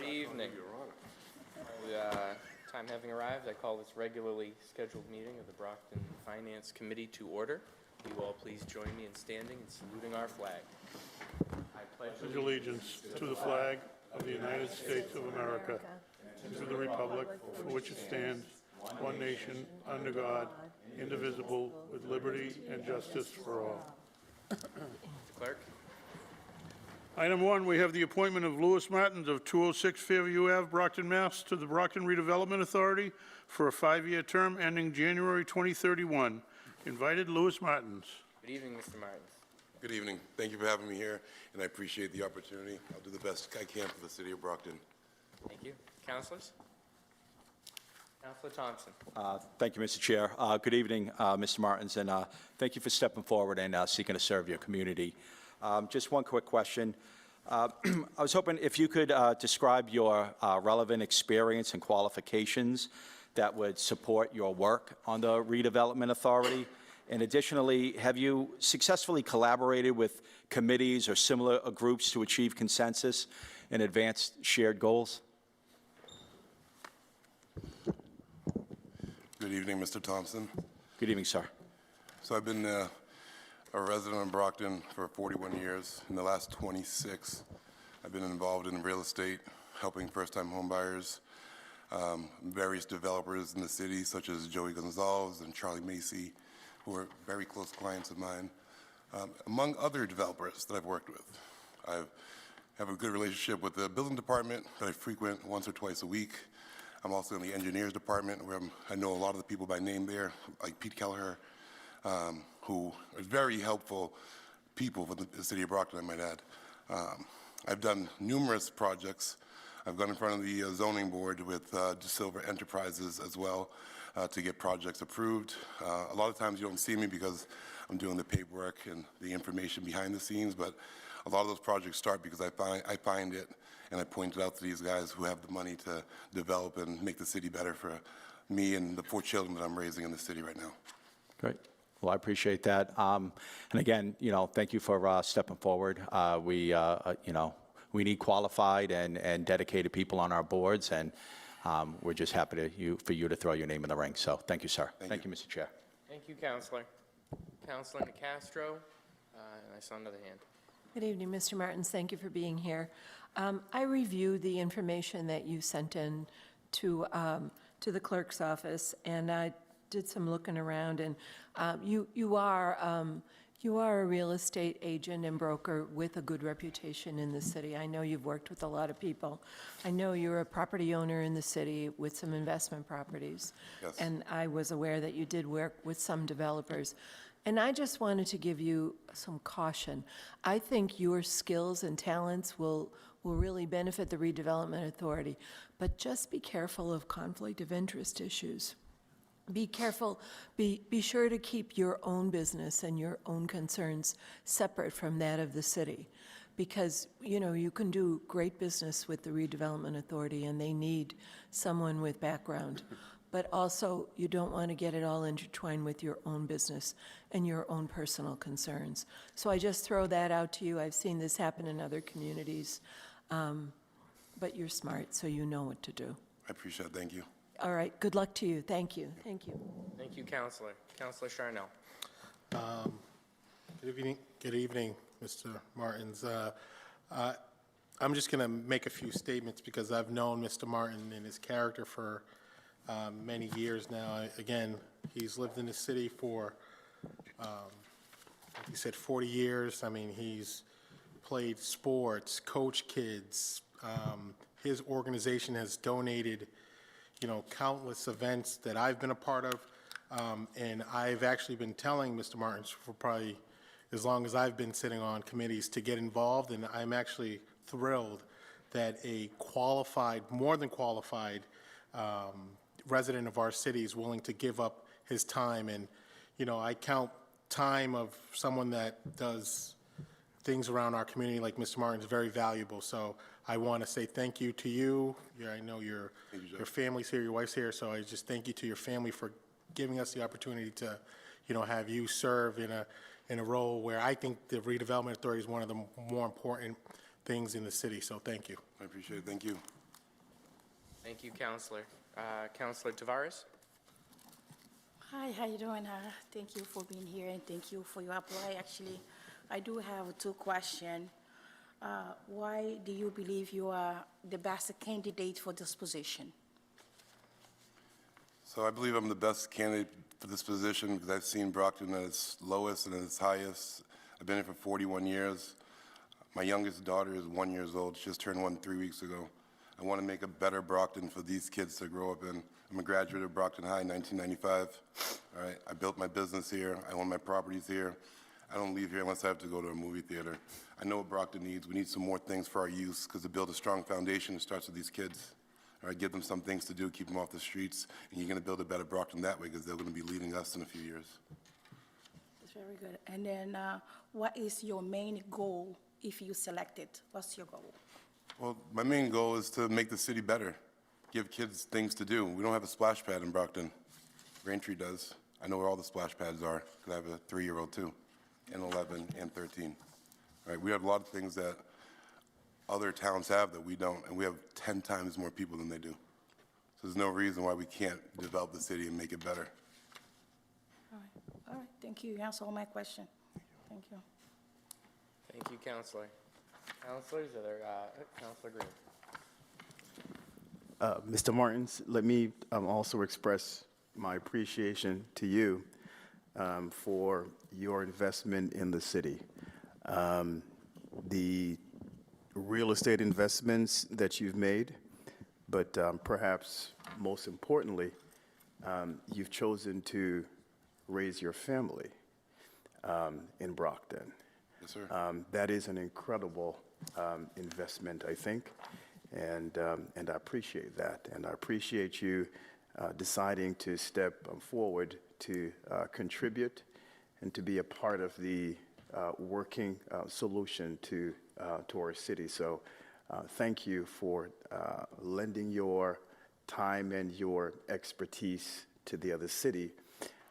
evening. Time having arrived, I call this regularly scheduled meeting of the Brockton Finance Committee to order. Will you all please join me in standing and saluting our flag? I Pledge allegiance to the flag of the United States of America and to the republic for which it stands, one nation, under God, indivisible, with liberty and justice for all. Mr. Clerk. Item 1, we have the appointment of Louis Martins of 206 Fairview Ave, Brockton, Mass. To the Brockton Redevelopment Authority for a 5-year term ending January 2031. Invited Louis Martins. Good evening, Mr. Martins. Good evening. Thank you for having me here, and I appreciate the opportunity. I'll do the best I can for the city of Brockton. Thank you. Councilors? Councilor Thompson. Thank you, Mr. Chair. Good evening, Mr. Martins, and thank you for stepping forward and seeking to serve your community. Just one quick question. I was hoping if you could describe your relevant experience and qualifications that would support your work on the Redevelopment Authority. And additionally, have you successfully collaborated with committees or similar groups to achieve consensus and advance shared goals? Good evening, Mr. Thompson. Good evening, sir. So I've been a resident in Brockton for 41 years. In the last 26, I've been involved in real estate, helping first-time homebuyers, various developers in the city, such as Joey Gonzalez and Charlie Macy, who are very close clients of mine, among other developers that I've worked with. I have a good relationship with the building department that I frequent once or twice a week. I'm also in the engineers department, where I know a lot of the people by name there, like Pete Kelleher, who are very helpful people for the city of Brockton, I might add. I've done numerous projects. I've gone in front of the zoning board with DeSilva Enterprises as well to get projects approved. A lot of times you don't see me because I'm doing the paperwork and the information behind the scenes, but a lot of those projects start because I find it and I point it out to these guys who have the money to develop and make the city better for me and the 4 children that I'm raising in the city right now. Great. Well, I appreciate that. And again, thank you for stepping forward. We need qualified and dedicated people on our boards, and we're just happy for you to throw your name in the ring. So thank you, sir. Thank you, Mr. Chair. Thank you, Councilor. Councilor Nicastro, and I saw another hand. Good evening, Mr. Martins. Thank you for being here. I reviewed the information that you sent in to the clerk's office, and I did some looking around, and you are a real estate agent and broker with a good reputation in the city. I know you've worked with a lot of people. I know you're a property owner in the city with some investment properties. Yes. And I was aware that you did work with some developers. And I just wanted to give you some caution. I think your skills and talents will really benefit the Redevelopment Authority, but just be careful of conflict of interest issues. Be careful, be sure to keep your own business and your own concerns separate from that of the city, because, you can do great business with the Redevelopment Authority and they need someone with background. But also, you don't want to get it all intertwined with your own business and your own personal concerns. So I just throw that out to you. I've seen this happen in other communities. But you're smart, so you know what to do. I appreciate it. Thank you. All right. Good luck to you. Thank you. Thank you. Thank you, Councilor. Councilor Charnell. Good evening, Mr. Martins. I'm just going to make a few statements because I've known Mr. Martin and his character for many years now. Again, he's lived in the city for, like he said, 40 years. I mean, he's played sports, coached kids. His organization has donated, countless events that I've been a part of. And I've actually been telling Mr. Martins for probably as long as I've been sitting on committees to get involved. And I'm actually thrilled that a qualified, more than qualified, resident of our city is willing to give up his time. And, I count time of someone that does things around our community like Mr. Martin is very valuable. So I want to say thank you to you. I know your family's here, your wife's here, so I just thank you to your family for giving us the opportunity to, have you serve in a role where I think the Redevelopment Authority is one of the more important things in the city. So thank you. I appreciate it. Thank you. Thank you, Counselor. Counselor Tavares? Hi, how you doing? Thank you for being here and thank you for your apply. Actually, I do have two questions. Why do you believe you are the best candidate for this position? So I believe I'm the best candidate for this position because I've seen Brockton at its lowest and at its highest. I've been here for 41 years. My youngest daughter is 1 year old. She just turned 1 3 weeks ago. I want to make a better Brockton for these kids to grow up in. I'm a graduate of Brockton High in 1995. All right, I built my business here. I own my properties here. I don't leave here unless I have to go to a movie theater. I know what Brockton needs. We need some more things for our youth because to build a strong foundation, it starts with these kids. All right, give them some things to do, keep them off the streets, and you're going to build a better Brockton that way because they're going to be leaving us in a few years. That's very good. And then what is your main goal if you select it? What's your goal? Well, my main goal is to make the city better, give kids things to do. We don't have a splash pad in Brockton. Braintree does. I know where all the splash pads are because I have a 3-year-old too, and 11 and 13. All right, we have a lot of things that other towns have that we don't, and we have 10 times more people than they do. So there's no reason why we can't develop the city and make it better. All right, thank you. You answered all my questions. Thank you. Thank you, Counselor. Counselors, are there, Counselor Green? Mr. Martins, let me also express my appreciation to you for your investment in the city. The real estate investments that you've made, but perhaps most importantly, you've chosen to raise your family in Brockton. Yes, sir. That is an incredible investment, I think, and I appreciate that. And I appreciate you deciding to step forward to contribute and to be a part of the working solution to our city. So thank you for lending your time and your expertise to the other city.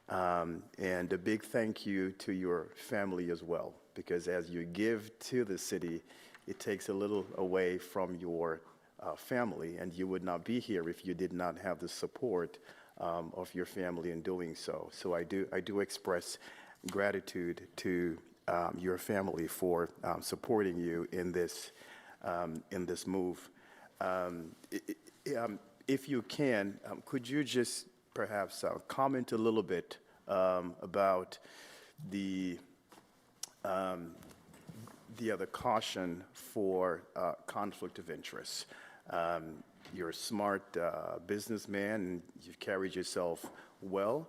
And a big thank you to your family as well, because as you give to the city, it takes a little away from your family, and you would not be here if you did not have the support of your family in doing so. So I do express gratitude to your family for supporting you in this move. If you can, could you just perhaps comment a little bit about the other caution for conflict of interest? You're a smart businessman, and you've carried yourself well.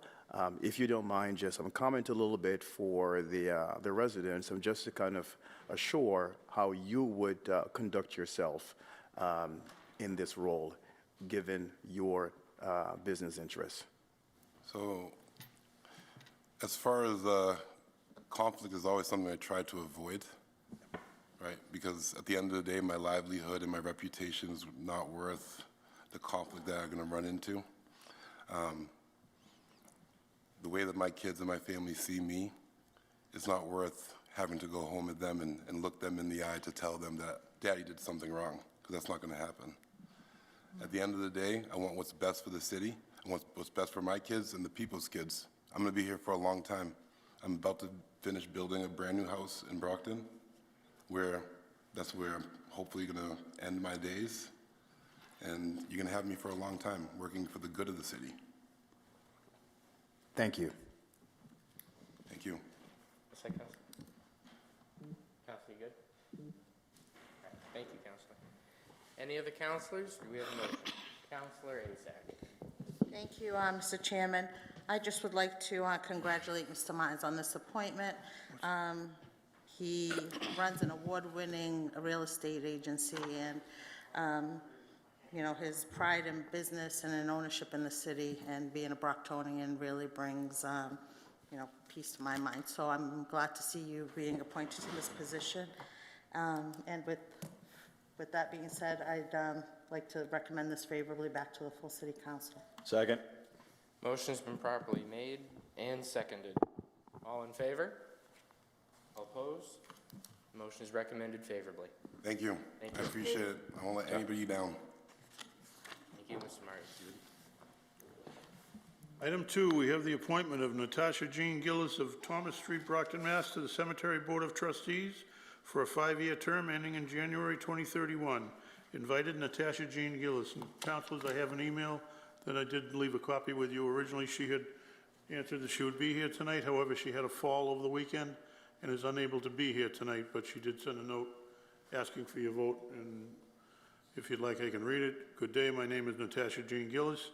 If you don't mind, just comment a little bit for the residents, and just to kind of assure how you would conduct yourself in this role, given your business interests. So as far as conflict is always something I try to avoid, right? Because at the end of the day, my livelihood and my reputation is not worth the conflict that I'm going to run into. The way that my kids and my family see me is not worth having to go home with them and look them in the eye to tell them that Daddy did something wrong, because that's not going to happen. At the end of the day, I want what's best for the city. I want what's best for my kids and the people's kids. I'm going to be here for a long time. I'm about to finish building a brand new house in Brockton, that's where I'm hopefully going to end my days. And you're going to have me for a long time, working for the good of the city. Thank you. Thank you. Yes, Counselor. Counselor, you good? All right, thank you, Counselor. Any other counselors? Do we have a motion? Counselor Azak. Thank you, Mr. Chairman. I just would like to congratulate Mr. Martins on this appointment. He runs an award-winning real estate agency, and you know, his pride in business and in ownership in the city and being a Brocktonian really brings you know, peace to my mind. So I'm glad to see you being appointed to this position. And with that being said, I'd like to recommend this favorably back to the full city council. Second. Motion's been properly made and seconded. All in favor? All opposed? Motion is recommended favorably. Thank you. Thank I you. appreciate it. I won't let anybody down. Thank Thank you, Mr. Martin. Item 2, we have the appointment of Natasha Jean Gillis of Thomas Street, Brockton, Mass. to the Cemetery Board of Trustees for a 5-year term ending in January 2031. Invited Natasha Jean Gillis. And councilors, I have an email that I did leave a copy with you. Originally, she had answered that she would be here tonight. However, she had a fall over the weekend and is unable to be here tonight, but she did send a note asking for your vote, and if you'd like, I can read it. Good day, my name is Natasha Jean Gillis.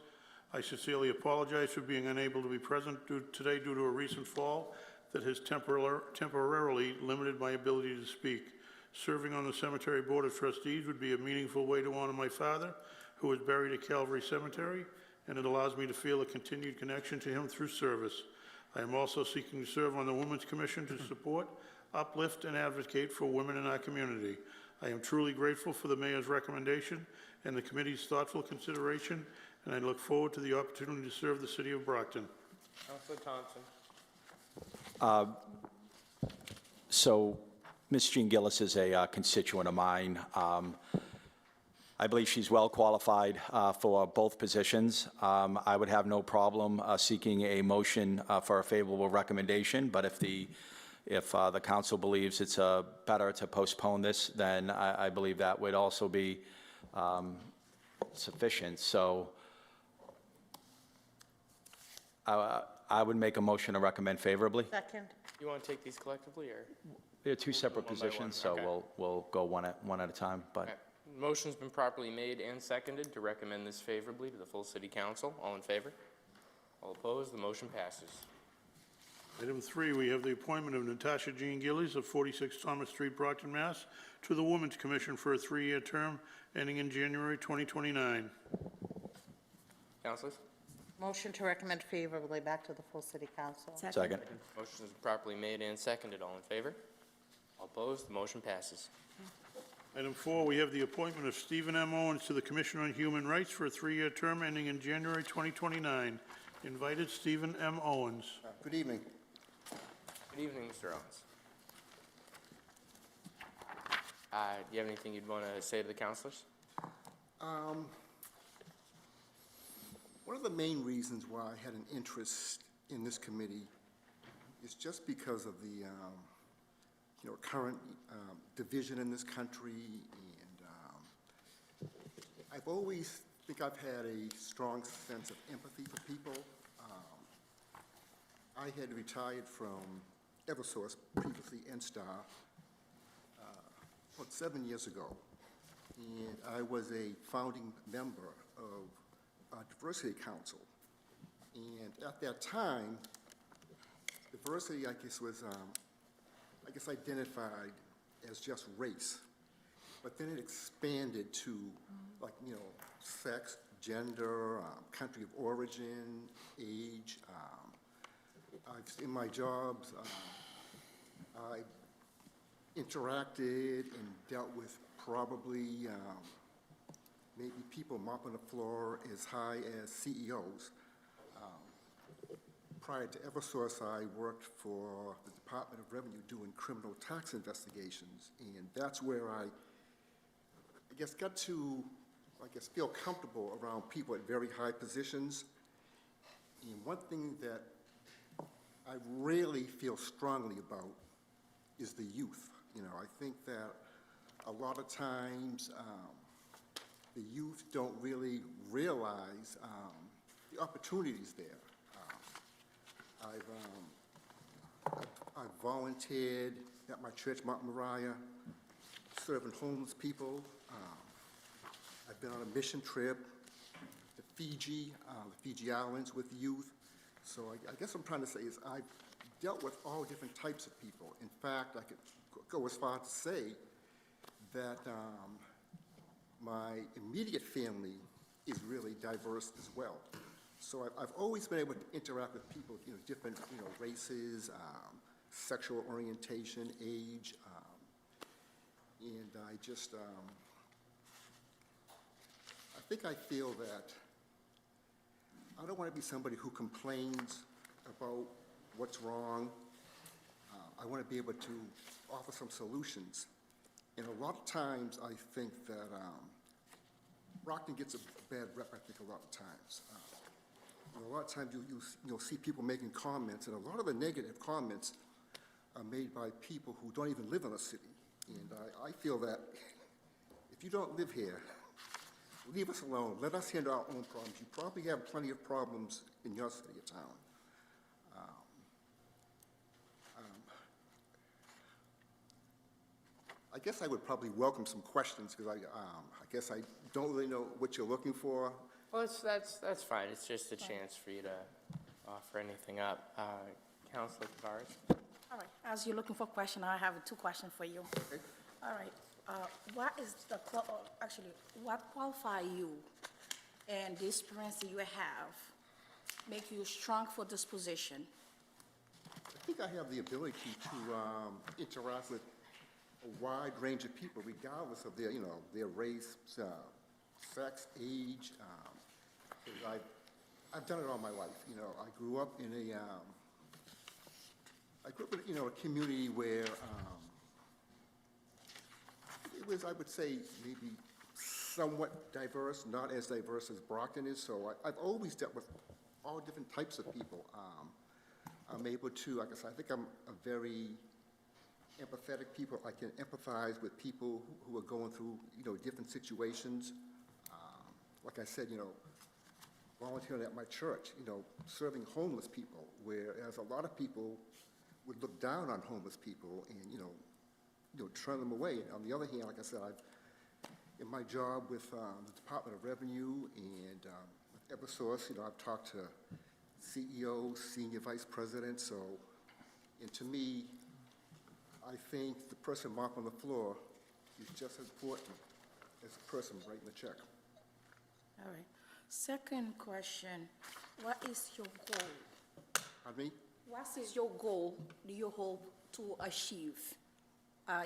I sincerely apologize for being unable to be present today due to a recent fall that has temporarily limited my ability to speak. Serving on the Cemetery Board of Trustees would be a meaningful way to honor my father, who was buried at Calvary Cemetery, and it allows me to feel a continued connection to him through service. I am also seeking to serve on the Women's Commission to support, uplift, and advocate for women in our community. I am truly grateful for the mayor's recommendation and the committee's thoughtful consideration, and I look forward to the opportunity to serve the city of Brockton. Councilor Thompson. So, Ms. Jean Gillis is a constituent of mine. I believe she's well qualified for both positions. I would have no problem seeking a motion for a favorable recommendation, but if the council believes it's better to postpone this, then I believe that would also be sufficient. So I would make a motion to recommend favorably. Second. You want to take these collectively, or? They're two separate One by one, positions, so okay. we'll go one at a time, but. Okay. Motion's been properly made and seconded to recommend this favorably to the full city council. All in favor? All opposed? The motion passes. Item 3, we have the appointment of Natasha Jean Gillies of 46 Thomas Street, Brockton, Mass. to the Women's Commission for a 3-year term ending in January 2029. Councilors? Motion to recommend favorably back to the full city council. Second. Motion is properly made and seconded. All in favor? All opposed? The motion passes. Item 4, we have the appointment of Stephen M. Owens to the Commission on Human Rights for a 3-year term ending in January 2029. Invited Stephen M. Owens. Good evening. Good evening, Mr. Owens. Do you have anything you'd want to say to the councilors? One of the main reasons why I had an interest in this committee is just because of the current division in this country, and I've always think I've had a strong sense of empathy for people. I had retired from Eversource, previously NSTAR, about 7 years ago, and I was a founding member of Diversity Council. And at that time, diversity, I guess, was, identified as just race. But then it expanded to, sex, gender, country of origin, age. In my jobs, I interacted and dealt with probably maybe people mopping the floor as high as CEOs. Prior to Eversource, I worked for the Department of Revenue doing criminal tax investigations, and that's where I got to, feel comfortable around people at very high positions. And one thing that I really feel strongly about is the youth. I think that a lot of times the youth don't really realize the opportunities there. I've volunteered at my church, Mount Moriah, serving homeless people. I've been on a mission trip to Fiji, the Fiji Islands with youth. So I guess what I'm trying to say is I've dealt with all different types of people. In fact, I could go as far as to say that my immediate family is really diverse as well. So I've always been able to interact with people, different, races, sexual orientation, age, and I just, I think I feel that I don't want to be somebody who complains about what's wrong. I want to be able to offer some solutions. And a lot of times I think that Brockton gets a bad rep, I think, a lot of times. A lot of times you'll see people making comments, and a lot of the negative comments are made by people who don't even live in a city. And I feel that if you don't live here, leave us alone. Let us handle our own problems. You probably have plenty of problems in your city or town. I guess I would probably welcome some questions, because I guess I don't really know what you're looking for. Well, that's fine. It's just a chance for you to offer anything up. Councilor Tavares? All right, as you're looking for a question, I have 2 questions for you. Okay. All right, what is the, actually, what qualify you and the experience that you have make you strong for this position? I think I have the ability to interact with a wide range of people, regardless of their, their race, sex, age. I've done it all my life. I grew up in a a community where it was, I would say, maybe somewhat diverse, not as diverse as Brockton is. So I've always dealt with all different types of people. I'm able to, like I said, I think I'm a very empathetic people. I can empathize with people who are going through, different situations. Like I said, volunteering at my church, serving homeless people, whereas a lot of people would look down on homeless people and, turn them away. On the other hand, like I said, in my job with the Department of Revenue and with Eversource, I've talked to CEOs, senior vice presidents, and to me, I think the person mopping the floor is just as important as the person writing the check. All right. Second question, what is your goal? Pardon me? What is your goal do you hope to achieve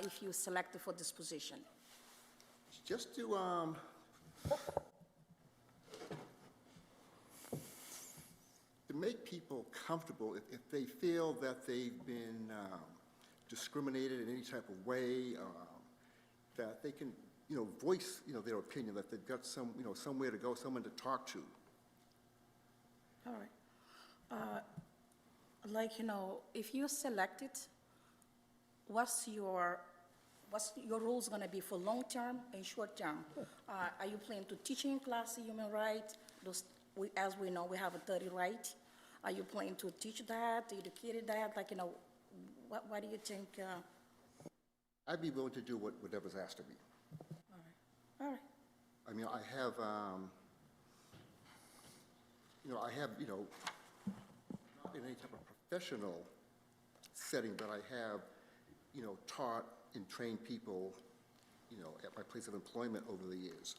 if you're selected for this position? Just to make people comfortable if they feel that they've been discriminated in any type of way, that they can, voice, their opinion, that they've got some, somewhere to go, someone to talk to. All right. If you're selected, what's your roles going to be for long-term and short-term? Are you planning to teach in class human rights? As we know, we have a 30 right. Are you planning to teach that, educate that? What do you think? I'd be willing to do whatever's asked of me. All right. I mean, I have, not in any type of professional setting, but I have, taught and trained people, at my place of employment over the years.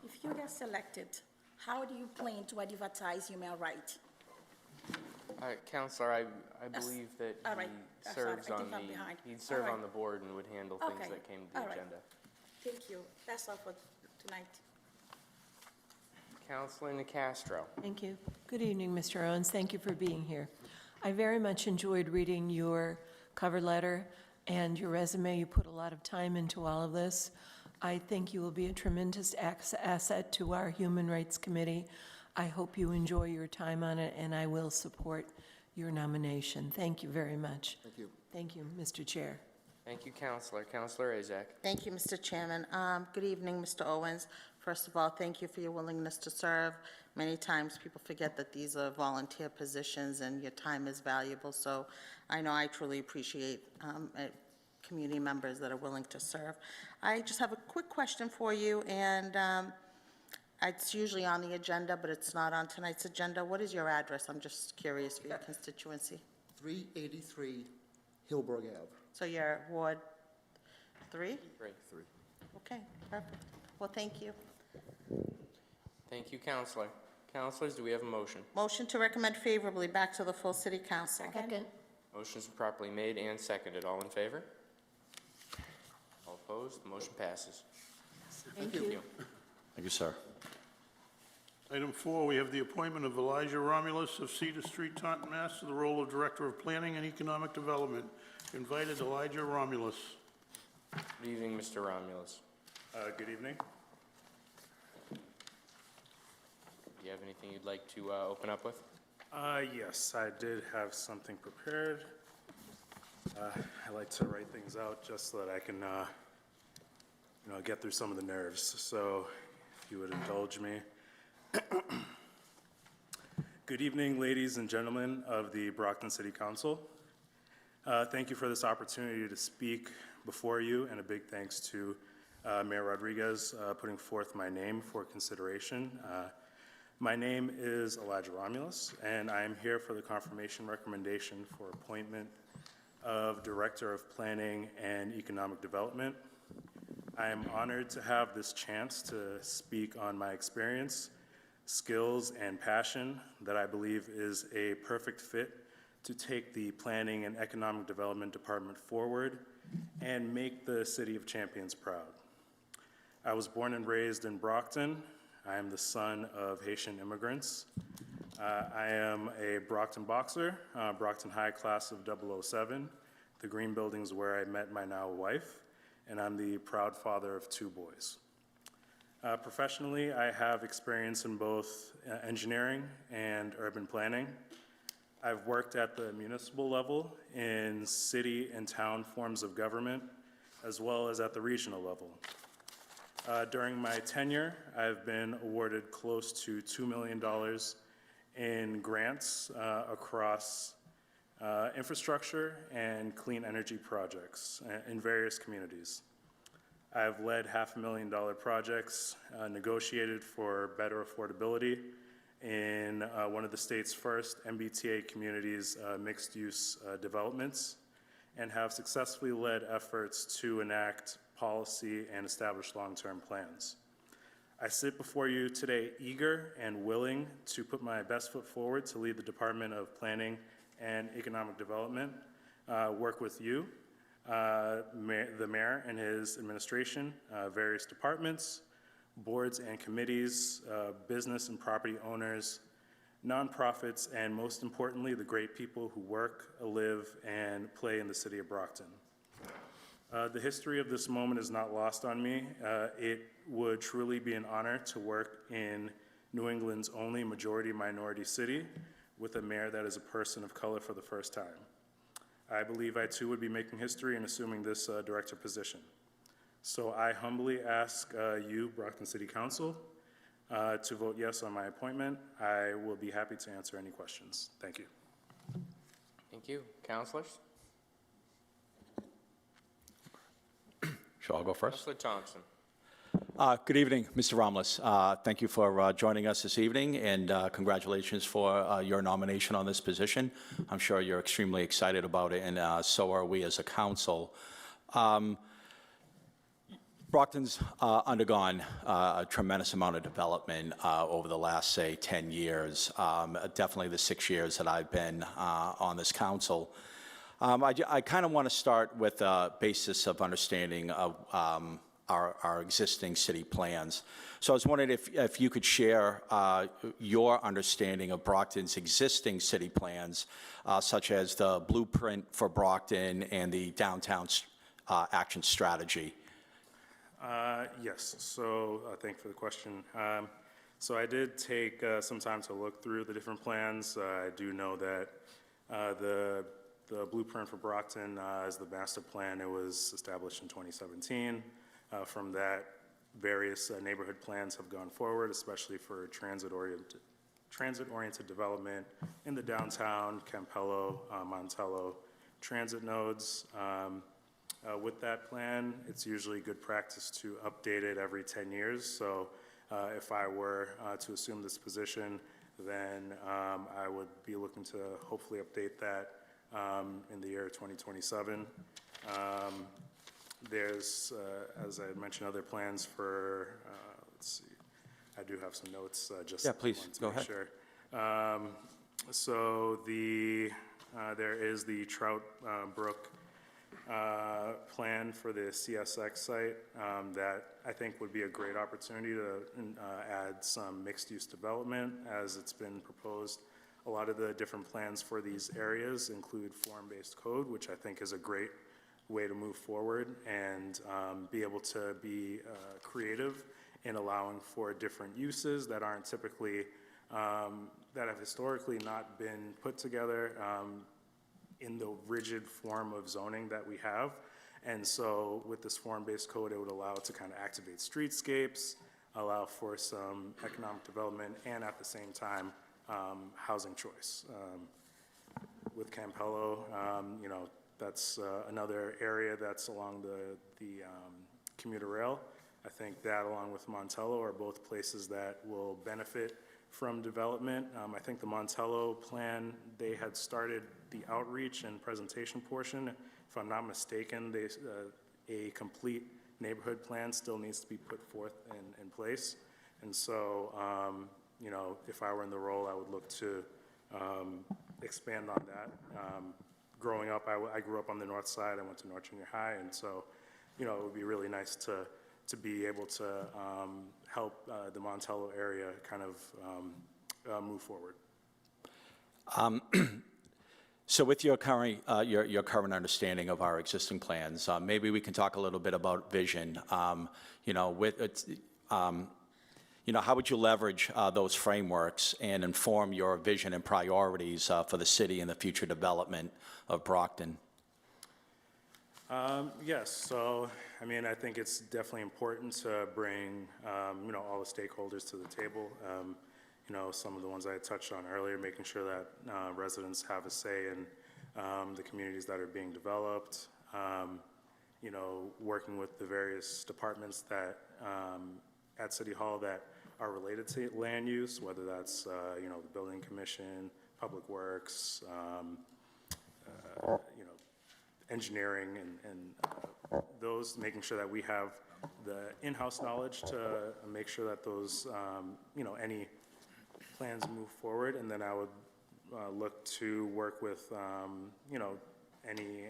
If you get selected, how do you plan to advertise human rights? Counselor, I believe that all right. he serves on he'd serve on the board and would handle things Okay. that came to the All right. agenda. Thank you. That's all for tonight. Counselor Nicastro. Thank you. Good evening, Mr. Owens. Thank you for being here. I very much enjoyed reading your cover letter and your resume. You put a lot of time into all of this. I think you will be a tremendous asset to our Human Rights Committee. I hope you enjoy your time on it, and I will support your nomination. Thank you very much. Thank you. Thank you, Mr. Chair. Thank you, Counselor. Counselor Azak. Thank you, Mr. Chairman. Good evening, Mr. Owens. First of all, thank you for your willingness to serve. Many times people forget that these are volunteer positions and your time is valuable, so I know I truly appreciate community members that are willing to serve. I just have a quick question for you, and it's usually on the agenda, but it's not on tonight's agenda. What is your address? I'm just curious for your constituency. 383 Hillburg Ave. So you're Ward 3? 3. Okay, perfect. Well, thank you. Thank you, Counselor. Counselors, do we have a motion? Motion to recommend favorably back to the full city council. Second. Motion's been properly made and seconded. All in favor? All opposed? The motion passes. Thank you. Thank you, sir. Item 4, we have the appointment of Elijah Romulus of Cedar Street, Taunton, Mass. to the role of Director of Planning and Economic Development. Invited Elijah Romulus. Good evening, Mr. Romulus. Good evening. anything you'd like to open up with? Yes, I did have something prepared. I like to write things out just so that I can, get through some of the nerves. So if you would indulge me. Good evening, ladies and gentlemen of the Brockton City Council. Thank you for this opportunity to speak before you, and a big thanks to Mayor Rodriguez putting forth my name for consideration. My name is Elijah Romulus, and I am here for the confirmation recommendation for appointment of Director of Planning and Economic Development. I am honored to have this chance to speak on my experience, skills, and passion that I believe is a perfect fit to take the Planning and Economic Development Department forward and make the City of Champions proud. I was born and raised in Brockton. I am the son of Haitian immigrants. I am a Brockton boxer, Brockton High class of 007. The green building's where I met my now wife, and I'm the proud father of 2 boys. Professionally, I have experience in both engineering and urban planning. I've worked at the municipal level in city and town forms of government, as well as at the regional level. During my tenure, I've been awarded close to $2 million in grants across infrastructure and clean energy projects in various communities. I've led $500,000 projects, negotiated for better affordability in one of the state's first MBTA communities mixed-use developments, and have successfully led efforts to enact policy and establish long-term plans. I sit before you today eager and willing to put my best foot forward to lead the Department of Planning and Economic Development, work with you, the mayor and his administration, various departments, boards and committees, business and property owners, nonprofits, and most importantly, the great people who work, live, and play in the city of Brockton. The history of this moment is not lost on me. It would truly be an honor to work in New England's only majority-minority city with a mayor that is a person of color for the first time. I believe I too would be making history in assuming this director position. So I humbly ask you, Brockton City Council, to vote yes on my appointment. I will be happy to answer any questions. Thank you. Thank you. Councilors? Shall I go first? Councilor Thompson. Good evening, Mr. Romulus. Thank you for joining us this evening, and congratulations for your nomination on this position. I'm sure you're extremely excited about it, and so are we as a council. Brockton's undergone a tremendous amount of development over the last, say, 10 years, definitely the 6 years that I've been on this council. I kind of want to start with a basis of understanding of our existing city plans. So I was wondering if you could share your understanding of Brockton's existing city plans, such as the blueprint for Brockton and the downtown action strategy. Yes, so thank you for the question. So I did take some time to look through the different plans. I do know that the blueprint for Brockton is the master plan. It was established in 2017. From that, various neighborhood plans have gone forward, especially for transit-oriented development in the downtown, Campello, Montello transit nodes. With that plan, it's usually good practice to update it every 10 years. So if I were to assume this position, then I would be looking to hopefully update that in the year 2027. There's, as I had mentioned, other plans for, let's see, I do have some notes. Just Yeah, please, wanted to go make ahead. Sure. So there is the Trout Brook plan for the CSX site that I think would be a great opportunity to add some mixed-use development as it's been proposed. A lot of the different plans for these areas include form-based code, which I think is a great way to move forward and be able to be creative in allowing for different uses that aren't typically that have historically not been put together in the rigid form of zoning that we have. And so with this form-based code, it would allow it to kind of activate streetscapes, allow for some economic development, and at the same time, housing choice. With Campello, that's another area that's along the commuter rail. I think that, along with Montello, are both places that will benefit from development. I think the Montello plan, they had started the outreach and presentation portion. If I'm not mistaken, a complete neighborhood plan still needs to be put forth in place. And so, if I were in the role, I would look to expand on that. Growing up, I grew up on the north side. I went to North Junior High, and so, it would be really nice to be able to help the Montello area kind of move forward. So with your current understanding of our existing plans, maybe we can talk a little bit about vision. How would you leverage those frameworks and inform your vision and priorities for the city and the future development of Brockton? Yes, so, I think it's definitely important to bring, all the stakeholders to the table. Some of the ones I touched on earlier, making sure that residents have a say in the communities that are being developed, working with the various departments that, at City Hall that are related to land use, whether that's, the Building Commission, Public Works, engineering, and those, making sure that we have the in-house knowledge to make sure that those, any plans move forward. And then I would look to work with, any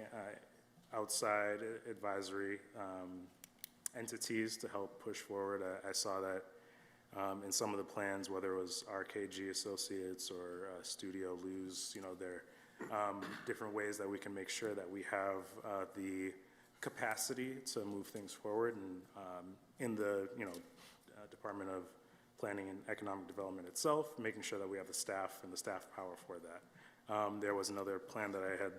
outside advisory entities to help push forward. I saw that in some of the plans, whether it was RKG Associates or Studio Luz, there are different ways that we can make sure that we have the capacity to move things forward. And in the Department of Planning and Economic Development itself, making sure that we have the staff and the staff power for that. There was another plan that I had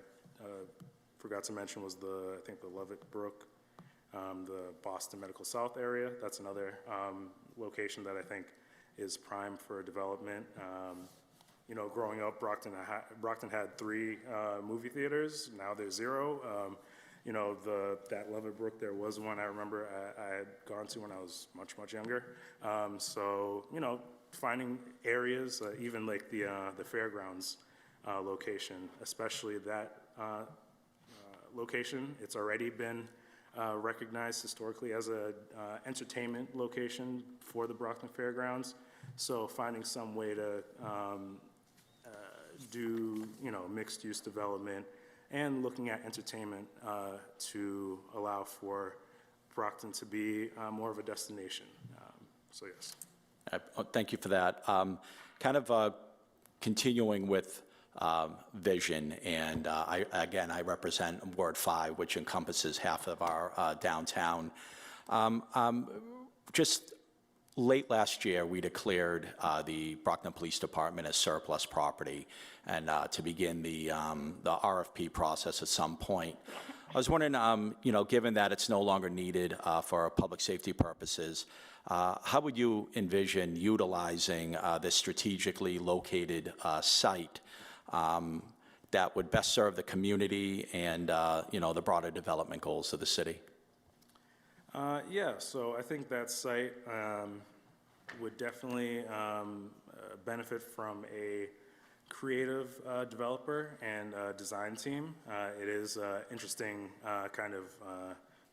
forgot to mention was I think the Lovett Brook, the Boston Medical South area. That's another location that I think is prime for development. Growing up, Brockton had 3 movie theaters. Now there's 0. That Lovett Brook, there was one I remember I had gone to when I was much, much younger. So, finding areas, even like the fairgrounds location, especially that location, it's already been recognized historically as a entertainment location for the Brockton Fairgrounds. So finding some way to do, mixed-use development and looking at entertainment to allow for Brockton to be more of a destination. So yes. Thank you for that. Kind of continuing with vision, and I represent Ward 5, which encompasses half of our downtown. Just late last year, we declared the Brockton Police Department as surplus property, and to begin the RFP process at some point. I was wondering, given that it's no longer needed for public safety purposes, how would you envision utilizing this strategically located site that would best serve the community and, the broader development goals of the city? Yeah, so I think that site would definitely benefit from a creative developer and design team. It is interesting kind of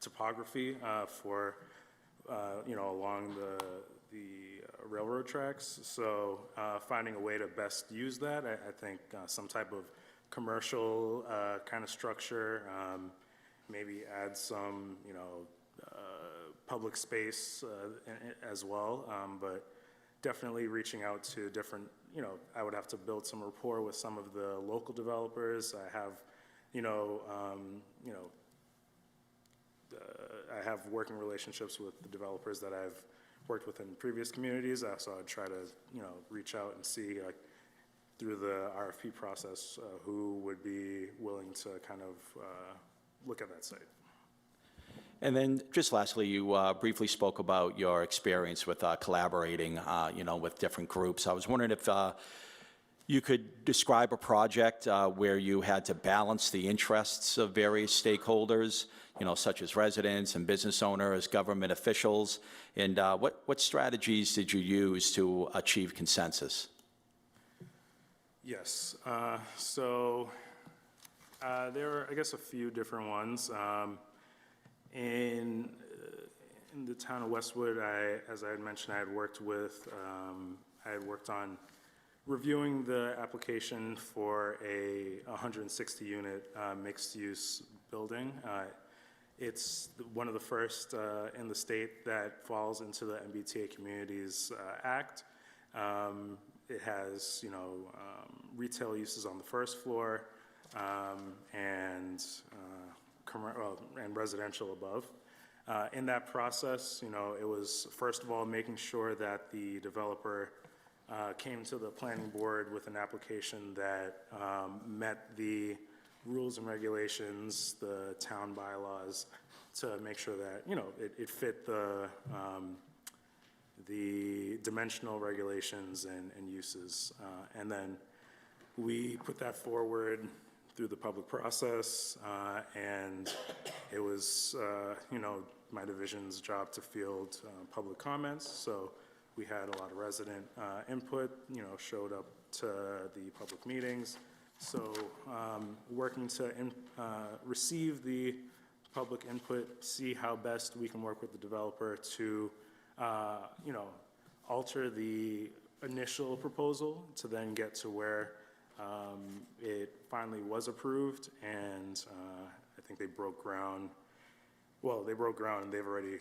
topography for, along the railroad tracks. So finding a way to best use that, I think some type of commercial kind of structure, maybe add some, public space as well, but definitely reaching out to different, I would have to build some rapport with some of the local developers. I have, I have working relationships with the developers that I've worked with in previous communities, so I'd try to, reach out and see, like, through the RFP process, who would be willing to kind of look at that site. And then, just lastly, you briefly spoke about your experience with collaborating, with different groups. I was wondering if you could describe a project where you had to balance the interests of various stakeholders, such as residents and business owners, government officials, and what strategies did you use to achieve consensus? Yes. There were, I guess, a few different ones. In the town of Westwood, as I had mentioned, I had worked on reviewing the application for a 160-unit mixed-use building. It's one of the first in the state that falls into the MBTA Communities Act. It has, retail uses on the first floor and residential above. In that process, it was first of all making sure that the developer came to the planning board with an application that met the rules and regulations, the town bylaws, to make sure that, it fit the dimensional regulations and uses. And then we put that forward through the public process, and it was, my division's job to field public comments. So we had a lot of resident input, showed up to the public meetings. So working to receive the public input, see how best we can work with the developer to, alter the initial proposal to then get to where it finally was approved, and I think they broke ground. Well, they broke ground and they've already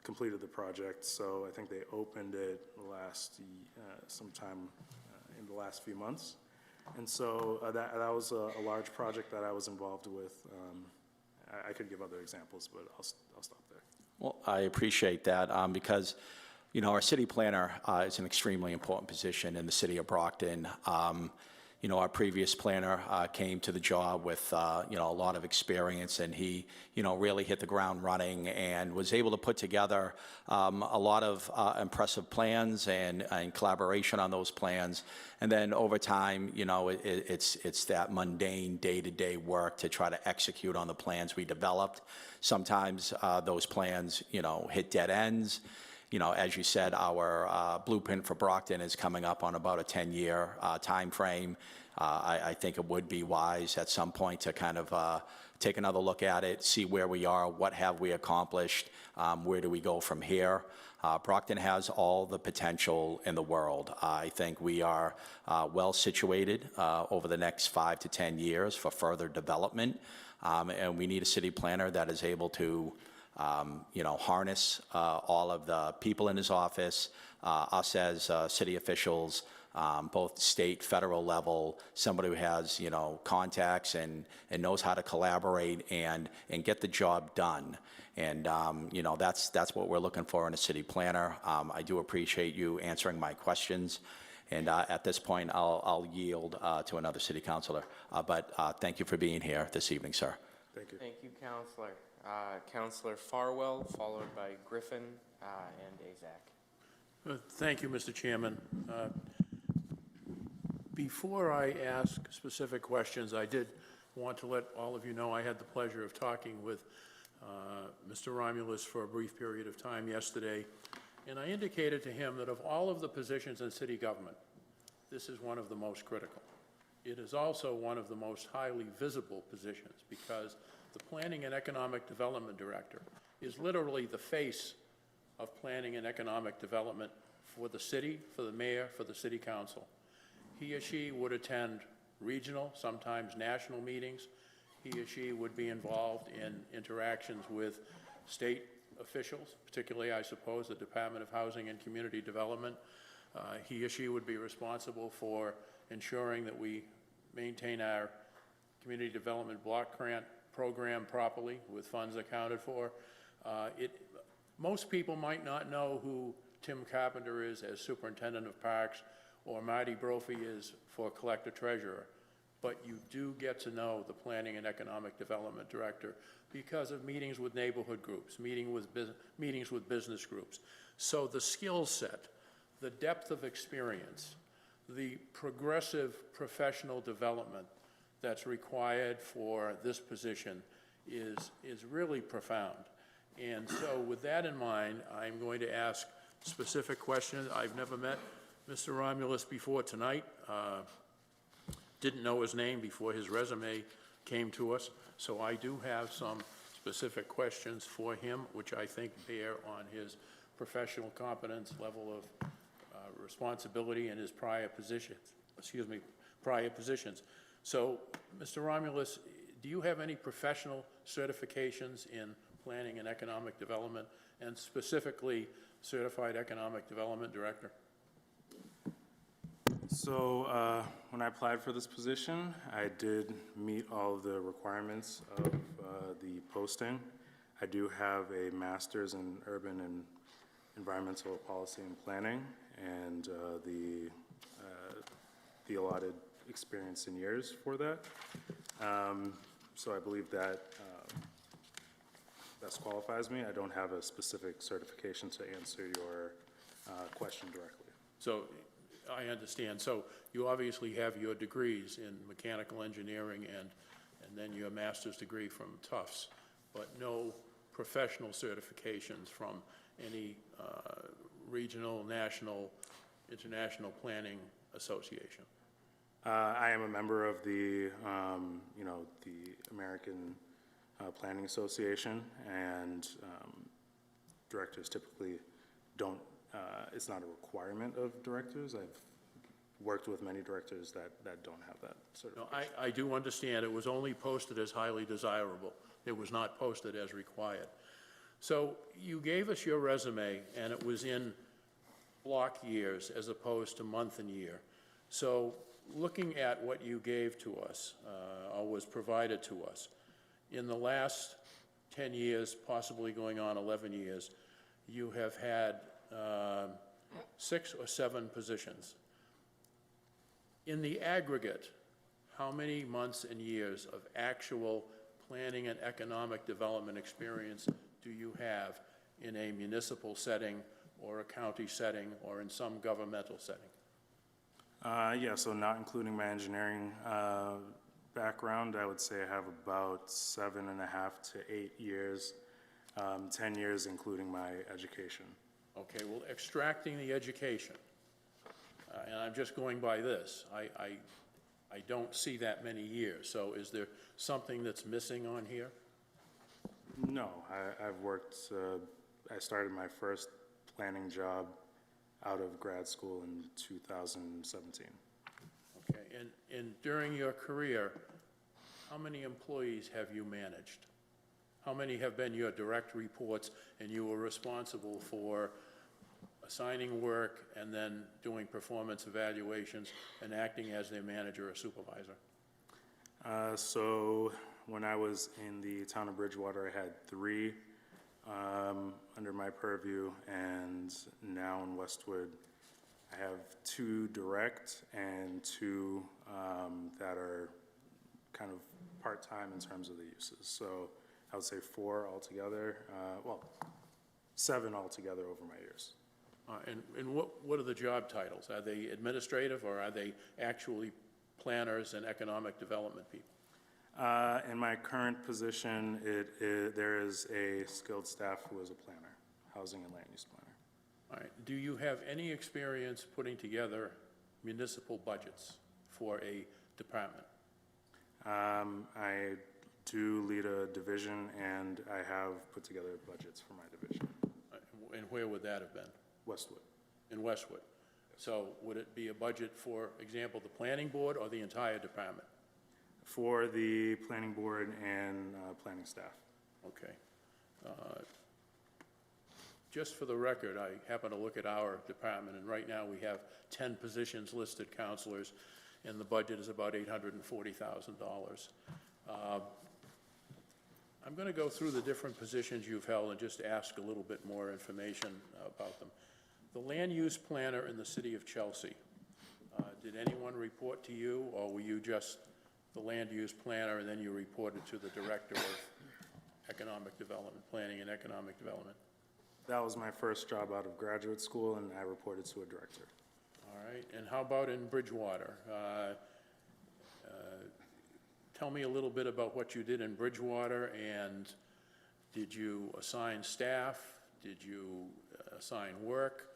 completed the project, so I think they opened it sometime in the last few months. And so that was a large project that I was involved with. I could give other examples, but I'll stop there. Well, I appreciate that because, our city planner is an extremely important position in the city of Brockton. Our previous planner came to the job with, a lot of experience, and he, really hit the ground running and was able to put together a lot of impressive plans and collaboration on those plans. And then over time, it's that mundane day-to-day work to try to execute on the plans we developed. Sometimes those plans, hit dead ends. As you said, our blueprint for Brockton is coming up on about a 10-year time frame. I think it would be wise at some point to kind of take another look at it, see where we are, what have we accomplished, where do we go from here. Brockton has all the potential in the world. I think we are well situated over the next 5 to 10 years for further development, and we need a city planner that is able to harness all of the people in his office, us as city officials, both state, federal level, somebody who has, contacts and knows how to collaborate and get the job done. And, that's what we're looking for in a city planner. I do appreciate you answering my questions. And at this point, I'll yield to another city councilor. But thank you for being here this evening, sir. Thank you. Thank you, Counselor. Counselor Farwell, followed by Griffin and Azak. Thank you, Mr. Chairman. Before I ask specific questions, I did want to let all of you know I had the pleasure of talking with Mr. Romulus for a brief period of time yesterday, and I indicated to him that of all of the positions in city government, this is one of the most critical. It is also one of the most highly visible positions because the Planning and Economic Development Director is literally the face of planning and economic development for the city, for the mayor, for the city council. He or she would attend regional, sometimes national meetings. He or she would be involved in interactions with state officials, particularly, I suppose, the Department of Housing and Community Development. He or she would be responsible for ensuring that we maintain our community development block grant program properly with funds accounted for. Most people might not know who Tim Carpenter is as Superintendent of Parks, or Marty Brophy is for Collector Treasurer, but you do get to know the Planning and Economic Development Director because of meetings with neighborhood groups, meetings with business groups. So the skill set, the depth of experience, the progressive professional development that's required for this position is really profound. And so with that in mind, I'm going to ask specific questions. I've never met Mr. Romulus before tonight. Didn't know his name before his resume came to us. So I do have some specific questions for him, which I think bear on his professional competence, level of responsibility, and his prior positions. So, Mr. Romulus, do you have any professional certifications in planning and economic development, and specifically Certified Economic Development Director? So when I applied for this position, I did meet all of the requirements of the posting. I do have a master's in urban and environmental policy and planning, and the allotted experience in years for that. So I believe that best qualifies me. I don't have a specific certification to answer your question directly. So I understand. So you obviously have your degrees in mechanical engineering and then your master's degree from Tufts, but no professional certifications from any regional, national, international planning association. I am a member of the, the American Planning Association, and directors typically don't, it's not a requirement of directors. I've worked with many directors that don't have that certification. No, I do understand it was only posted as highly desirable. It was not posted as required. So you gave us your resume, and it was in block years as opposed to month and year. So looking at what you gave to us, or was provided to us, in the last 10 years, possibly going on 11 years, you have had 6 or 7 positions. In the aggregate, how many months and years of actual planning and economic development experience do you have in a municipal setting or a county setting or in some governmental setting? Yeah, so not including my engineering background, I would say I have about 7.5 to 8 years, 10 years including my education. Okay, well, extracting the education, and I'm just going by this, I don't see that many years, so is there something that's missing on here? No, I've worked, I started my first planning job out of grad school in 2017. Okay, and during your career, how many employees have you managed? How many have been your direct reports and you were responsible for assigning work and then doing performance evaluations and acting as their manager or supervisor? So when I was in the town of Bridgewater, I had 3 under my purview, and now in Westwood, I have 2 direct and 2 that are kind of part-time in terms of the uses. So I would say 4 altogether, 7 altogether over my years. And what are the job titles? Are they administrative or are they actually planners and economic development people? In my current position, there is a skilled staff who is a planner, housing and land use planner. All right. Do you have any experience putting together municipal budgets for a department? I do lead a division, and I have put together budgets for my division. And where would that have been? Westwood. In Westwood. So would it be a budget, for example, the planning board or the entire department? For the planning board and planning staff. Okay. Just for the record, I happen to look at our department, and right now we have 10 positions listed counselors, and the budget is about $840,000. I'm going to go through the different positions you've held and just ask a little bit more information about them. The land use planner in the city of Chelsea, did anyone report to you, or were you just the land use planner and then you reported to the director of economic development, planning and economic development? That was my first job out of graduate school, and I reported to a director. All right, and how about in Bridgewater? Tell me a little bit about what you did in Bridgewater, and did you assign staff? Did you assign work?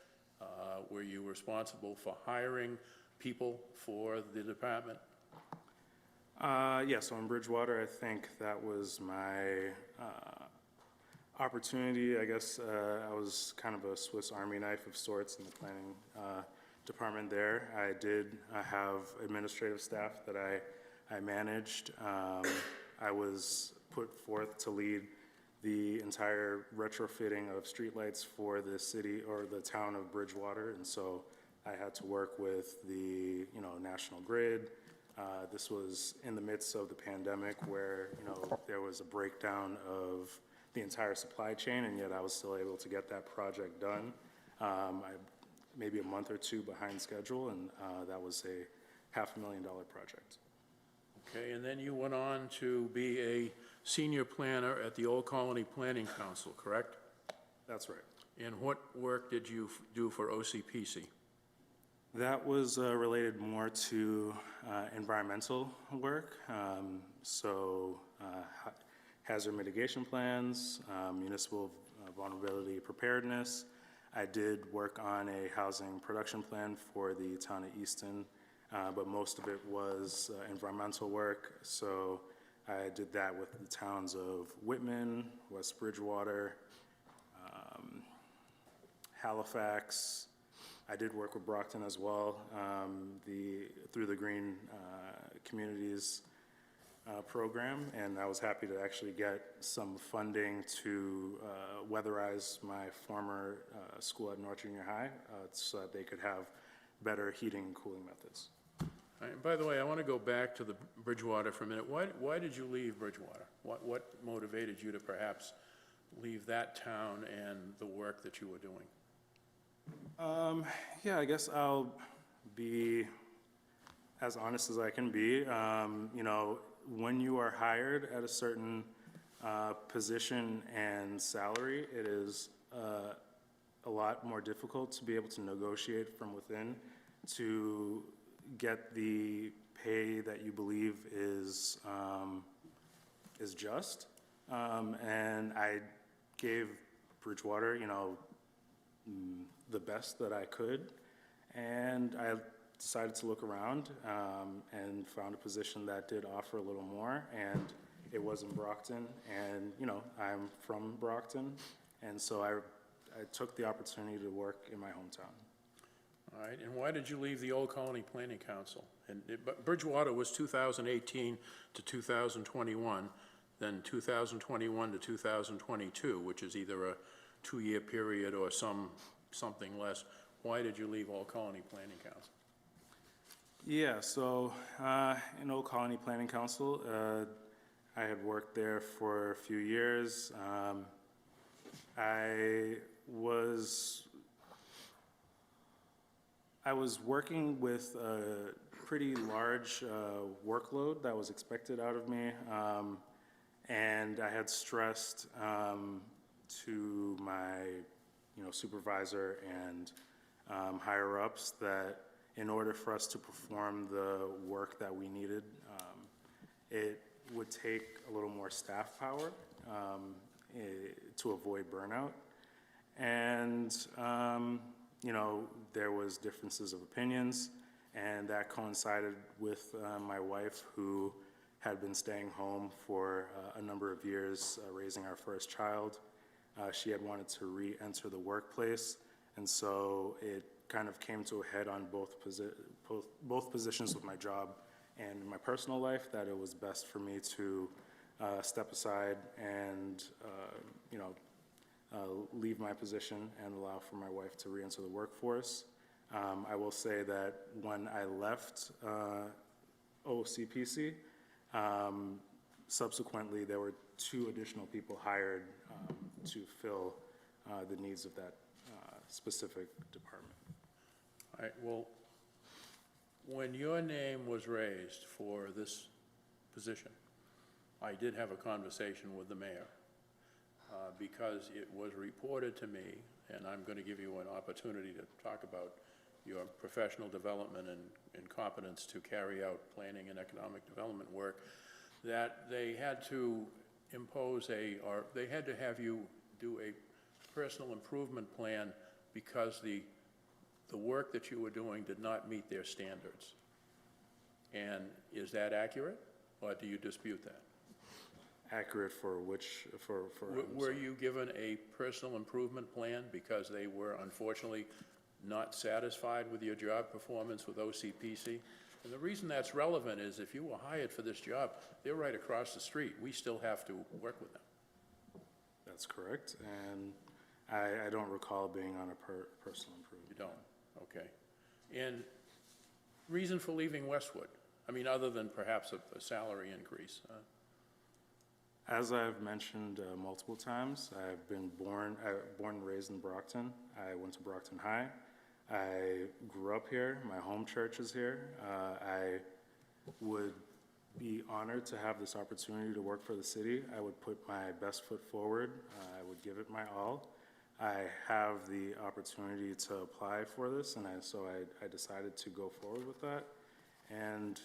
Were you responsible for hiring people for the department? Yeah, so in Bridgewater, I think that was my opportunity. I guess I was kind of a Swiss Army knife of sorts in the planning department there. I did have administrative staff that I managed. I was put forth to lead the entire retrofitting of streetlights for the city or the town of Bridgewater, and so I had to work with the National Grid. This was in the midst of the pandemic where there was a breakdown of the entire supply chain, and yet I was still able to get that project done. Maybe a month or two behind schedule, and that was a $500,000 project. Okay, and then you went on to be a senior planner at the Old Colony Planning Council, correct? That's right. And what work did you do for OCPC? That was related more to environmental work, hazard mitigation plans, municipal vulnerability preparedness. I did work on a housing production plan for the town of Easton, but most of it was environmental work. So I did that with the towns of Whitman, West Bridgewater, Halifax. I did work with Brockton as well, through the Green Communities program, and I was happy to actually get some funding to weatherize my former school at North Junior High so that they could have better heating and cooling methods. All right, and by the way, I want to go back to the Bridgewater for a minute. Why did you leave Bridgewater? What motivated you to perhaps leave that town and the work that you were doing? Yeah, I guess I'll be as honest as I can be. When you are hired at a certain position and salary, it is a lot more difficult to be able to negotiate from within to get the pay that you believe is just. And I gave Bridgewater, the best that I could, and I decided to look around and found a position that did offer a little more, and it was in Brockton, and I'm from Brockton, and so I took the opportunity to work in my hometown. All right, and why did you leave the Old Colony Planning Council? And Bridgewater was 2018 to 2021, then 2021 to 2022, which is either a two-year period or something less. Why did you leave Old Colony Planning Council? Yeah, so in Old Colony Planning Council, I had worked there for a few years. I was working with a pretty large workload that was expected out of me, and I had stressed to my supervisor and higher-ups that in order for us to perform the work that we needed, it would take a little more staff power to avoid burnout. And, there was differences of opinions, and that coincided with my wife, who had been staying home for a number of years, raising our first child. She had wanted to re-enter the workplace, and so it kind of came to a head on both positions with my job and in my personal life, that it was best for me to step aside and leave my position and allow for my wife to re-enter the workforce. I will say that when I left OCPC, subsequently, there were 2 additional people hired to fill the needs of that specific department. All right, well, when your name was raised for this position, I did have a conversation with the mayor, because it was reported to me, and I'm going to give you an opportunity to talk about your professional development and competence to carry out planning and economic development work, that they had to impose or they had to have you do a personal improvement plan because the work that you were doing did not meet their standards. And is that accurate, or do you dispute that? Accurate for which, Were you given a personal improvement plan because they were unfortunately not satisfied with your job performance with OCPC? And the reason that's relevant is if you were hired for this job, they're right across the street. We still have to work with them. That's correct, and I don't recall being on a personal improvement. You don't? Okay. And reason for leaving Westwood? I mean, other than perhaps a salary increase? As I've mentioned multiple times, I've been born and raised in Brockton. I went to Brockton High. I grew up here. My home church is here. I would be honored to have this opportunity to work for the city. I would put my best foot forward. I would give it my all. I have the opportunity to apply for this, and so I decided to go forward with that. And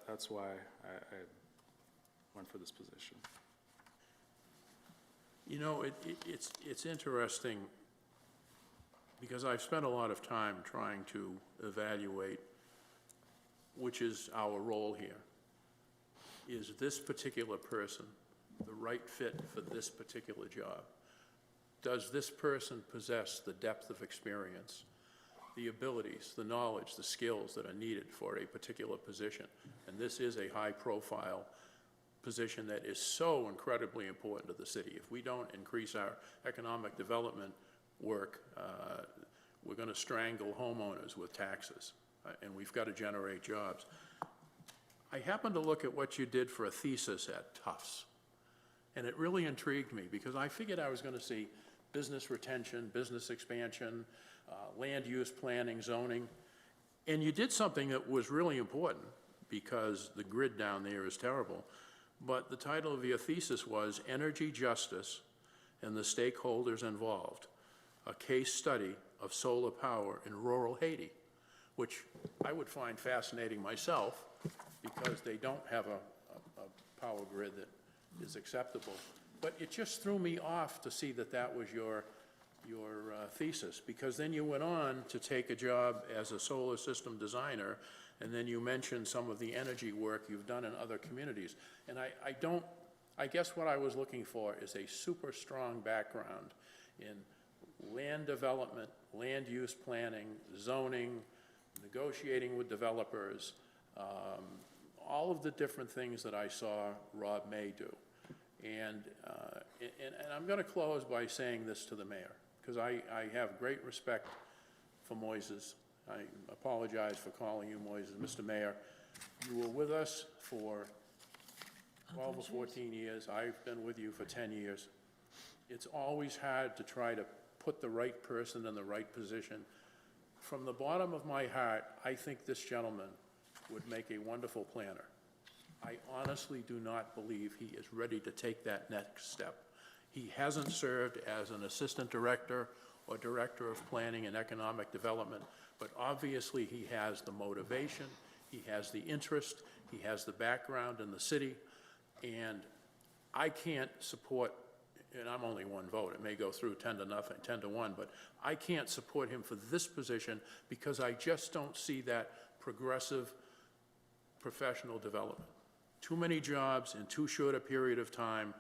that's why I went for this position. You know, it's interesting because I've spent a lot of time trying to evaluate which is our role here. Is this particular person the right fit for this particular job? Does this person possess the depth of experience, the abilities, the knowledge, the skills that are needed for a particular position? And this is a high-profile position that is so incredibly important to the city. If we don't increase our economic development work, we're going to strangle homeowners with taxes, and we've got to generate jobs. I happened to look at what you did for a thesis at Tufts, and it really intrigued me because I figured I was going to see business retention, business expansion, land use planning, zoning, and you did something that was really important because the grid down there is terrible. But the title of your thesis was Energy Justice and the Stakeholders Involved, a case study of solar power in rural Haiti, which I would find fascinating myself because they don't have a power grid that is acceptable. But it just threw me off to see that that was your thesis, because then you went on to take a job as a solar system designer, and then you mentioned some of the energy work you've done in other communities. And I guess what I was looking for is a super strong background in land development, land use planning, zoning, negotiating with developers, all of the different things that I saw Rob May do. And I'm going to close by saying this to the mayor, because I have great respect for Moises. I apologize for calling you Moises. Mr. Mayor, you were with us for 12 or 14 years. I've been with you for 10 years. It's always hard to try to put the right person in the right position. From the bottom of my heart, I think this gentleman would make a wonderful planner. I honestly do not believe he is ready to take that next step. He hasn't served as an assistant director or director of planning and economic development, but obviously he has the motivation, he has the interest, he has the background in the city, and I can't support, and I'm only one vote, it may go through 10 to nothing, 10 to 1, but I can't support him for this position because I just don't see that progressive professional development. Too many jobs in too short a period of time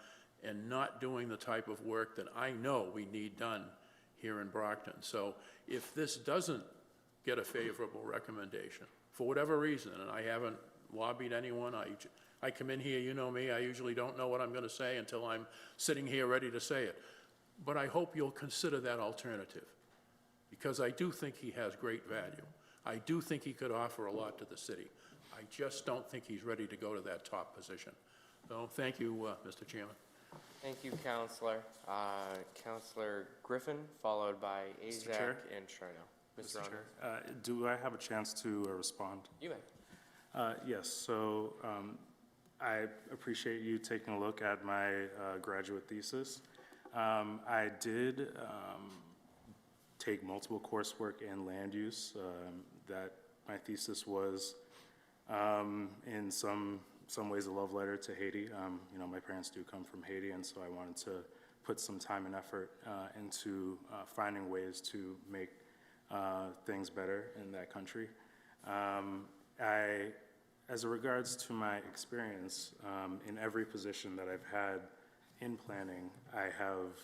and not doing the type of work that I know we need done here in Brockton. So if this doesn't get a favorable recommendation, for whatever reason, and I haven't lobbied anyone, I come in here, you know me, I usually don't know what I'm going to say until I'm sitting here ready to say it. But I hope you'll consider that alternative, because I do think he has great value. I do think he could offer a lot to the city. I just don't think he's ready to go to that top position. So, thank you, Mr. Chairman. Thank you, Counselor. Counselor Griffin, followed by Azak Chair? and Charno. Mr. Mr. Chair, do I have a chance to respond? You may. Yes, so I appreciate you taking a look at my graduate thesis. I did take multiple coursework in land use. That my thesis was, in some ways, a love letter to Haiti. You know, my parents do come from Haiti, and so I wanted to put some time and effort into finding ways to make things better in that country. As it regards to my experience, in every position that I've had in planning, I have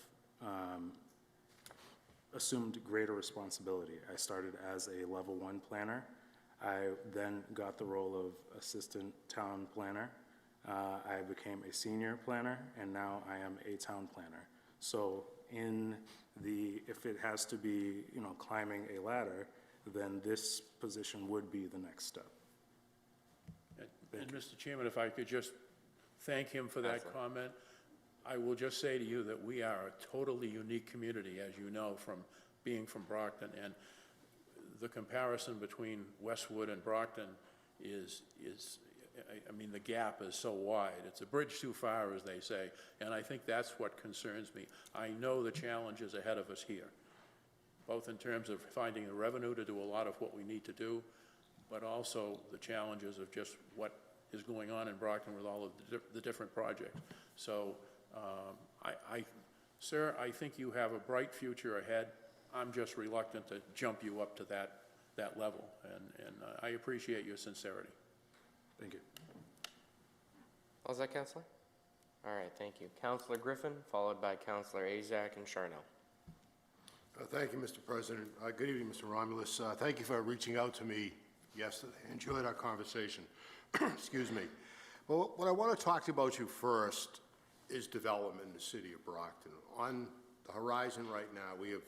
assumed greater responsibility. I started as a level 1 planner. I then got the role of assistant town planner. I became a senior planner, and now I am a town planner. So if it has to be, you know, climbing a ladder, then this position would be the next step. And Mr. Chairman, if I could just thank him for that comment. I will just say to you that we are a totally unique community, as you know, from being from Brockton. And the comparison between Westwood and Brockton is I mean, the gap is so wide. It's a bridge too far, as they say. And I think that's what concerns me. I know the challenges ahead of us here, both in terms of finding the revenue to do a lot of what we need to do, but also the challenges of just what is going on in Brockton with all of the different projects. So, sir, I think you have a bright future ahead. I'm just reluctant to jump you up to that level, and I appreciate your sincerity. Thank you. All set, Counselor? All right, thank you. Counselor Griffin, followed by Counselor Azak and Charno. Thank you, Mr. President. Good evening, Mr. Romulus. Thank you for reaching out to me yesterday. I enjoyed our conversation. Excuse me. Well, what I want to talk about you first is development in the city of Brockton. On the horizon right now, we have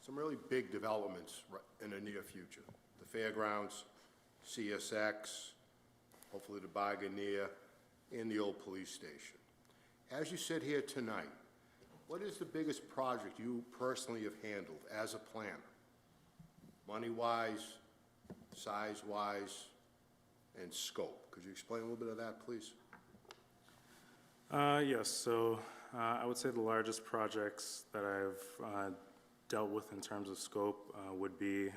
some really big developments in the near future. The fairgrounds, CSX, hopefully the Barganeer, and the old police station. As you sit here tonight, what is the biggest project you personally have handled as a planner? Money-wise, size-wise, and scope. Could you explain a little bit of that, please? Yes, so I would say the largest projects that I've dealt with in terms of scope would be, you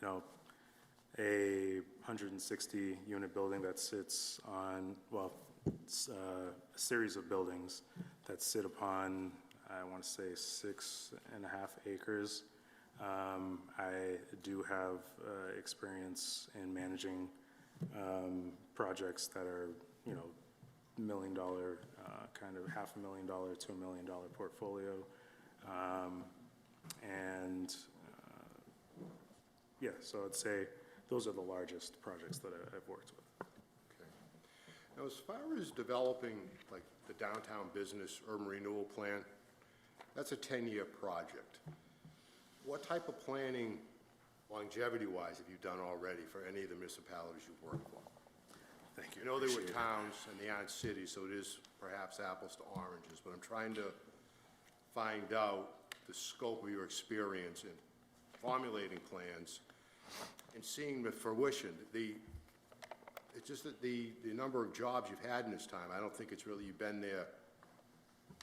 know, a 160-unit building that sits on, well, it's a series of buildings that sit upon, I want to say, 6.5 acres. I do have experience in managing projects that are, you know, $1 million, kind of $500,000 to $1 million portfolio. Yeah, so I'd say those are the largest projects that I've worked with. Okay. Now, as far as developing, like, the downtown business urban renewal plan, that's a 10-year project. What type of planning, longevity-wise, have you done already for any of the municipalities you've worked for? Thank you. I know they were towns and they aren't cities, so it is perhaps apples to oranges, but I'm trying to find out the scope of your experience in formulating plans and seeing the fruition. It's just that the number of jobs you've had in this time, I don't think it's really, you've been there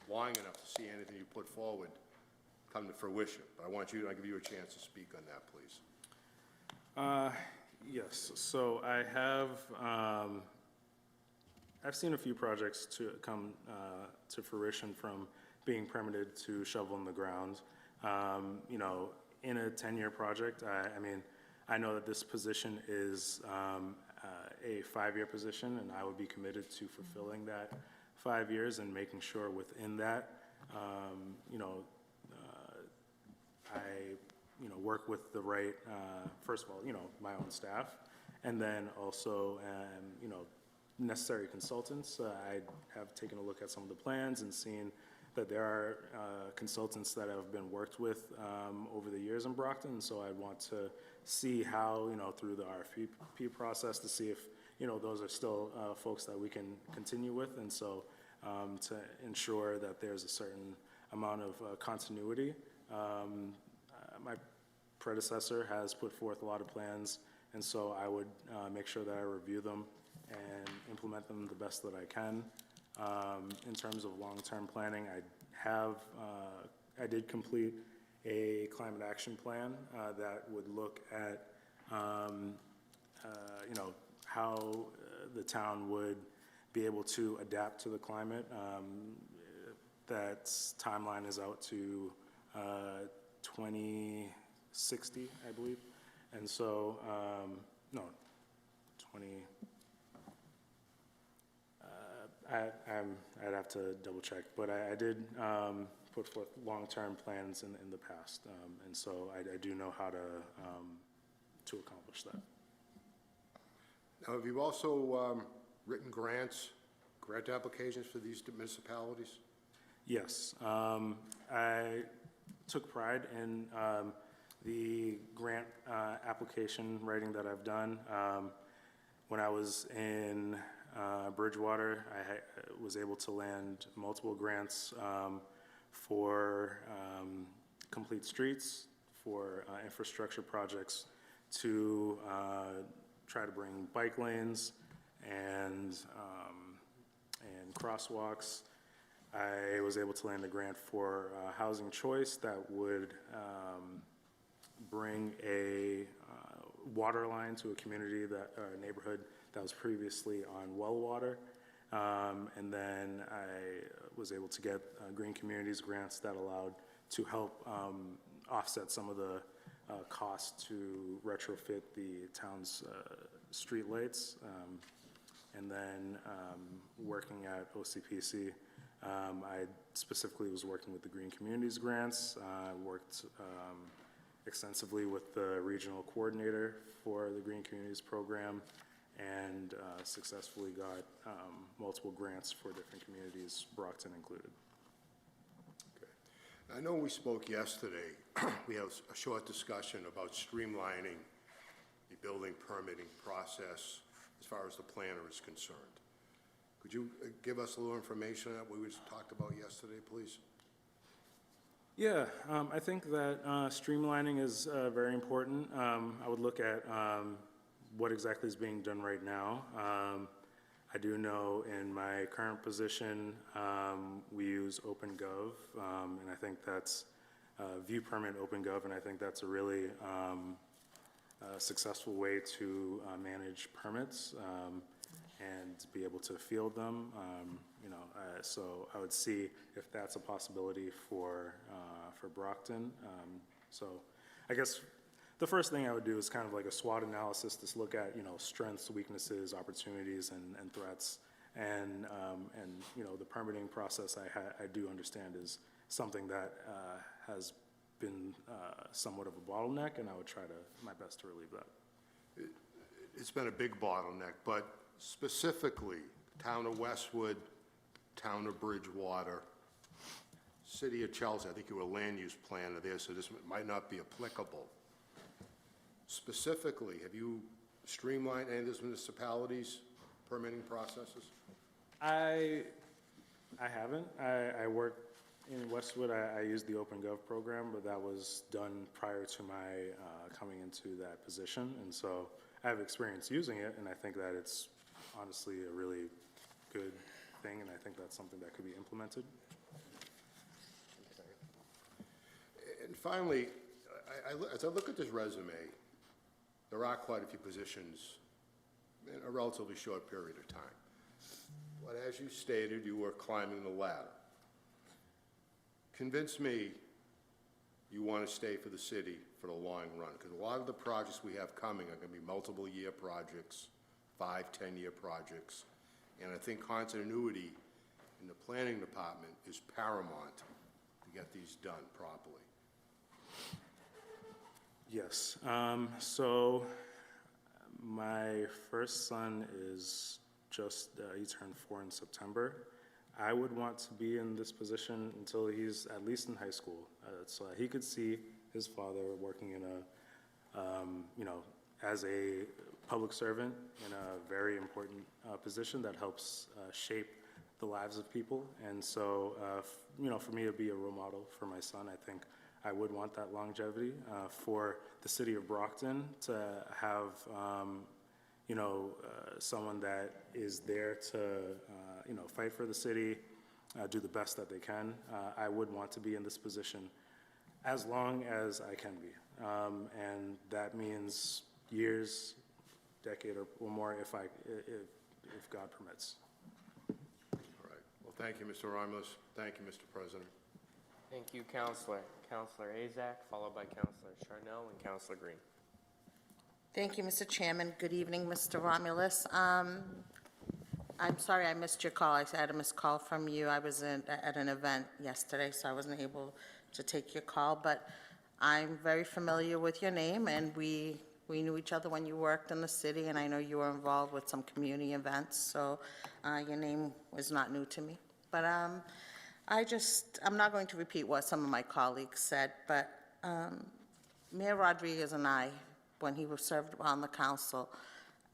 long enough to see anything you put forward come to fruition. But I'll give you a chance to speak on that, please. Yes, so I have, I've seen a few projects to come to fruition from being permitted to shovel in the ground. You know, in a 10-year project, I mean, I know that this position is a 5-year position, and I would be committed to fulfilling that 5 years and making sure within that, you know, I, you know, work with the right, first of all, you know, my own staff, and then also, you know, necessary consultants. I have taken a look at some of the plans and seen that there are consultants that have been worked with over the years in Brockton, so I want to see how, you know, through the RFP process to see those are still folks that we can continue with. And so to ensure that there's a certain amount of continuity, my predecessor has put forth a lot of plans, and so I would make sure that I review them and implement them the best that I can. In terms of long-term planning, I did complete a climate action plan that would look at, how the town would be able to adapt to the climate. That timeline is out to 2060, I believe. And so, no, 20, I'd have to double check, but I did put forth long-term plans in the past, and so I do know how to accomplish that. Now, have you also written grant applications for these municipalities? Yes, I took pride in the grant application writing that I've done. When I was in Bridgewater, I was able to land multiple grants for complete streets, for infrastructure projects, to try to bring bike lanes and crosswalks. I was able to land a grant for housing choice that would bring a water line to a community, a neighborhood that was previously on well water. And then I was able to get Green Communities grants that allowed to help offset some of the costs to retrofit the town's street lights. And then working at OCPC, I specifically was working with the Green Communities grants. I worked extensively with the regional coordinator for the Green Communities program, and successfully got multiple grants for different communities, Brockton included. Okay. I know we spoke yesterday, we had a short discussion about streamlining the building permitting process as far as the planner is concerned. Could you give us a little information on what we talked about yesterday, please? Yeah, I think that streamlining is very important. I would look at what exactly is being done right now. I do know in my current position, we use OpenGov, and I think that's View Permit OpenGov, and I think that's a really successful way to manage permits and be able to field them. So I would see if that's a possibility for Brockton. So I guess the first thing I would do is kind of like a SWOT analysis, to look at, strengths, weaknesses, opportunities, and threats. And the permitting process I do understand is something that has been somewhat of a bottleneck, and I would try my best to relieve that. It's been a big bottleneck, but specifically, town of Westwood, town of Bridgewater, city of Chelsea, I think you were a land use planner there, so this might not be applicable. Specifically, have you streamlined any of those municipalities' permitting processes? I haven't. I worked in Westwood. I used the OpenGov program, but that was done prior to my coming into that position, and so I have experience using it, and I think that it's honestly a really good thing, and I think that's something that could be implemented. And finally, as I look at this resume, there are quite a few positions in a relatively short period of time. But as you stated, you were climbing the ladder. Convince me you want to stay for the city for the long run, because a lot of the projects we have coming are going to be multiple-year projects, 5, 10-year projects, and I think continuity in the planning department is paramount to get these done properly. Yes. So my first son is just, he turned 4 in September. I would want to be in this position until he's at least in high school, so he could see his father working in a, as a public servant in a very important position that helps shape the lives of people. And so, for me to be a role model for my son, I think I would want that longevity. For the city of Brockton to have, someone that is there to, fight for the city, do the best that they can. I would want to be in this position as long as I can be. And that means years, decade or more if God permits. All right. Well, thank you, Mr. Romulus. Thank you, Mr. President. Thank you, Counselor. Counselor Azak, followed by Counselor Charnel and Counselor Green. Thank you, Mr. Chairman. Good evening, Mr. Romulus. I'm sorry I missed your call. I had a missed call from you. I was at an event yesterday, so I wasn't able to take your call, but I'm very familiar with your name, and we knew each other when you worked in the city, and I know you were involved with some community events, so your name was not new to me. But I'm not going to repeat what some of my colleagues said, but Mayor Rodriguez and I, when he was served on the council,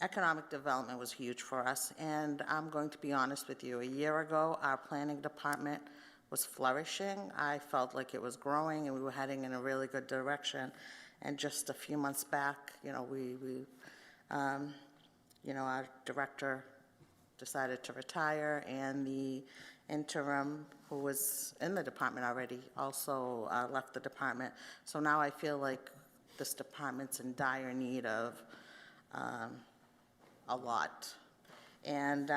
economic development was huge for us, and I'm going to be honest with you. A year ago, our planning department was flourishing. I felt like it was growing, and we were heading in a really good direction. And just a few months back, our director decided to retire, and the interim, who was in the department already, also left the department. So now I feel like this department's in dire need of a lot. And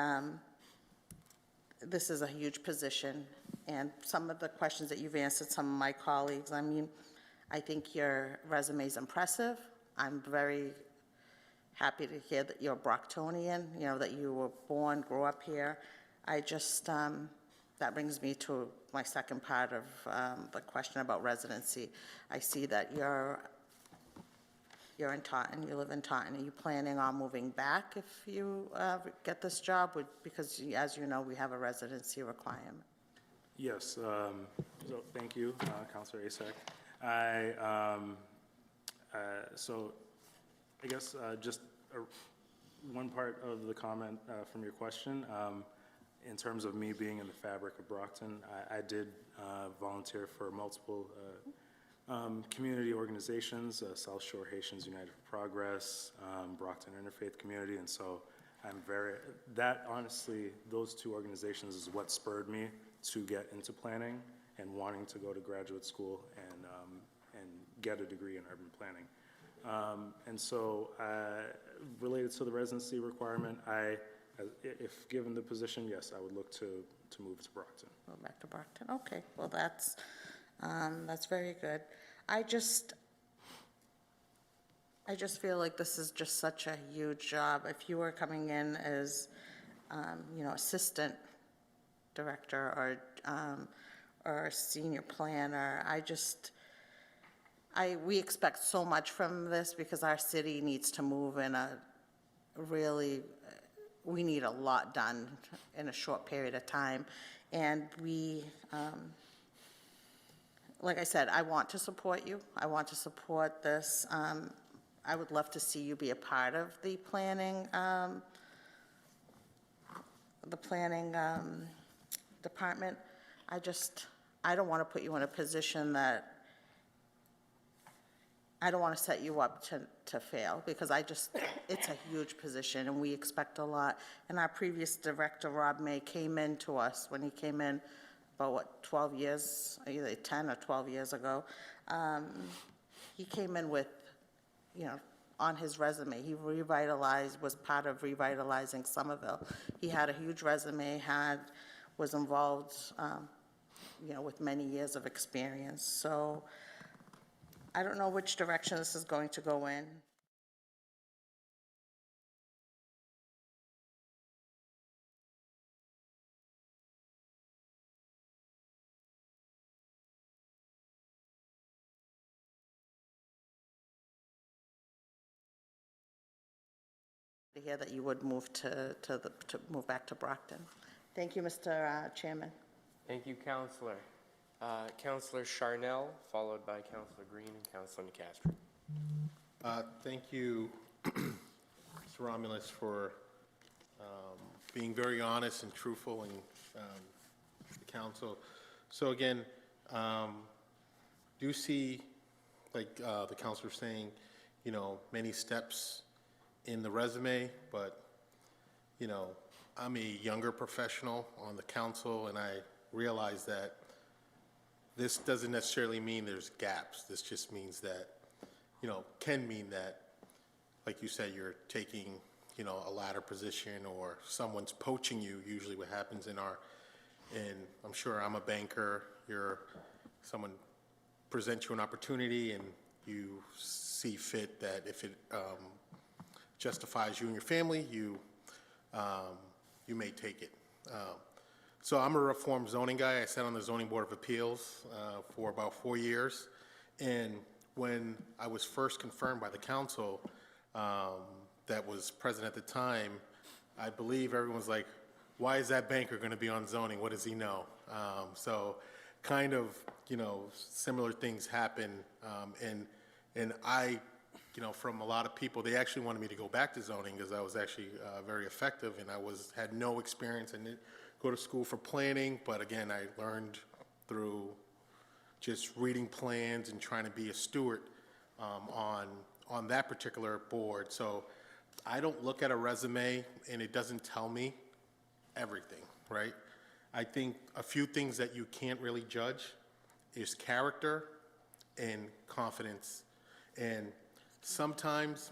this is a huge position. And some of the questions that you've answered, some of my colleagues, I think your resume is impressive. I'm very happy to hear that you're a Brocktonian, that you were born, grew up here. That brings me to my second part of the question about residency. I see that you're in Taunton, you live in Taunton. Are you planning on moving back if you get this job? Because, as you know, we have a residency requirement. Yes, so thank you, Councilor Asek. So I guess just one part of the comment from your question, in terms of me being in the fabric of Brockton, I did volunteer for multiple community organizations, South Shore Haitians United for Progress, Brockton Interfaith Community, and so honestly, those two organizations is what spurred me to get into planning and wanting to go to graduate school and get a degree in urban planning. And so related to the residency requirement, if given the position, yes, I would look to move to Brockton. Go back to Brockton, okay. Well, that's very good. I just feel like this is just such a huge job. If you were coming in as, assistant director or senior planner, we expect so much from this because our city needs to move in we need a lot done in a short period of time. And like I said, I want to support you. I want to support this. I would love to see you be a part of the planning department. I don't want to put you in a position that I don't want to set you up to fail, because it's a huge position and we expect a lot. And our previous director, Rob May, came in to us when he came in about 12 years, either 10 or 12 years ago. He came in with, on his resume, he was part of revitalizing Somerville. He had a huge resume, was involved, with many years of experience. So I don't know which direction this is going to go in. To hear that you would move to move back to Brockton. Thank you, Mr. Chairman. Thank you, Counselor. Counselor Charnel, followed by Counselor Green and Counselor Nicastro. Thank you, Mr. Romulus, for being very honest and truthful in the council. So again, do see, like the councilor saying, you know, many steps in the resume, but, you know, I'm a younger professional on the council, and I realize that this doesn't necessarily mean there's gaps. This just means that, you know, can mean that, like you said, you're taking, you know, a ladder position or someone's poaching you, usually what happens and I'm sure I'm a banker, someone presents you an opportunity and you see fit that if it justifies you and your family, you may take it. So I'm a reform zoning guy. I sat on the Zoning Board of Appeals for about 4 years. And when I was first confirmed by the council that was present at the time, I believe everyone was like, why is that banker going to be on zoning? What does he know? So kind of, you know, similar things happen. And I, you know, from a lot of people, they actually wanted me to go back to zoning because I was actually very effective, and I had no experience. I didn't go to school for planning, but again, I learned through just reading plans and trying to be a steward on that particular board. So I don't look at a resume and it doesn't tell me everything, right? I think a few things that you can't really judge is character and confidence. And sometimes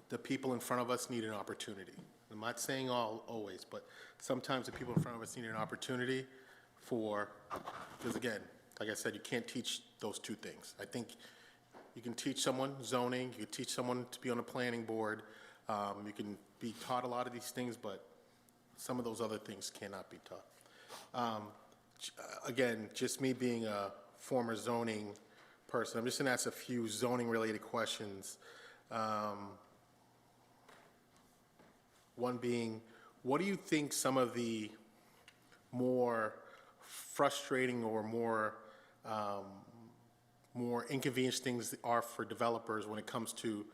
the people in front of us need an opportunity. I'm not saying always, but sometimes the people in front of us need an opportunity because again, like I said, you can't teach those two things. I think you can teach someone zoning, you can teach someone to be on a planning board, you can be taught a lot of these things, but some of those other things cannot be taught. Again, just me being a former zoning person, I'm just gonna ask a few zoning related questions. One being, what do you think some of the more frustrating or more inconvenient things are for developers when it comes to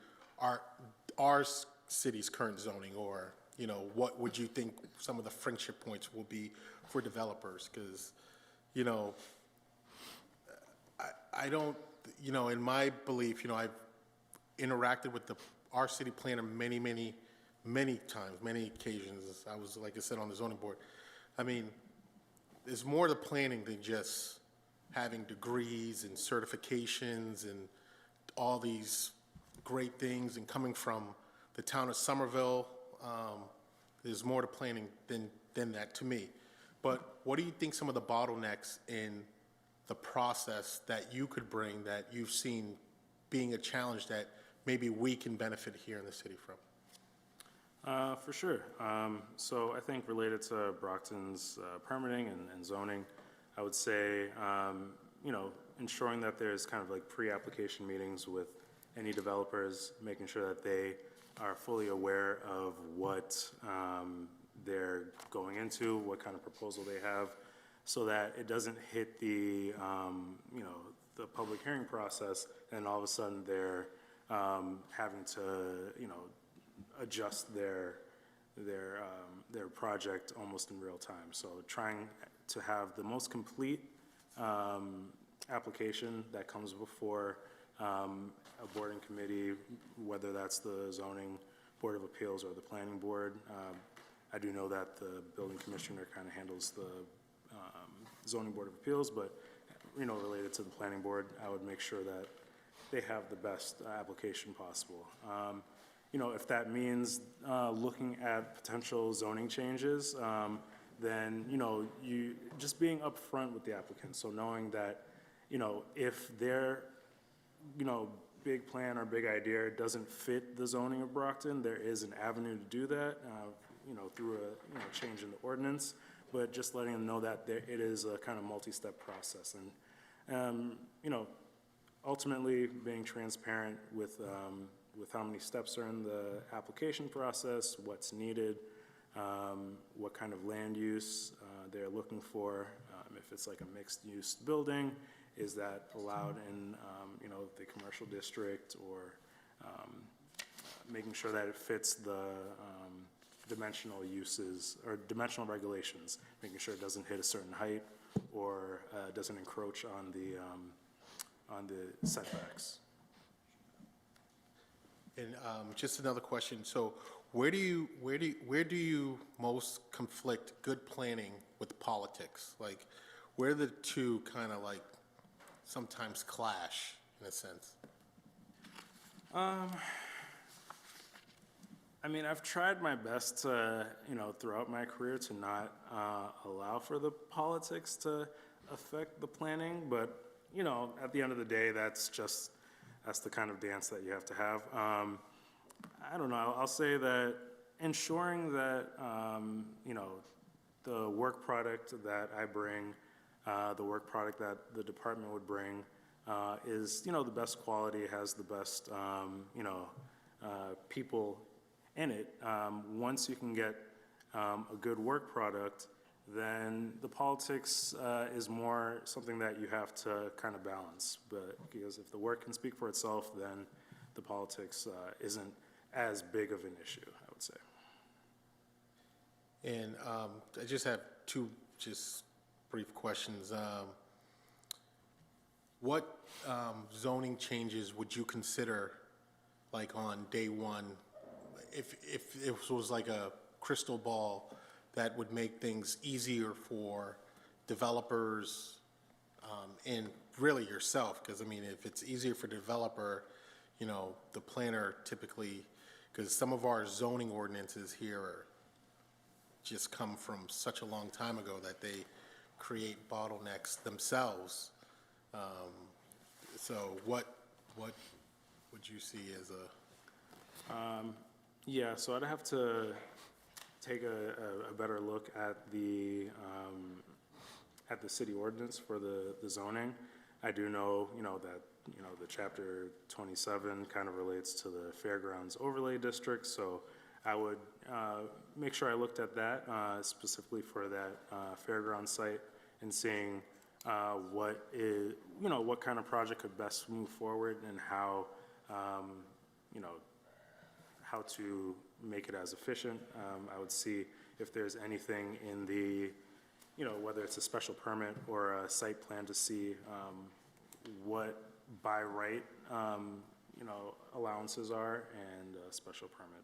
our city's current zoning? Or, you know, what would you think some of the friendship points will be for developers? Because, you know, I don't, you know, in my belief, you know, I've interacted with our city planner many times, many occasions. I was, like I said, on the zoning board. I mean, there's more to planning than just having degrees and certifications and all these great things, and coming from the town of Somerville, there's more to planning than that to me. But what do you think some of the bottlenecks in the process that you could bring, that you've seen being a challenge that maybe we can benefit here in the city from? For sure. So I think related to Brockton's permitting and zoning, I would say, you know, ensuring that there's kind of like pre-application meetings with any developers, making sure that they are fully aware of what they're going into, what kind of proposal they have, so that it doesn't hit the, you know, the public hearing process, and all of a sudden they're having to, you know, adjust their project almost in real time. So trying to have the most complete application that comes before a boarding committee, whether that's the zoning board of appeals or the planning board. I do know that the building commissioner kind of handles the zoning board of appeals, but, you know, related to the planning board, I would make sure that they have the best application possible. You know, if that means looking at potential zoning changes, then, you know, you just being upfront with the applicant. So knowing that, you know, if their, you know, big plan or big idea doesn't fit the zoning of Brockton, there is an avenue to do that, you know, through a change in the ordinance, but just letting them know that it is a kind of multi-step process. And, you know, ultimately being transparent with how many steps are in the application process, what's needed, what kind of land use they're looking for. If it's like a mixed-use building, is that allowed in, you know, the commercial district or making sure that it fits the dimensional uses or dimensional regulations, making sure it doesn't hit a certain height or doesn't encroach on the setbacks. And just another question. So where do you most conflict good planning with politics? Like, where the two kind of like sometimes clash in a sense? I mean, I've tried my best to, throughout my career to not allow for the politics to affect the planning, but, at the end of the day, that's the kind of dance that you have to have. I don't know, I'll say that ensuring that, the work product that I bring, the work product that the department would bring is, the best quality, has the best, people in it. Once you can get a good work product, then the politics is more something that you have to kind of balance. But because if the work can speak for itself, then the politics isn't as big of an issue, I would say. And I just have two just brief questions. What zoning changes would you consider, like on day one, if it was like a crystal ball that would make things easier for developers and really yourself? Because I mean, if it's easier for the developer, the planner typically, because some of our zoning ordinances here are just come from such a long time ago that they create bottlenecks themselves. So what would you see as a? Yeah, so I'd have to take a better look at the city ordinance for the zoning. I do know, that, the chapter 27 kind of relates to the fairgrounds overlay district, so I would make sure I looked at that specifically for that fairground site and seeing what is, what kind of project could best move forward and how, how to make it as efficient. I would see if there's anything in the, whether it's a special permit or a site plan to see what by right, allowances are and a special permit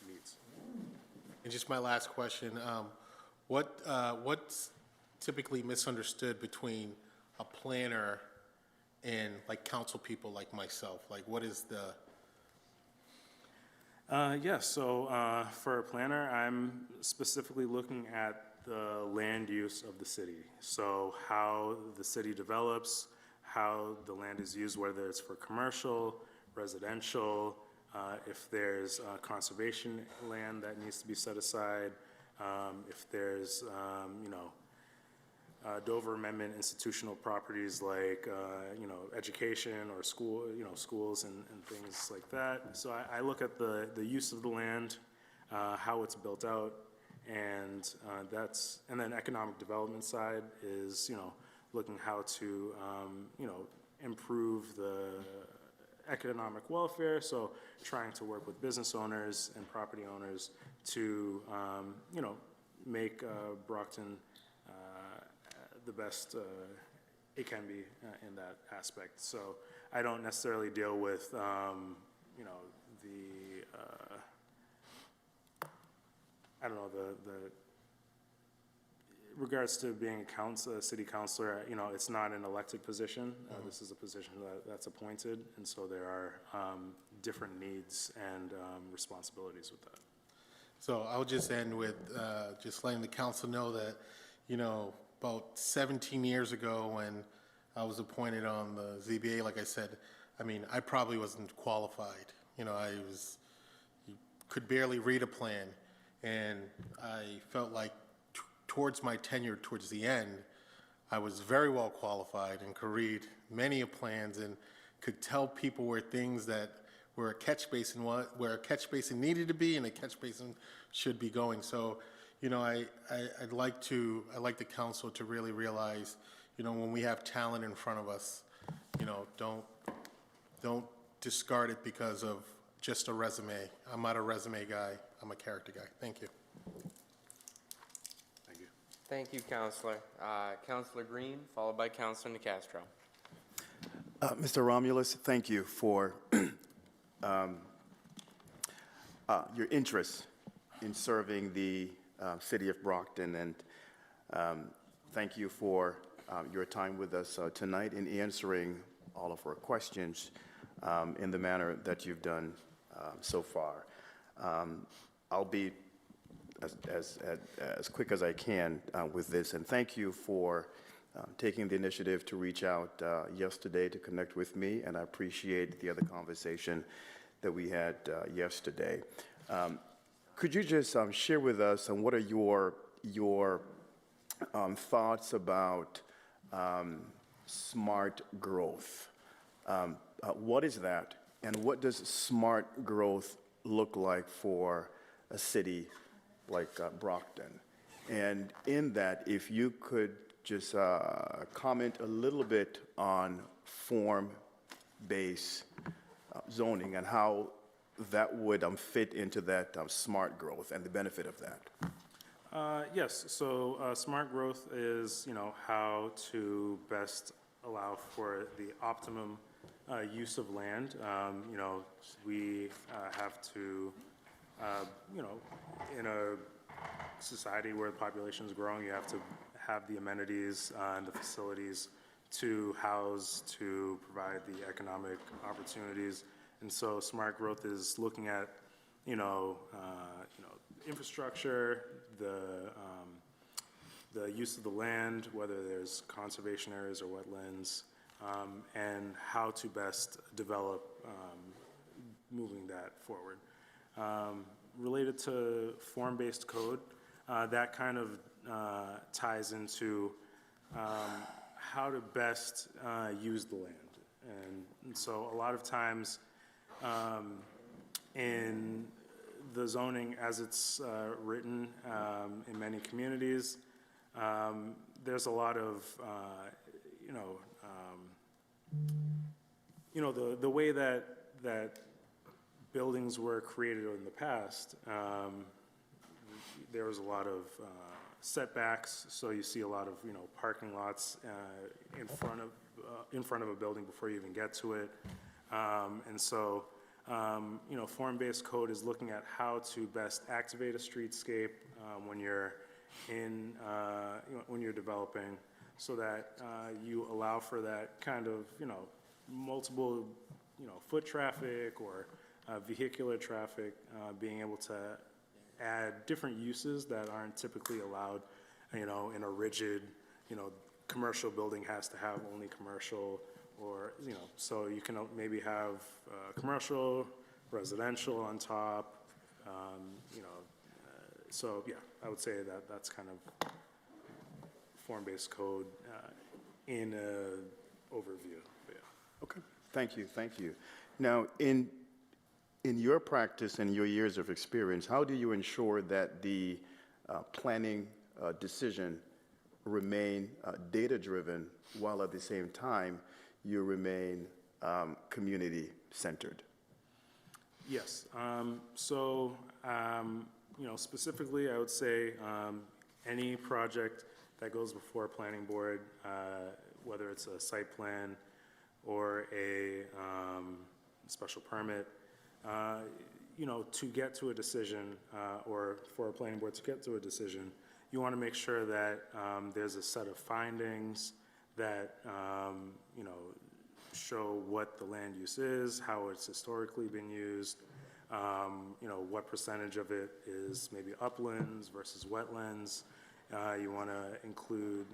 needs. And just my last question, what's typically misunderstood between a planner and like council people like myself? Like what is the? Yes, so for a planner, I'm specifically looking at the land use of the city. So how the city develops, how the land is used, whether it's for commercial, residential, if there's conservation land that needs to be set aside, if there's, Dover Amendment institutional properties like, education or school, schools and things like that. So I look at the use of the land, how it's built out, and and then economic development side is, looking how to, improve the economic welfare. So trying to work with business owners and property owners to, make Brockton the best it can be in that aspect. So I don't necessarily deal with, I don't know, the regards to being a city councilor, it's not an elected position. This is a position that's appointed, and so there are different needs and responsibilities with that. So I'll just end with just letting the council know that, about 17 years ago when I was appointed on the ZBA, like I said, I mean, I probably wasn't qualified. Could barely read a plan. And I felt like towards my tenure, towards the end, I was very well qualified and could read many of plans and could tell people where things that where a catch basin where a catch basin needed to be and a catch basin should be going. So, I'd like the council to really realize, when we have talent in front of us, don't discard it because of just a resume. I'm not a resume guy, I'm a character guy. Thank you. Thank you. Thank you, Counselor. Counselor Green, followed by Counselor Nacastro. Mr. Romulus, thank you for your interest in serving the city of Brockton, and thank you for your time with us tonight in answering all of our questions in the manner that you've done so far. I'll be as quick as I can with this, and thank you for taking the initiative to reach out yesterday to connect with me, and I appreciate the other conversation that we had yesterday. Could you just share with us what are your thoughts about smart growth? What is that, and what does smart growth look like for a city like Brockton? And in that, if you could just comment a little bit on form-based zoning and how that would fit into that smart growth and the benefit of that. Yes, so smart growth is, how to best allow for the optimum use of land. We have to, in a society where the population is growing, you have to have the amenities and the facilities to house, to provide the economic opportunities. And so smart growth is looking at, infrastructure, the use of the land, whether there's conservation areas or wetlands, and how to best develop moving that forward. Related to form-based code, that kind of ties into how to best use the land. And so a lot of times in the zoning as it's written in many communities, there's a lot of, the way that buildings were created in the past, there was a lot of setbacks, so you see a lot of, parking lots in front of a building before you even get to it. And so, form-based code is looking at how to best activate a streetscape when you're when you're developing, so that you allow for that kind of, multiple, foot traffic or vehicular traffic, being able to add different uses that aren't typically allowed, in a rigid, commercial building has to have only commercial, or, so you can maybe have commercial, residential on top, so yeah, I would say that that's kind of form-based code in an overview. But yeah. Okay, thank you. Now, in your practice and your years of experience, how do you ensure that the planning decision remain data-driven while at the same time you remain community-centered? Yes. Specifically, I would say any project that goes before a planning board, whether it's a site plan or a special permit, to get to a decision, or for a planning board to get to a decision, you want to make sure that there's a set of findings that, show what the land use is, how it's historically been used, what percentage of it is maybe uplands versus wetlands. You want to include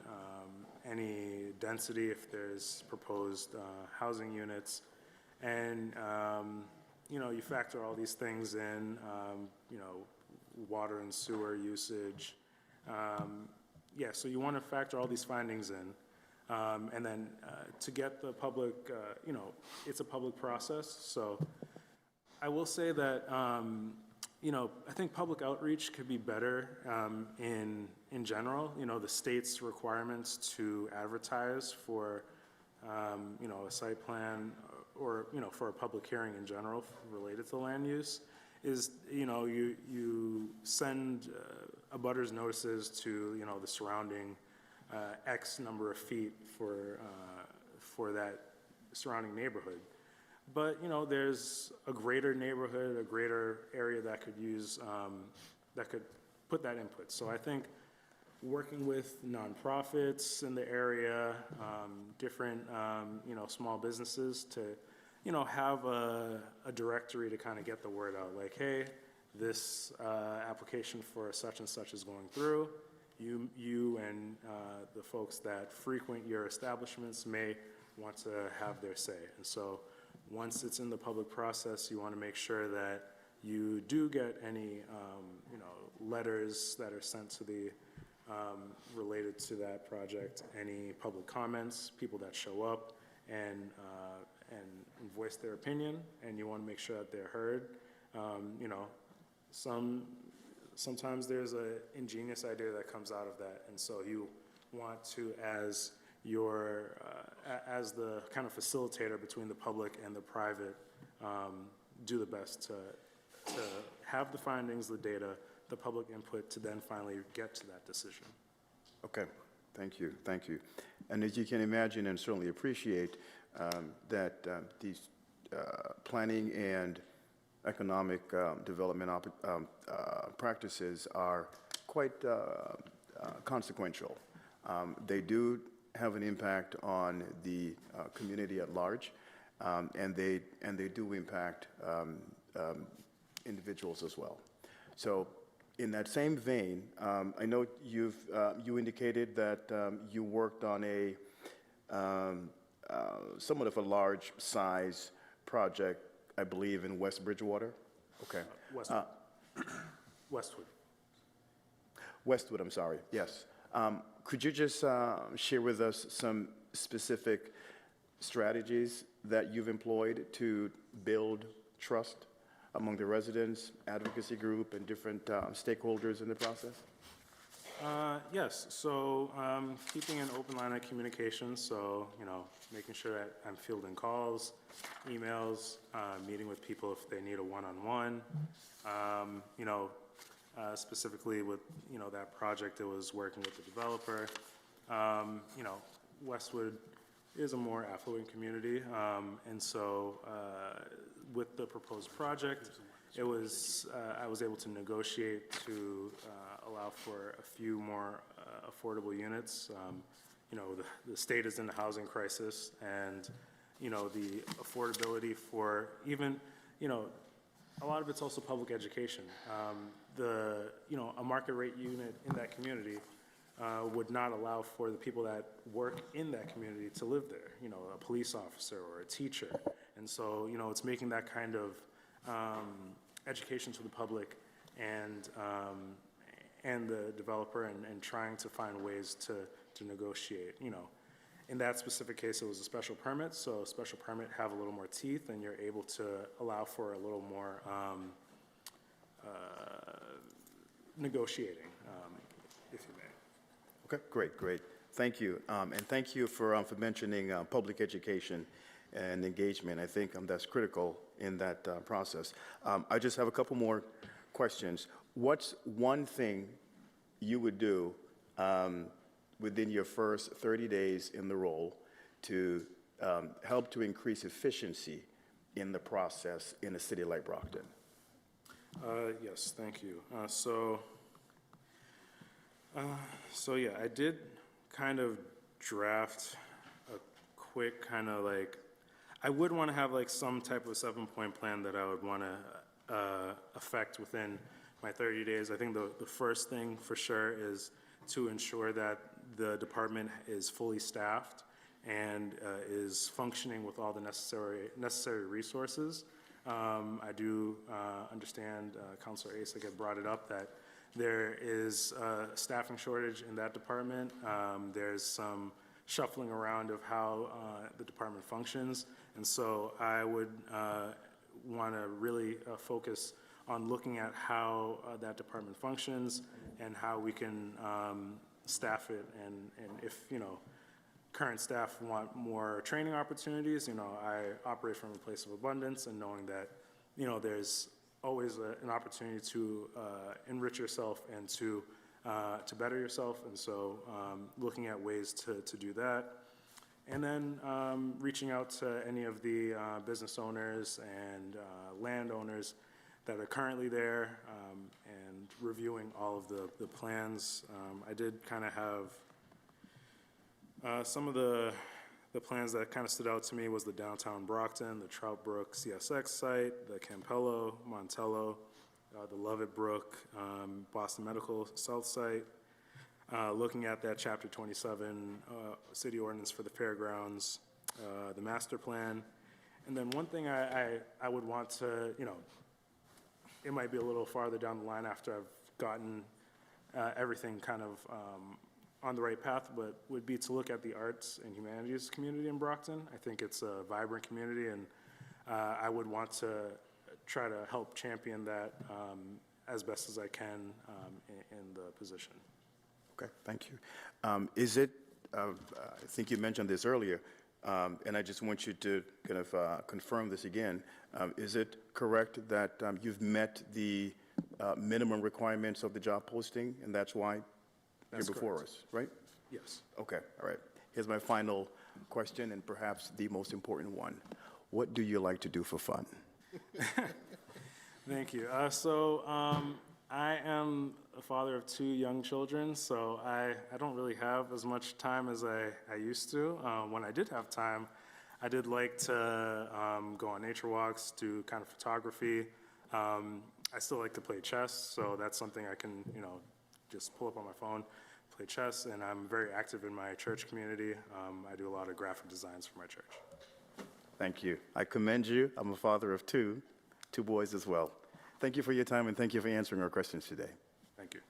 any density if there's proposed housing units. And, you factor all these things in, water and sewer usage. So you want to factor all these findings in. And then to get the public, it's a public process. So I will say that, I think public outreach could be better in general. The state's requirements to advertise for, a site plan or, you know, for a public hearing in general related to land use, is, you know, you send abutters notices to, you know, the surrounding X number of feet for that surrounding neighborhood. But, you know, there's a greater neighborhood, a greater area that could use, that could put that input. So I think working with nonprofits in the area, different, you know, small businesses to, you know, have a directory to kind of get the word out, like, hey, this application for such and such is going through. You and the folks that frequent your establishments may want to have their say. And so once it's in the public process, you want to make sure that you do get any, you know, letters that are sent to the, related to that project, any public comments, people that show up and voice their opinion, and you want to make sure that they're heard. You know, sometimes there's an ingenious idea that comes out of that, and so you want to, as your, as the kind of facilitator between the public and the private, do the best to have the findings, the data, the public input to then finally get to that decision. Okay, thank you, thank you. And as you can imagine and certainly appreciate, that these planning and economic development practices are quite consequential. They do have an impact on the community at large, and they do impact individuals as well. So in that same vein, I know you indicated that you worked on a somewhat of a large size project, I believe, in West Bridgewater. Okay. Westwood. Westwood, I'm sorry, yes. Could you just share with us some specific strategies that you've employed to build trust among the residents, advocacy group, and different stakeholders in the process? Yes, so keeping an open line of communication, so, you know, making sure that I'm fielding calls, emails, meeting with people if they need a one-on-one. You know, specifically with, you know, that project, it was working with the developer. You know, Westwood is a more affluent community, and so with the proposed project, it was, I was able to negotiate to allow for a few more affordable units. You know, the state is in a housing crisis, and, you know, the affordability for even, you know, a lot of it's also public education. You know, a market rate unit in that community would not allow for the people that work in that community to live there, you know, a police officer or a teacher. And so, you know, it's making that kind of education to the public and the developer and trying to find ways to negotiate, you know. In that specific case, it was a special permit, so a special permit have a little more teeth, and you're able to allow for a little more negotiating, if you may. Okay, great, great. Thank you. And thank you for mentioning public education and engagement. I think that's critical in that process. I just have a couple more questions. What's one thing you would do within your first 30 days in the role to help to increase efficiency in the process in a city like Brockton? Yes, thank you. So yeah, I did kind of draft a quick kind of like, I would want to have like some type of 7-point plan that I would want to affect within my 30 days. I think the first thing for sure is to ensure that the department is fully staffed and is functioning with all the necessary resources. I do understand Councilor Asik had brought it up that there is a staffing shortage in that department. There's some shuffling around of how the department functions, and so I would want to really focus on looking at how that department functions and how we can staff it, and if, you know, current staff want more training opportunities. You know, I operate from a place of abundance and knowing that, you know, there's always an opportunity to enrich yourself and to better yourself. And so looking at ways to do that. And then reaching out to any of the business owners and landowners that are currently there and reviewing all of the plans. I did kind of have some of the plans that kind of stood out to me was the downtown Brockton, the Trout Brook CSX site, the Campello, Montello, the Lovett Brook, Boston Medical South site. Looking at that Chapter 27 city ordinance for the fairgrounds, the master plan. And then one thing I would want to, you know, it might be a little farther down the line after I've gotten everything kind of on the right path, but would be to look at the arts and humanities community in Brockton. I think it's a vibrant community, and I would want to try to help champion that as best as I can in the position. Okay, thank you. Is it, I think you mentioned this earlier, and I just want you to kind of confirm this again. Is it correct that you've met the minimum requirements of the job posting, and that's why you're before us, right? Yes. Okay, all right. Here's my final question, and perhaps the most important one. What do you like to do for fun? Thank you. I am a father of 2 young children, so I don't really have as much time as I used to. When I did have time, I did like to go on nature walks, do kind of photography. I still like to play chess, so that's something I can, you know, just pull up on my phone, play chess, and I'm very active in my church community. I do a lot of graphic designs for my church. Thank you. I commend you. I'm a father of 2 boys as well. Thank you for your time, and thank you for answering our questions today. Thank you.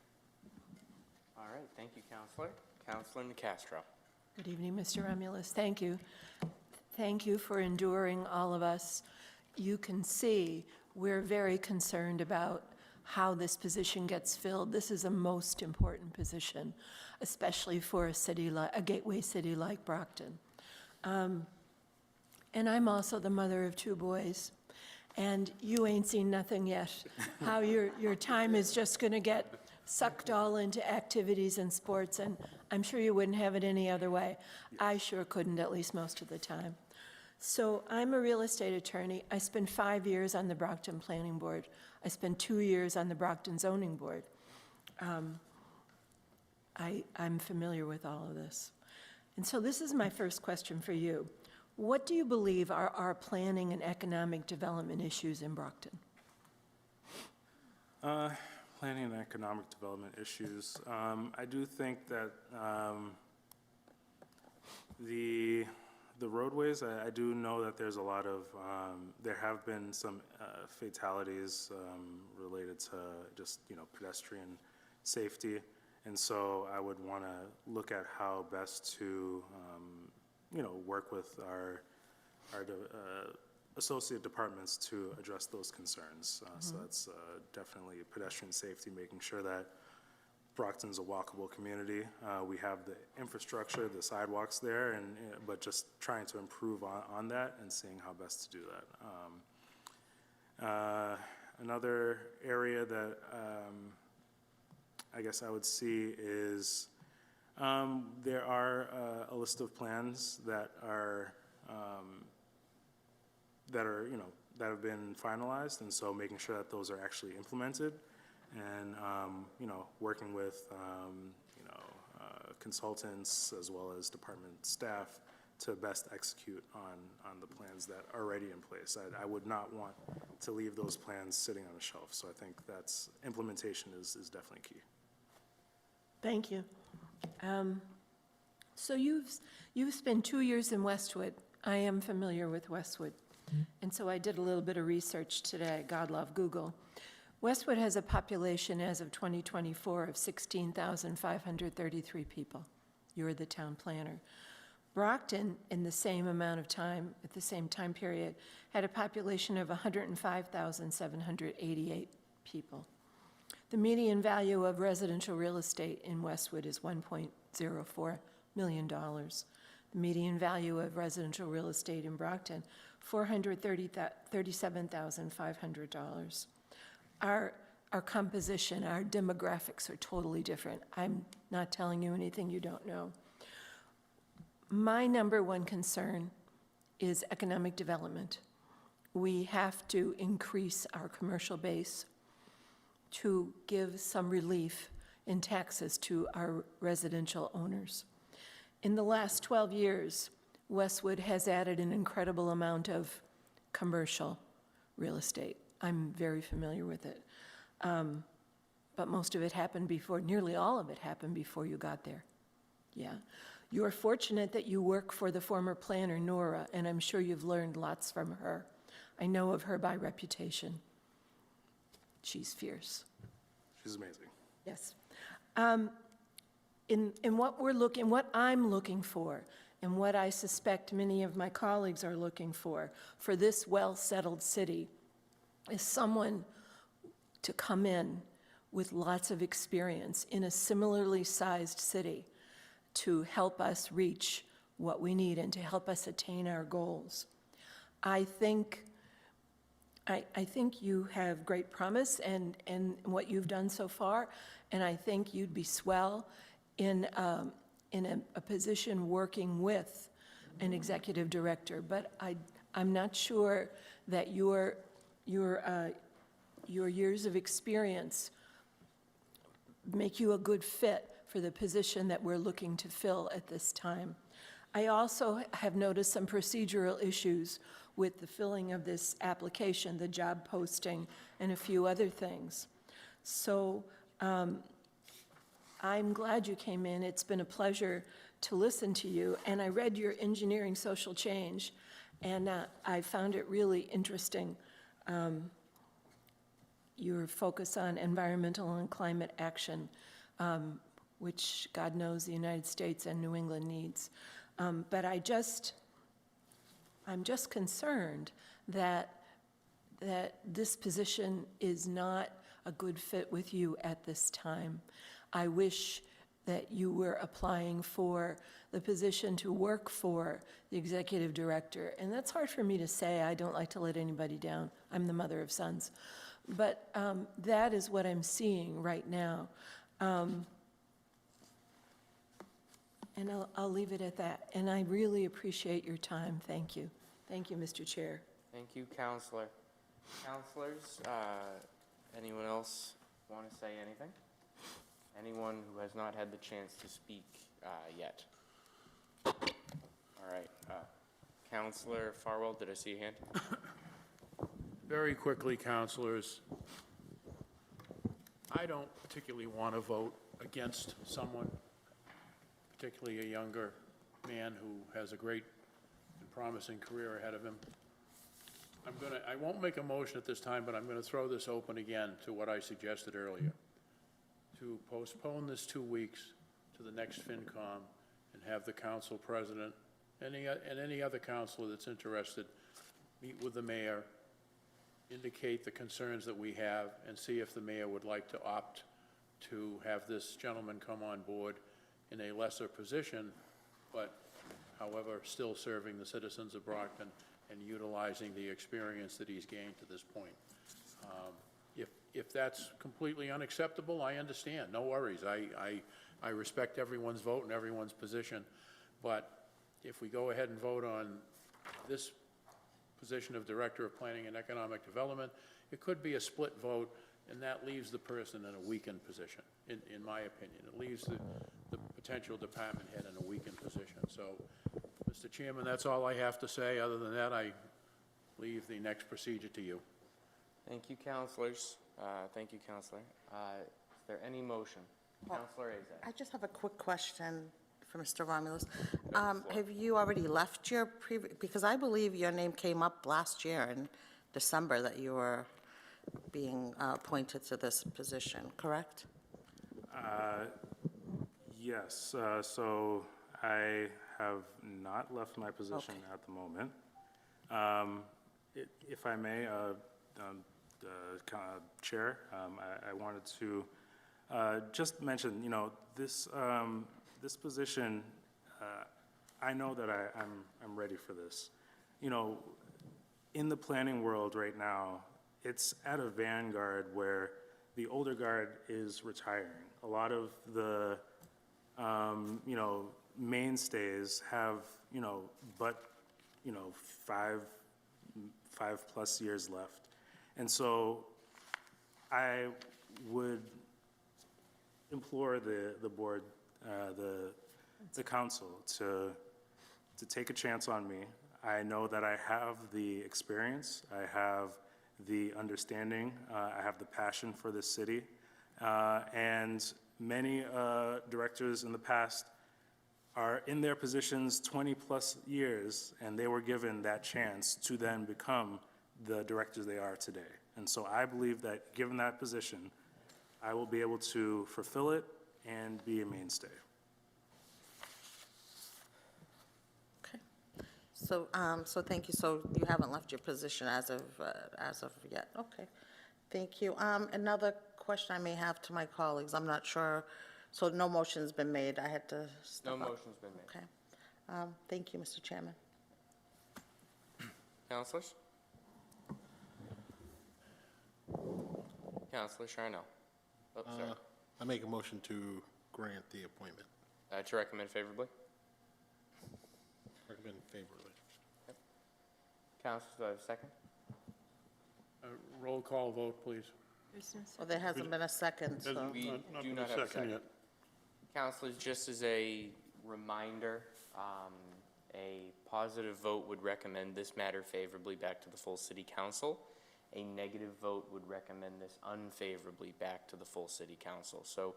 All right, thank you, Counselor. Counselor Castro. Good evening, Mr. Romulus. Thank you. Thank you for enduring all of us. You can see we're very concerned about how this position gets filled. This is a most important position, especially for a gateway city like Brockton. And I'm also the mother of 2 boys, and you ain't seen nothing yet. How your time is just going to get sucked all into activities and sports, and I'm sure you wouldn't have it any other way. I sure couldn't, at least most of the time. So I'm a real estate attorney. I spent 5 years on the Brockton Planning Board. I spent 2 years on the Brockton Zoning Board. I'm familiar with all of this. And so this is my first question for you. What do you believe are our planning and economic development issues in Brockton? Planning and economic development issues. I do think that the roadways, I do know that there's a lot of, there have been some fatalities related to just, you know, pedestrian safety. And so I would want to look at how best to, you know, work with our associate departments to address those concerns. So that's definitely pedestrian safety, making sure that Brockton's a walkable community. We have the infrastructure, the sidewalks there, but just trying to improve on that and seeing how best to do that. Another area that I guess I would see is there are a list of plans that are you know, that have been finalized, and so making sure that those are actually implemented, and you know, working with you know, consultants as well as department staff to best execute on the plans that are already in place. I would not want to leave those plans sitting on a shelf, so I think that's implementation is definitely key. Thank you. So you've spent 2 years in Westwood. I am familiar with Westwood. And so I did a little bit of research today. God love Google. Westwood has a population as of 2024 of 16,533 people. You're the town planner. Brockton, in the same amount of time, at the same time period, had a population of 105,788 people. The median value of residential real estate in Westwood is $1.04 million. the median value of residential real estate in Brockton, $437,500. Our composition, our demographics are totally different. I'm not telling you anything you don't know. My number one concern is economic development. We have to increase our commercial base to give some relief in taxes to our residential owners. In the last 12 years, Westwood has added an incredible amount of commercial real estate. I'm very familiar with it. But most of it happened before, nearly all of it happened before you got there. Yeah. You're fortunate that you work for the former planner, Nora, and I'm sure you've learned lots from her. I know of her by reputation. She's fierce. She's amazing. Yes. In what I'm looking for, and what I suspect many of my colleagues are looking for this well-settled city, is someone to come in with lots of experience in a similarly sized city to help us reach what we need and to help us attain our goals. I think you have great promise and what you've done so far, and I think you'd be swell in a position working with an executive director. But I'm not sure that your years of experience make you a good fit for the position that we're looking to fill at this time. I also have noticed some procedural issues with the filling of this application, the job posting, and a few other things. So I'm glad you came in. It's been a pleasure to listen to you. And I read your engineering social change, and I found it really interesting. Your focus on environmental and climate action, which God knows the United States and New England needs. But I'm just concerned that this position is not a good fit with you at this time. I wish that you were applying for the position to work for the executive director. And that's hard for me to say. I don't like to let anybody down. I'm the mother of sons. But that is what I'm seeing right now. And I'll leave it at that. And I really appreciate your time. Thank you. Thank you, Mr. Chair. Thank you, Counselor. Counselors, anyone else want to say anything? Anyone who has not had the chance to speak yet? All right. Counselor Farwell, did I see your hand? Very quickly, councilors, I don't particularly want to vote against someone, particularly a younger man who has a great and promising career ahead of him. I won't make a motion at this time, but I'm going to throw this open again to what I suggested earlier, to postpone this 2 weeks to the next FinCom and have the council president and any other councilor that's interested meet with the mayor, indicate the concerns that we have, and see if the mayor would like to opt to have this gentleman come on board in a lesser position, but however, still serving the citizens of Brockton and utilizing the experience that he's gained to this point. If that's completely unacceptable, I understand, no worries. I respect everyone's vote and everyone's position, but if we go ahead and vote on this position of Director of Planning and Economic Development, it could be a split vote, and that leaves the person in a weakened position, in my opinion. It leaves the potential department head in a weakened position. So, Mr. Chairman, that's all I have to say. Other than that, I leave the next procedure to you. Thank you, counselors. Thank you, Counselor. Is there any motion? Counselor Azak. I just have a quick question for Mr. Romulus. Have you already left your previous, because I believe your name came up last year in December that you were being appointed to this position, correct? Yes, so I have not left my position at the moment. If I may, Chair, I wanted to just mention, this position, I know that I'm ready for this. You know, in the planning world right now, it's at a vanguard where the older guard is retiring. A lot of the, you know, mainstays have, you know, but, you know, five plus years left. And so I would implore the board, the council to take a chance on me. I know that I have the experience, I have the understanding, I have the passion for this city, and many directors in the past are in their positions 20-plus years, and they were given that chance to then become the directors they are today. And so I believe that given that position, I will be able to fulfill it and be a mainstay. Okay. So, so thank you. So you haven't left your position as of yet. Okay. Thank you. Another question I may have to my colleagues, I'm not sure. So no motion's been made. I had to step up. No motion's been made. Okay. Thank you, Mr. Chairman. Councilors? Councilor Charnel. Oh, sorry. I make a motion to grant the appointment. To recommend favorably. Recommend favorably. Councilors, do I have a second? Roll call vote, please. Well, there hasn't been a second, so. Hasn't- We not do been not have a second. yet. Councilors, just as a reminder, a positive vote would recommend this matter favorably back to the full city council. A negative vote would recommend this unfavorably back to the full city council. So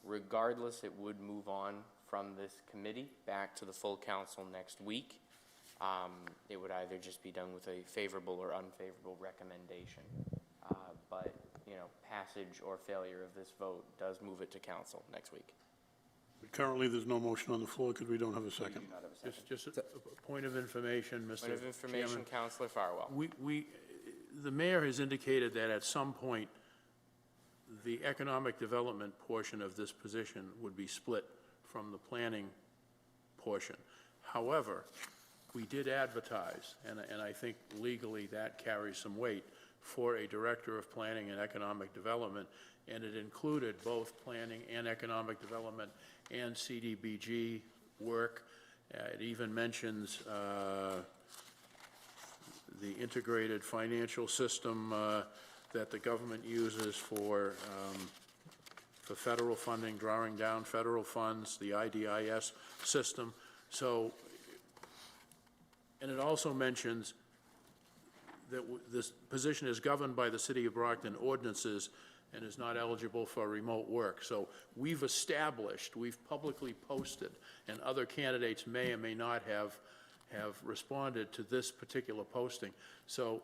regardless, it would move on from this committee back to the full council next week. It would either just be done with a favorable or unfavorable recommendation. But, you know, passage or failure of this vote does move it to council next week. Currently, there's no motion on the floor because we don't have a second. do not have a second. Just a point of information, Mr. Point of information, Chairman. Councilor Farwell. The mayor has indicated that at some point, the economic development portion of this position would be split from the planning portion. However, we did advertise, and I think legally that carries some weight, for a director of planning and economic development, and it included both planning and economic development and CDBG work. It even mentions the integrated financial system that the government uses for federal funding, drawing down federal funds, the IDIS system. So, and it also mentions that this position is governed by the City of Brockton ordinances and is not eligible for remote work. So we've established, we've publicly posted, and other candidates may or may not have responded to this particular posting. So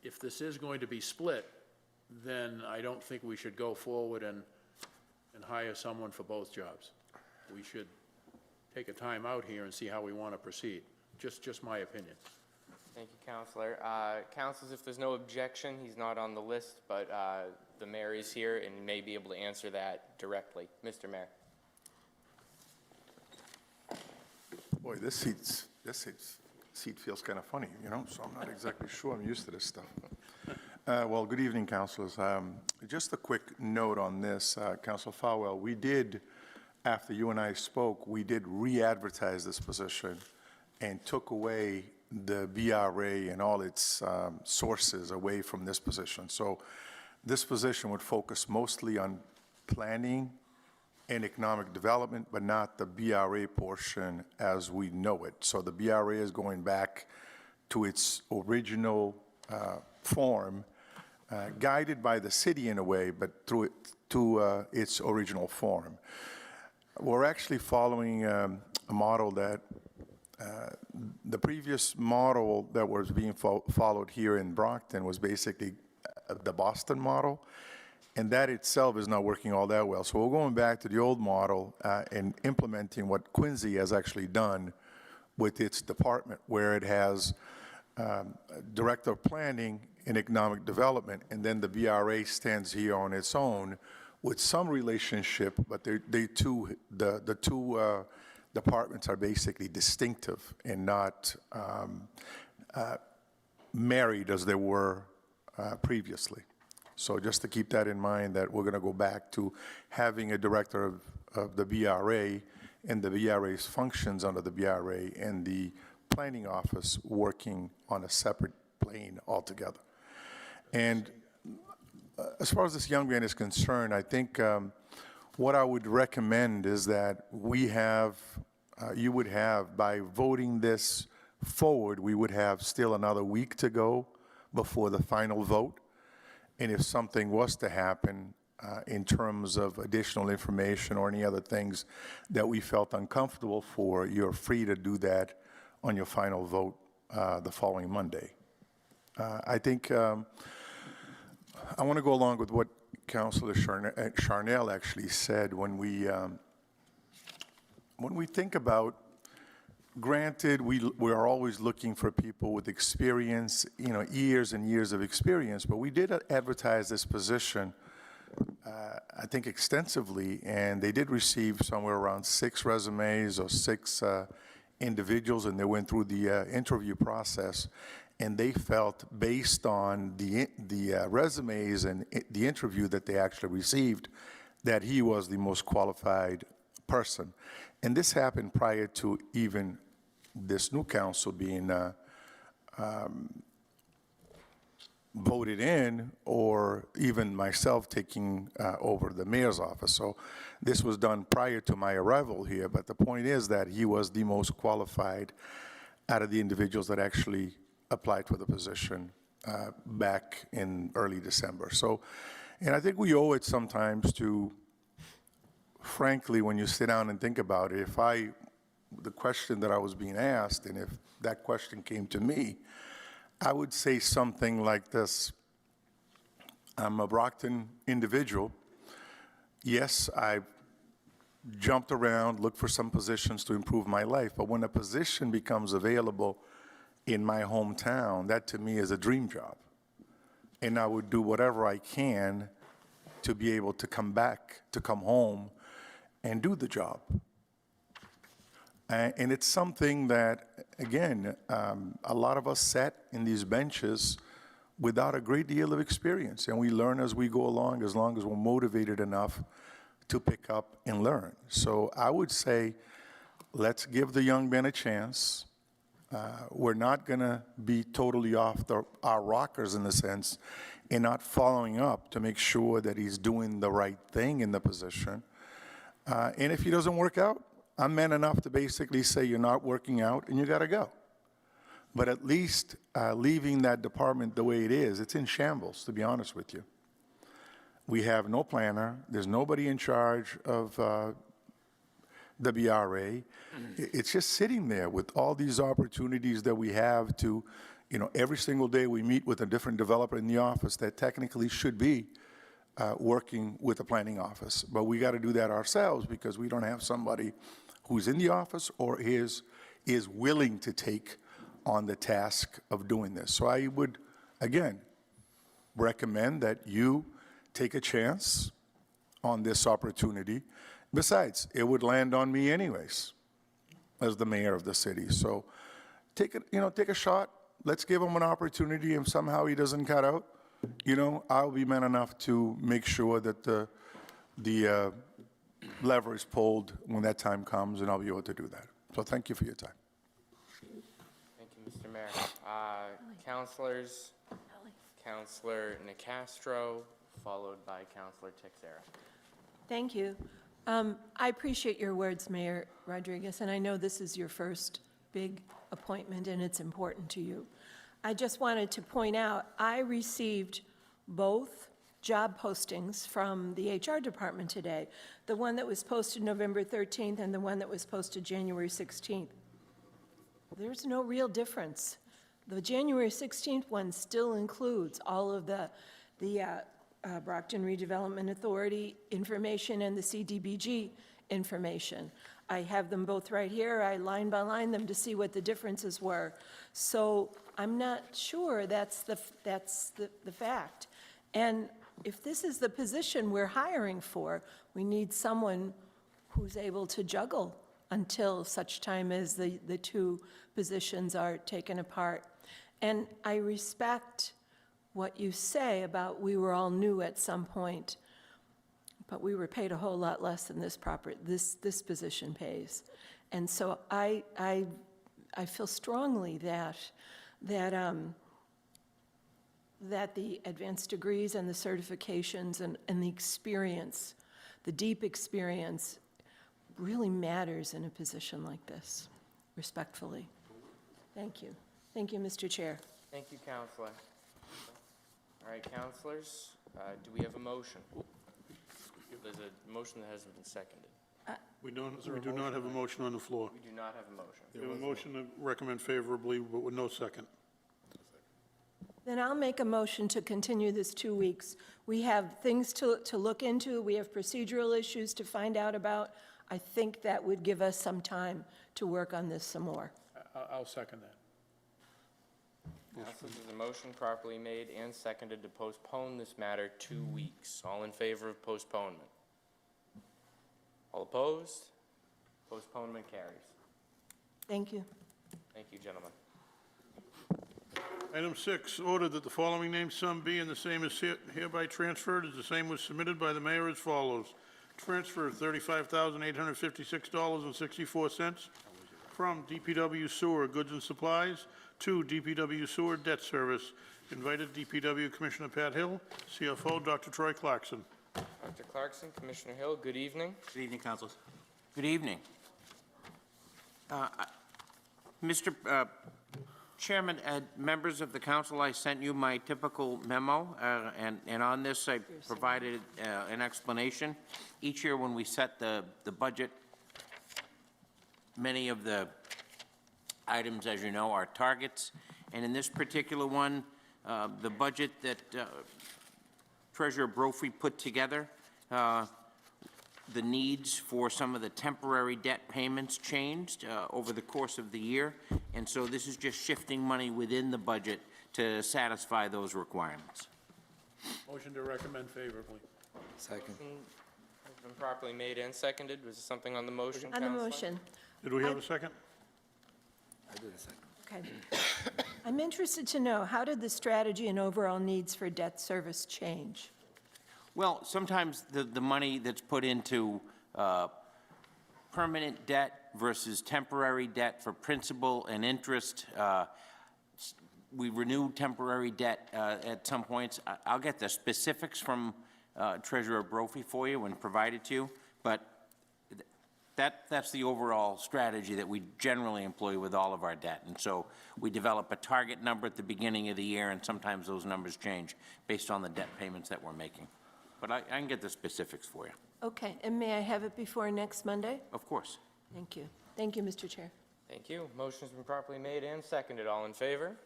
if this is going to be split, then I don't think we should go forward and hire someone for both jobs. We should take a time out here and see how we want to proceed. Just my opinion. Thank you, Councilor. Councilors, if there's no objection, he's not on the list, but the mayor is here and may be able to answer that directly. Mr. Mayor. Boy, this seat feels kind of funny, you know, so I'm not exactly sure. I'm used to this stuff. Well, good evening, councilors. Just a quick note on this, Councilor Farwell. We did, after you and I spoke, we did re-advertise this position and took away the BRA and all its sources away from this position. So this position would focus mostly on planning and economic development, but not the BRA portion as we know it. So the BRA is going back to its original form, guided by the city in a way, but to its original form. We're actually following a model that the previous model that was being followed here in Brockton was basically the Boston model, and that itself is not working all that well. So we're going back to the old model and implementing what Quincy has actually done with its department, where it has Director of Planning and Economic Development, and then the BRA stands here on its own with some relationship, but the two departments are basically distinctive and not married as they were previously. So just to keep that in mind, that we're going to go back to having a director of the BRA and the BRA's functions under the BRA and the planning office working on a separate plane altogether. And as far as this young man is concerned, I think what I would recommend is that we have, you would have, by voting this forward, we would have still another week to go before the final vote. And if something was to happen in terms of additional information or any other things that we felt uncomfortable for, you're free to do that on your final vote the following Monday. I think I want to go along with what Councilor Charnel actually said when we think about, granted, we are always looking for people with experience, you know, years and years of experience, but we did advertise this position, I think, extensively, and they did receive somewhere around 6 resumes or 6 individuals, and they went through the interview process, and they felt, based on the resumes and the interview that they actually received, that he was the most qualified person. And this happened prior to even this new council being voted in, or even myself taking over the mayor's office. So this was done prior to my arrival here, but the point is that he was the most qualified out of the individuals that actually applied for the position back in early December. So, and I think we owe it sometimes to, frankly, when you sit down and think about it, the question that I was being asked, and if that question came to me, I would say something like this: I'm a Brockton individual. Yes, I jumped around, looked for some positions to improve my life, but when a position becomes available in my hometown, that to me is a dream job. And I would do whatever I can to be able to come back, to come home and do the job. And it's something that, again, a lot of us sat in these benches without a great deal of experience, and we learn as we go along, as long as we're motivated enough to pick up and learn. So I would say, let's give the young man a chance. We're not going to be totally off our rockers, in the sense, and not following up to make sure that he's doing the right thing in the position. And if he doesn't work out, I'm man enough to basically say you're not working out and you got to go. But at least leaving that department the way it is, it's in shambles, to be honest with you. We have no planner. There's nobody in charge of the BRA. It's just sitting there with all these opportunities that we have to, you know, every single day we meet with a different developer in the office that technically should be working with the planning office. But we got to do that ourselves because we don't have somebody who's in the office or is willing to take on the task of doing this. So I would, again, recommend that you take a chance on this opportunity. Besides, it would land on me anyways as the mayor of the city. So take a shot. Let's give him an opportunity. If somehow he doesn't cut out, you know, I'll be man enough to make sure that the lever is pulled when that time comes, and I'll be able to do that. So thank you for your time. Thank you, Mr. Mayor. Councilors, Councilor Nicastro, followed by Councilor Teixeira. Thank you. I appreciate your words, Mayor Rodriguez, and I know this is your first big appointment and it's important to you. I just wanted to point out, I received both job postings from the HR department today, the one that was posted November 13th and the one that was posted January 16th. There's no real difference. The January 16th one still includes all of the Brockton Redevelopment Authority information and the CDBG information. I have them both right here. I line by line them to see what the differences were. So I'm not sure that's the fact. And if this is the position we're hiring for, we need someone who's able to juggle until such time as the two positions are taken apart. And I respect what you say about we were all new at some point, but we were paid a whole lot less than this position pays. And so I feel strongly that the advanced degrees and the certifications and the experience, the deep experience, really matters in a position like this, respectfully. Thank you. Thank you, Mr. Chair. Thank you, Counselor. All right, counselors, do we have a motion? There's a motion that hasn't been seconded. We do not have a motion on the floor. We do not have a motion. We have a motion to recommend favorably, but with no second. Then I'll make a motion to continue this 2 weeks. We have things to look into, we have procedural issues to find out about. I think that would give us some time to work on this some more. I'll second that. Counselors, there's a motion properly made and seconded to postpone this matter 2 weeks. All in favor of postponement? All opposed? Postponement carries. Thank you. Thank you, gentlemen. Item 6, order that the following named sum be and the same is hereby transferred as the same was submitted by the mayor as follows. Transfer $35,856.64 from DPW Sewer Goods and Supplies to DPW Sewer Debt Service. Invited DPW Commissioner Pat Hill, CFO Dr. Troy Clarkson. Dr. Clarkson, Commissioner Hill, good evening. Good evening, councilors. Good evening. Mr. Chairman, members of the council, I sent you my typical memo, and on this I provided an explanation. Each year when we set the budget, many of the items, as you know, are targets, and in this particular one, the budget that Treasurer Brophy put together, the needs for some of the temporary debt payments changed over the course of the year, and so this is just shifting money within the budget to satisfy those requirements. Motion to recommend favorably. Second. Has been properly made and seconded. Was there something on the motion, On the Counselor? motion. Did we have a second? I did a second. Okay. I'm interested to know, how did the strategy and overall needs for debt service change? Well, sometimes the money that's put into permanent debt versus temporary debt for principal and interest, we renew temporary debt at some points. I'll get the specifics from Treasurer Brophy for you and provide it to you, but that's the overall strategy that we generally employ with all of our debt. And so we develop a target number at the beginning of the year, and sometimes those numbers change based on the debt payments that we're making. But I can get the specifics for you. Okay, and may I have it before next Monday? Of course. Thank you. Thank you, Mr. Chair. Thank you. Motion's been properly made and seconded. All in favor?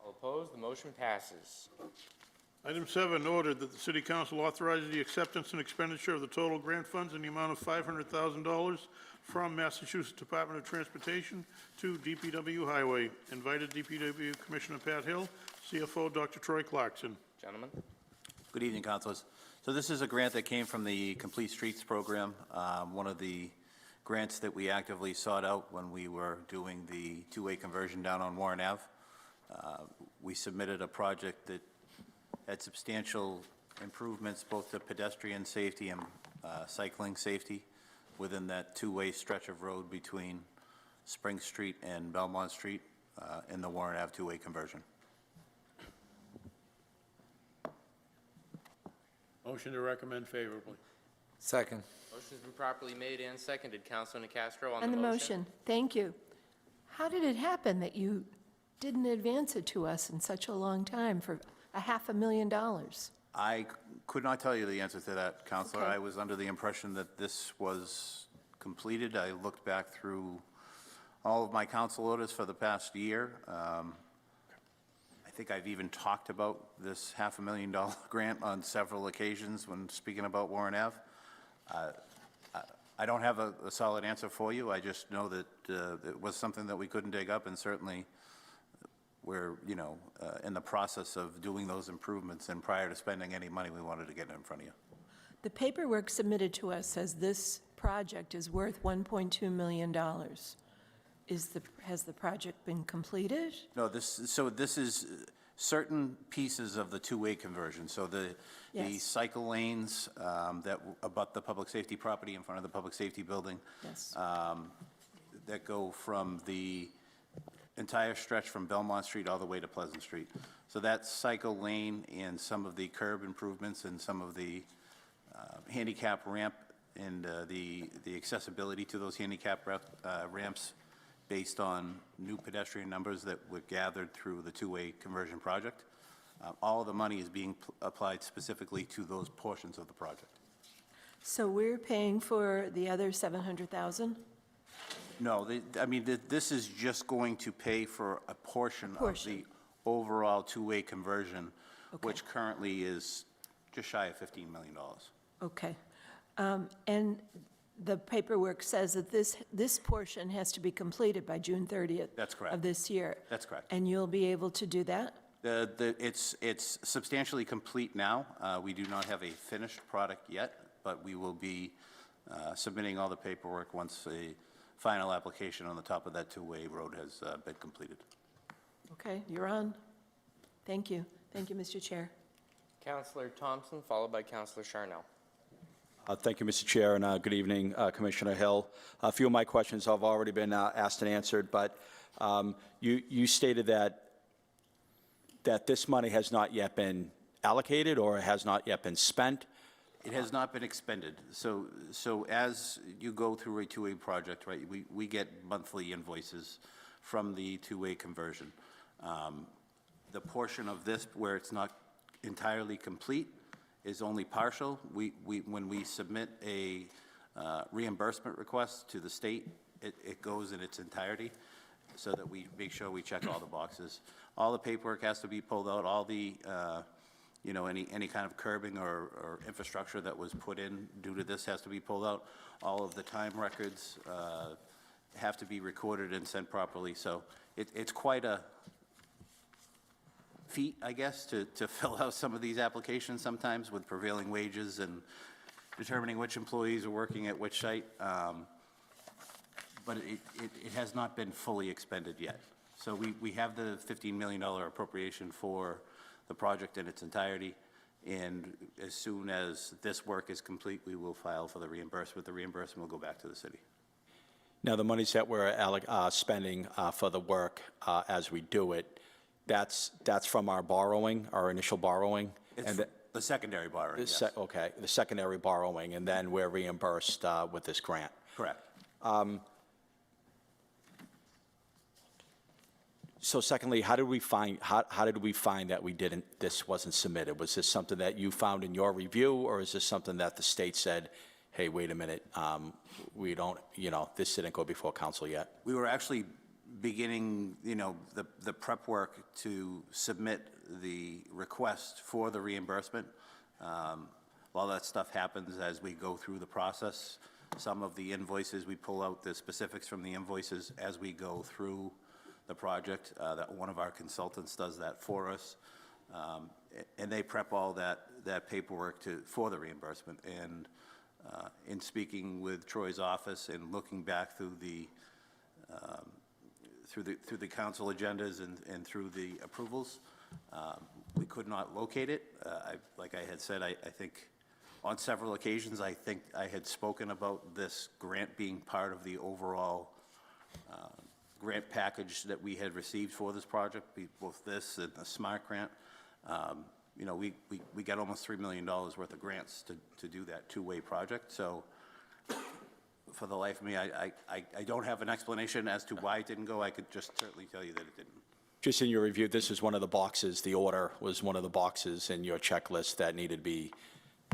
All opposed? The motion passes. Item 7, ordered that the city council authorizes the acceptance and expenditure of the total grant funds in the amount of $500,000 from Massachusetts Department of Transportation to DPW Highway. Invited DPW Commissioner Pat Hill, CFO Dr. Troy Clarkson. Gentlemen? Good evening, councilors. So this is a grant that came from the Complete Streets program, one of the grants that we actively sought out when we were doing the two-way conversion down on Warren Ave. We submitted a project that had substantial improvements both to pedestrian safety and cycling safety within that two-way stretch of road between Spring Street and Belmont Street in the Warren Ave two-way conversion. Motion to recommend favorably. Second. Motion's been properly made and seconded. Councilor Nacastro on On the the motion. motion, thank you. How did it happen that you didn't advance it to us in such a long time for $500,000? I could not tell you the answer to that, Counselor. Okay. I was under the impression that this was completed. I looked back through all of my council orders for the past year. I think I've even talked about this $500,000 grant on several occasions when speaking about Warren Ave. I don't have a solid answer for you. I just know that it was something that we couldn't dig up, and certainly we're, in the process of doing those improvements, and prior to spending any money, we wanted to get it in front of you. The paperwork submitted to us says this project is worth $1.2 million. Has the project been completed? No, this is certain pieces of the two-way conversion. So the Yes. cycle lanes that abut the public safety property in front of the public safety building. Yes. That go from the entire stretch from Belmont Street all the way to Pleasant Street. So that cycle lane and some of the curb improvements and some of the handicap ramp and the accessibility to those handicap ramps based on new pedestrian numbers that were gathered through the two-way conversion project. All of the money is being applied specifically to those portions of the project. So we're paying for the other 700,000? No, this is just going to pay for a portion of the overall two-way conversion, which currently is just shy of $15 million. Okay. And the paperwork says that this portion has to be completed by June 30th. That's correct. Of this year. That's correct. And you'll be able to do that? It's substantially complete now. We do not have a finished product yet, but we will be submitting all the paperwork once a final application on the top of that two-way road has been completed. Okay, you're on. Thank you. Thank you, Mr. Chair. Councillor Thompson, followed by Councillor Charnel. Thank you, Mr. Chair, and good evening, Commissioner Hill. A few of my questions have already been asked and answered, but you stated that this money has not yet been allocated or has not yet been spent. It has not been expended. So as you go through a two-way project, right, we get monthly invoices from the two-way conversion. The portion of this where it's not entirely complete is only partial. When we submit a reimbursement request to the state, it goes in its entirety so that we make sure we check all the boxes. All the paperwork has to be pulled out, all the any kind of curbing or infrastructure that was put in due to this has to be pulled out. All of the time records have to be recorded and sent properly. So it's quite a feat, I guess, to fill out some of these applications sometimes with prevailing wages and determining which employees are working at which site. But it has not been fully expended yet. So we have the $15 million appropriation for the project in its entirety, and as soon as this work is complete, we will file for the reimbursement. The reimbursement will go back to the city. Now, the monies that we're spending for the work as we do it, that's from our borrowing, our initial borrowing? It's the secondary borrowing, yes. Okay, the secondary borrowing, and then we're reimbursed with this grant. Correct. So secondly, how did we find that this wasn't submitted? Was this something that you found in your review, or is this something that the state said, hey, wait a minute, we don't, this didn't go before council yet? We were actually beginning, the prep work to submit the request for the reimbursement. All that stuff happens as we go through the process. Some of the invoices, we pull out the specifics from the invoices as we go through the project. That one of our consultants does that for us. And they prep all that paperwork for the reimbursement. And in speaking with Troy's office and looking back through the council agendas and through the approvals, we could not locate it. Like I had said, I think on several occasions, I think I had spoken about this grant being part of the overall grant package that we had received for this project, both this and the SMART grant. We got almost $3 million worth of grants to do that two-way project. So for the life of me, I don't have an explanation as to why it didn't go. I could just certainly tell you that it didn't. Just in your review, this is one of the boxes, the order was one of the boxes in your checklist that needed to be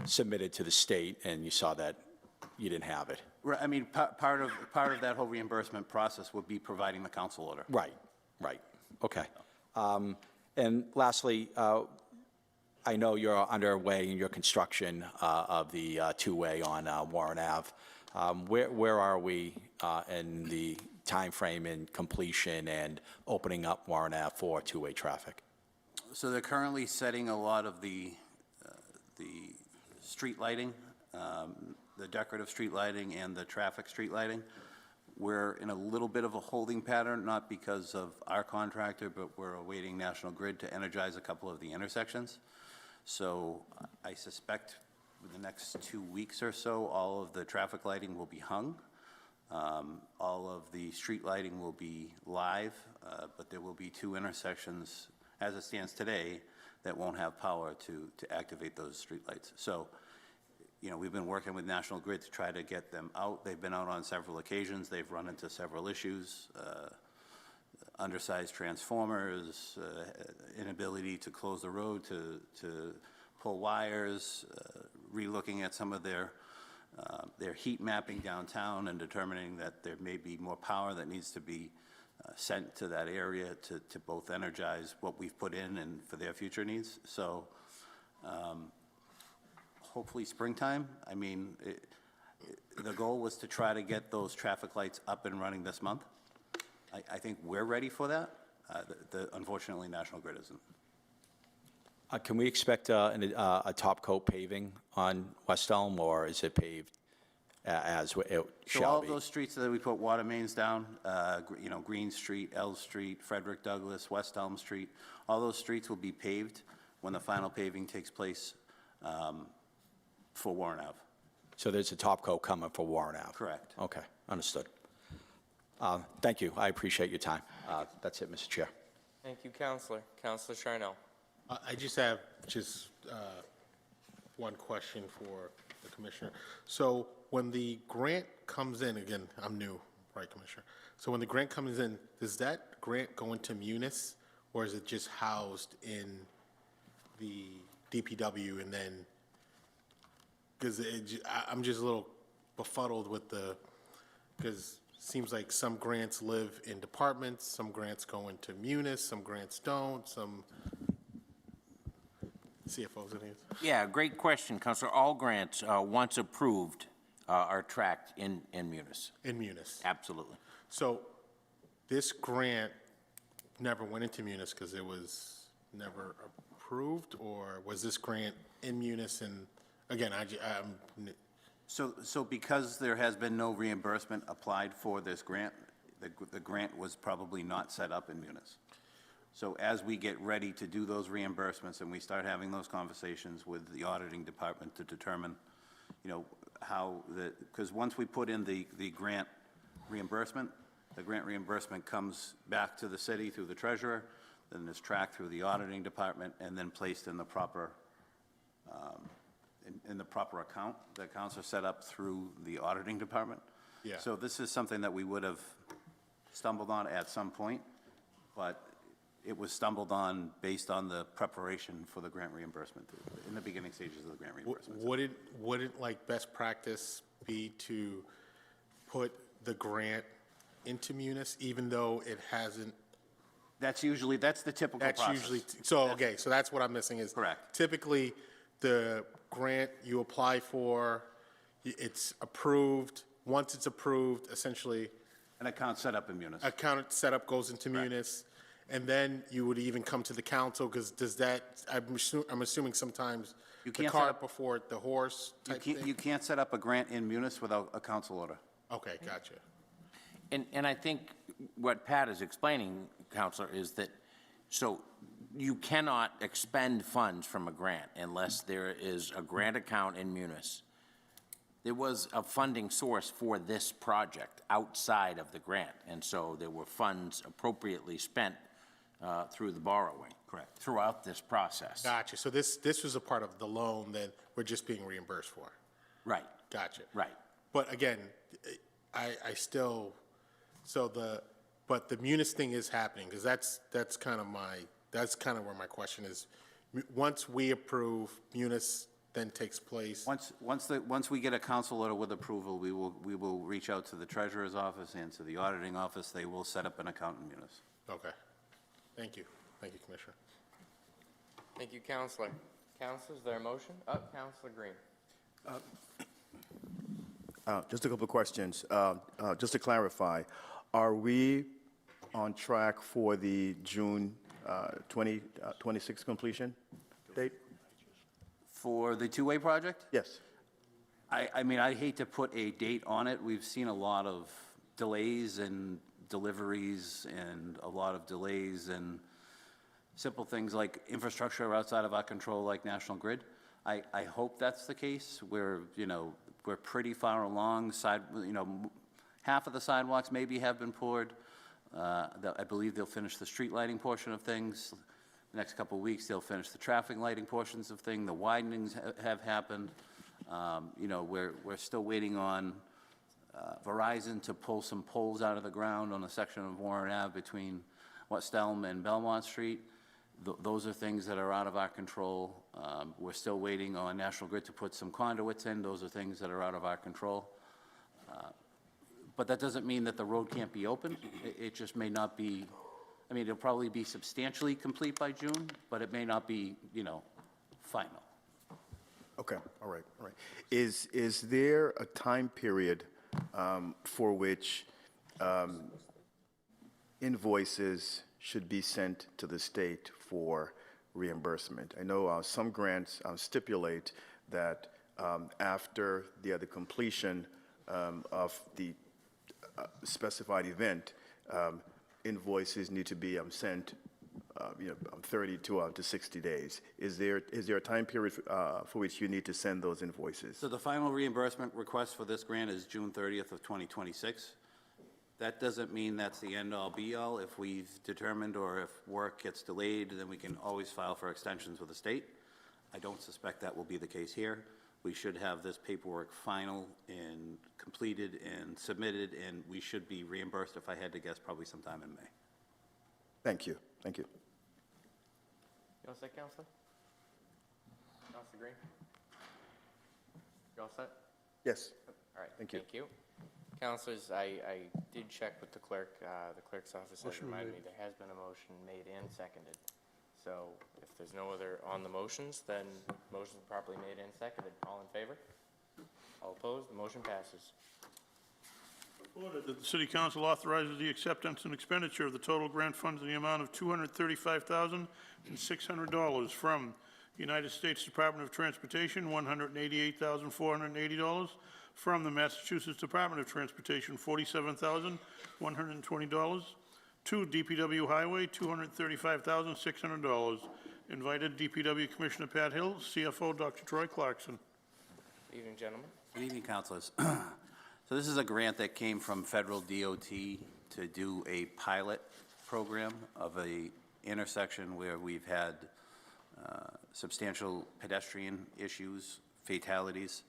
submitted to the state, and you saw that you didn't have it. Right, I mean, part of that whole reimbursement process would be providing the council order. Right, okay. And lastly, I know you're underway in your construction of the two-way on Warren Ave. Where are we in the time frame in completion and opening up Warren Ave for two-way traffic? So they're currently setting a lot of the street lighting, the decorative street lighting and the traffic street lighting. We're in a little bit of a holding pattern, not because of our contractor, but we're awaiting National Grid to energize a couple of the intersections. So I suspect in the next 2 weeks or so, all of the traffic lighting will be hung. All of the street lighting will be live, but there will be 2 intersections, as it stands today, that won't have power to activate those street lights. So, you know, we've been working with National Grid to try to get them out. They've been out on several occasions. They've run into several issues, undersized transformers, inability to close the road to pull wires, relooking at some of their heat mapping downtown and determining that there may be more power that needs to be sent to that area to both energize what we've put in and for their future needs. So hopefully springtime. I mean, the goal was to try to get those traffic lights up and running this month. I think we're ready for that. Unfortunately, National Grid isn't. Can we expect a top coat paving on West Elm, or is it paved as it So shall all be? of those streets that we put water mains down, you know, Green Street, L Street, Frederick Douglass, West Elm Street, all those streets will be paved when the final paving takes place for Warren Ave. So there's a top coat coming for Warren Ave? Correct. Okay, understood. Thank you. I appreciate your time. That's it, Mr. Chair. Thank you, Counselor. Counselor Charnel. I just have one question for the Commissioner. So when the grant comes in, again, I'm new, right, Commissioner? So when the grant comes in, does that grant go into Munis, or is it just housed in the DPW and then, because I'm just a little befuddled with because it seems like some grants live in departments, some grants go into Munis, some grants don't, some CFOs in here. Yeah, great question, Councilor. All grants, once approved, are tracked in Munis. In Munis. Absolutely. So this grant never went into Munis because it was never approved, or was this grant in Munis? And again, So because there has been no reimbursement applied for this grant, the grant was probably not set up in Munis. So as we get ready to do those reimbursements and we start having those conversations with the auditing department to determine, you know, how because once we put in the grant reimbursement, the grant reimbursement comes back to the city through the treasurer, then is tracked through the auditing department, and then placed in the proper in the proper account. The accounts are set up through the auditing department. Yeah. So this is something that we would have stumbled on at some point, but it was stumbled on based on the preparation for the grant reimbursement in the beginning stages of the grant reimbursement. Wouldn't like best practice be to put the grant into Munis, even though it hasn't? That's the typical process. That's usually, okay, so that's what I'm missing is. Correct. Typically, the grant you apply for, it's approved. Once it's approved, essentially. An account set up in Munis. Account setup goes into Munis, and then you would even come to the council, because does that, I'm assuming sometimes the can't set cart up- before the horse type thing? You can't set up a grant in Munis without a council order. Okay, gotcha. And I think what Pat is explaining, Counselor, is that, so you cannot expend funds from a grant unless there is a grant account in Munis. There was a funding source for this project outside of the grant, and so there were funds appropriately spent through the borrowing. Correct. Throughout this process. Gotcha. So this was a part of the loan that we're just being reimbursed for? Right. Gotcha. Right. But again, I still, but the Munis thing is happening, because that's kind of where my question is. Once we approve, Munis then takes place. Once we get a council order with approval, we will reach out to the treasurer's office and to the auditing office. They will set up an account in Munis. Okay. Thank you. Thank you, Commissioner. Thank you, Counselor. Counselor, is there a motion? Counselor Green. Just a couple of questions. Just to clarify, are we on track for the June 2026 completion date? For the two-way project? Yes. I mean, I hate to put a date on it. We've seen a lot of delays in deliveries and a lot of delays in simple things like infrastructure outside of our control, like National Grid. I hope that's the case. We're pretty far along. Half of the sidewalks maybe have been poured. I believe they'll finish the street lighting portion of things. The next couple of weeks, they'll finish the traffic lighting portions of things. The widenings have happened. We're still waiting on Verizon to pull some poles out of the ground on a section of Warren Ave between West Elm and Belmont Street. Those are things that are out of our control. We're still waiting on National Grid to put some conduits in. Those are things that are out of our control. But that doesn't mean that the road can't be open. It just may not be, I mean, it'll probably be substantially complete by June, but it may not be, final. Okay, all right. Is there a time period for which invoices should be sent to the state for reimbursement? I know some grants stipulate that after the completion of the specified event, invoices need to be sent 30 to 60 days. Is there a time period for which you need to send those invoices? So the final reimbursement request for this grant is June 30th of 2026. That doesn't mean that's the end-all, be-all. If we've determined or if work gets delayed, then we can always file for extensions with the state. I don't suspect that will be the case here. We should have this paperwork final and completed and submitted, and we should be reimbursed, if I had to guess, probably sometime in May. Thank you. Thank you. You all set, Counselor? Counselor Green? You all set? Yes. All right. Thank you. Thank you. Counselors, I did check with the clerk. The clerk's office has Motion reminded me made. there has been a motion made and seconded. So if there's no other on the motions, then motion's properly made and seconded. All in favor? All opposed? The motion passes. Ordered that the City Council authorizes the acceptance and expenditure of the total grant funds in the amount of $235,600 from United States Department of Transportation, $188,480, from the Massachusetts Department of Transportation, $47,120, to DPW Highway, $235,600. Invited DPW Commissioner Pat Hill, CFO Dr. Troy Clarkson. Good evening, gentlemen. Good evening, councilors. So this is a grant that came from federal DOT to do a pilot program of a intersection where we've had substantial pedestrian issues, fatalities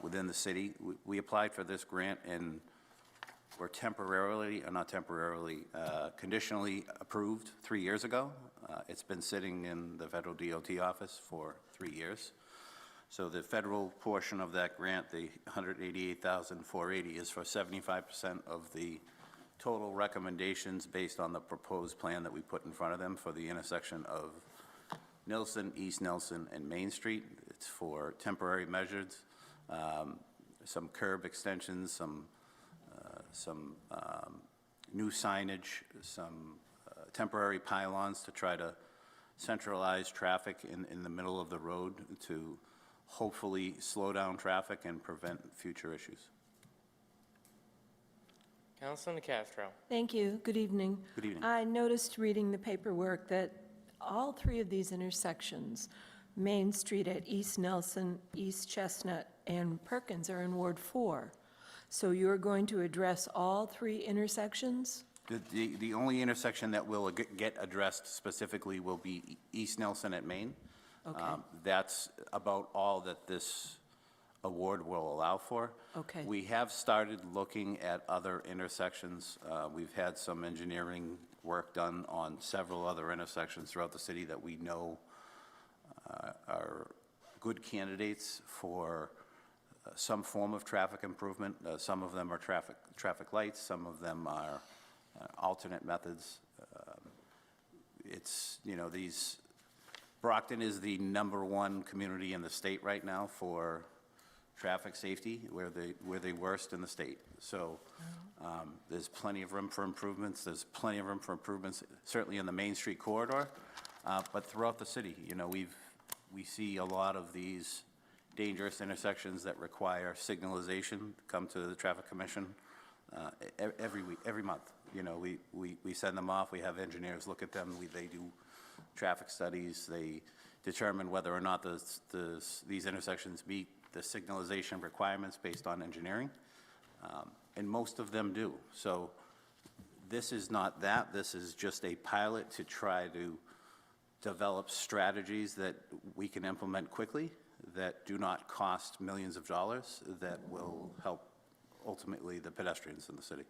within the city. We applied for this grant and were conditionally approved 3 years ago. It's been sitting in the federal DOT office for 3 years. So the federal portion of that grant, the $188,480, is for 75% of the total recommendations based on the proposed plan that we put in front of them for the intersection of Nelson, East Nelson, and Main Street. It's for temporary measures, some curb extensions, some new signage, some temporary pylons to try to centralize traffic in the middle of the road to hopefully slow down traffic and prevent future issues. Councilor Castro. Thank you. Good evening. Good evening. I noticed reading the paperwork that all three of these intersections, Main Street at East Nelson, East Chestnut, and Perkins, are in Ward 4. So you're going to address all three intersections? The only intersection that will get addressed specifically will be East Nelson at Main. Okay. That's about all that this award will allow for. Okay. We have started looking at other intersections. We've had some engineering work done on several other intersections throughout the city that we know are good candidates for some form of traffic improvement. Some of them are traffic lights, some of them are alternate methods. Brockton is the #1 community in the state right now for traffic safety. We're the worst in the state. So there's plenty of room for improvements. There's plenty of room for improvements, certainly in the Main Street corridor, but throughout the city. We see a lot of these dangerous intersections that require signalization come to the Traffic Commission every week, every month. You know, we send them off, we have engineers look at them, they do traffic studies, they determine whether or not these intersections meet the signalization requirements based on engineering, and most of them do. So this is not that, this is just a pilot to try to develop strategies that we can implement quickly, that do not cost millions of dollars, that will help ultimately the pedestrians in the city.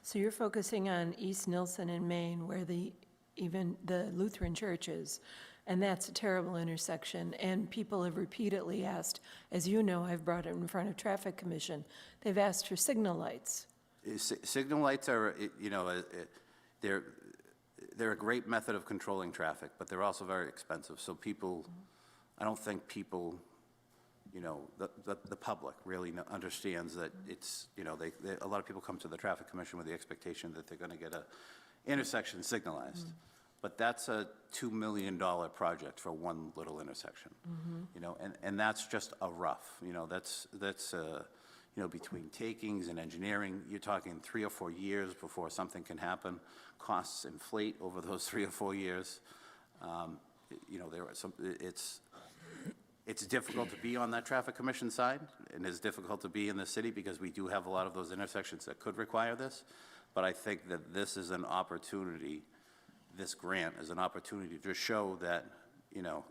So you're focusing on East Nilsson in Maine, where even the Lutheran church is, and that's a terrible intersection, and people have repeatedly asked, as you know, I've brought it in front of Traffic Commission, they've asked for signal lights. Signal lights are, you know, they're a great method of controlling traffic, but they're also very expensive. So people, I don't think people, you know, the public really understands that it's, you know, a lot of people come to the Traffic Commission with the expectation that they're going to get a intersection signalized. But that's a $2 million project for one little intersection. You know, and that's just a rough, you know, that's you know, between takings and engineering, you're talking 3 or 4 years before something can happen. Costs inflate over those 3 or 4 years. You know, there are some, it's difficult to be on that Traffic Commission side, and it's difficult to be in the city because we do have a lot of those intersections that could require this. But I think that this is an opportunity, this grant is an opportunity to show that, you know,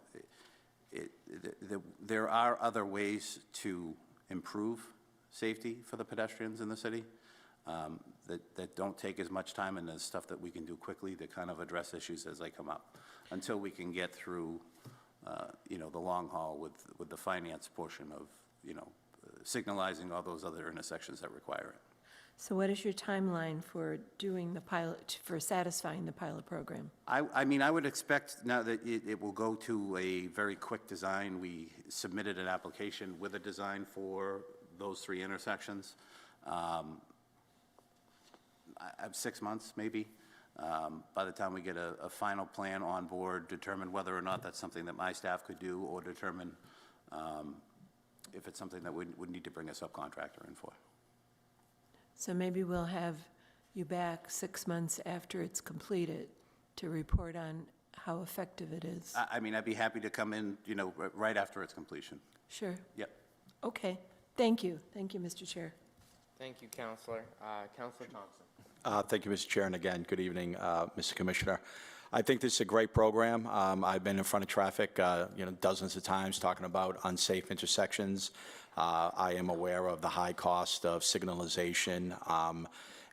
there are other ways to improve safety for the pedestrians in the city that don't take as much time, and there's stuff that we can do quickly to kind of address issues as they come up until we can get through, you know, the long haul with the finance portion of, you know, signalizing all those other intersections that require it. So what is your timeline for doing the pilot, for satisfying the pilot program? I mean, I would expect now that it will go to a very quick design. We submitted an application with a design for those 3 intersections. I have 6 months, maybe. By the time we get a final plan on board, determine whether or not that's something that my staff could do, or determine if it's something that we would need to bring a subcontractor in for. So maybe we'll have you back 6 months after it's completed to report on how effective it is. I mean, I'd be happy to come in, you know, right after its completion. Sure. Yep. Okay. Thank you. Thank you, Mr. Chair. Thank you, Councilor. Councilor Thompson. Thank you, Mr. Chair, and again, good evening, Mr. Commissioner. I think this is a great program. I've been in front of traffic, you know, dozens of times talking about unsafe intersections. I am aware of the high cost of signalization,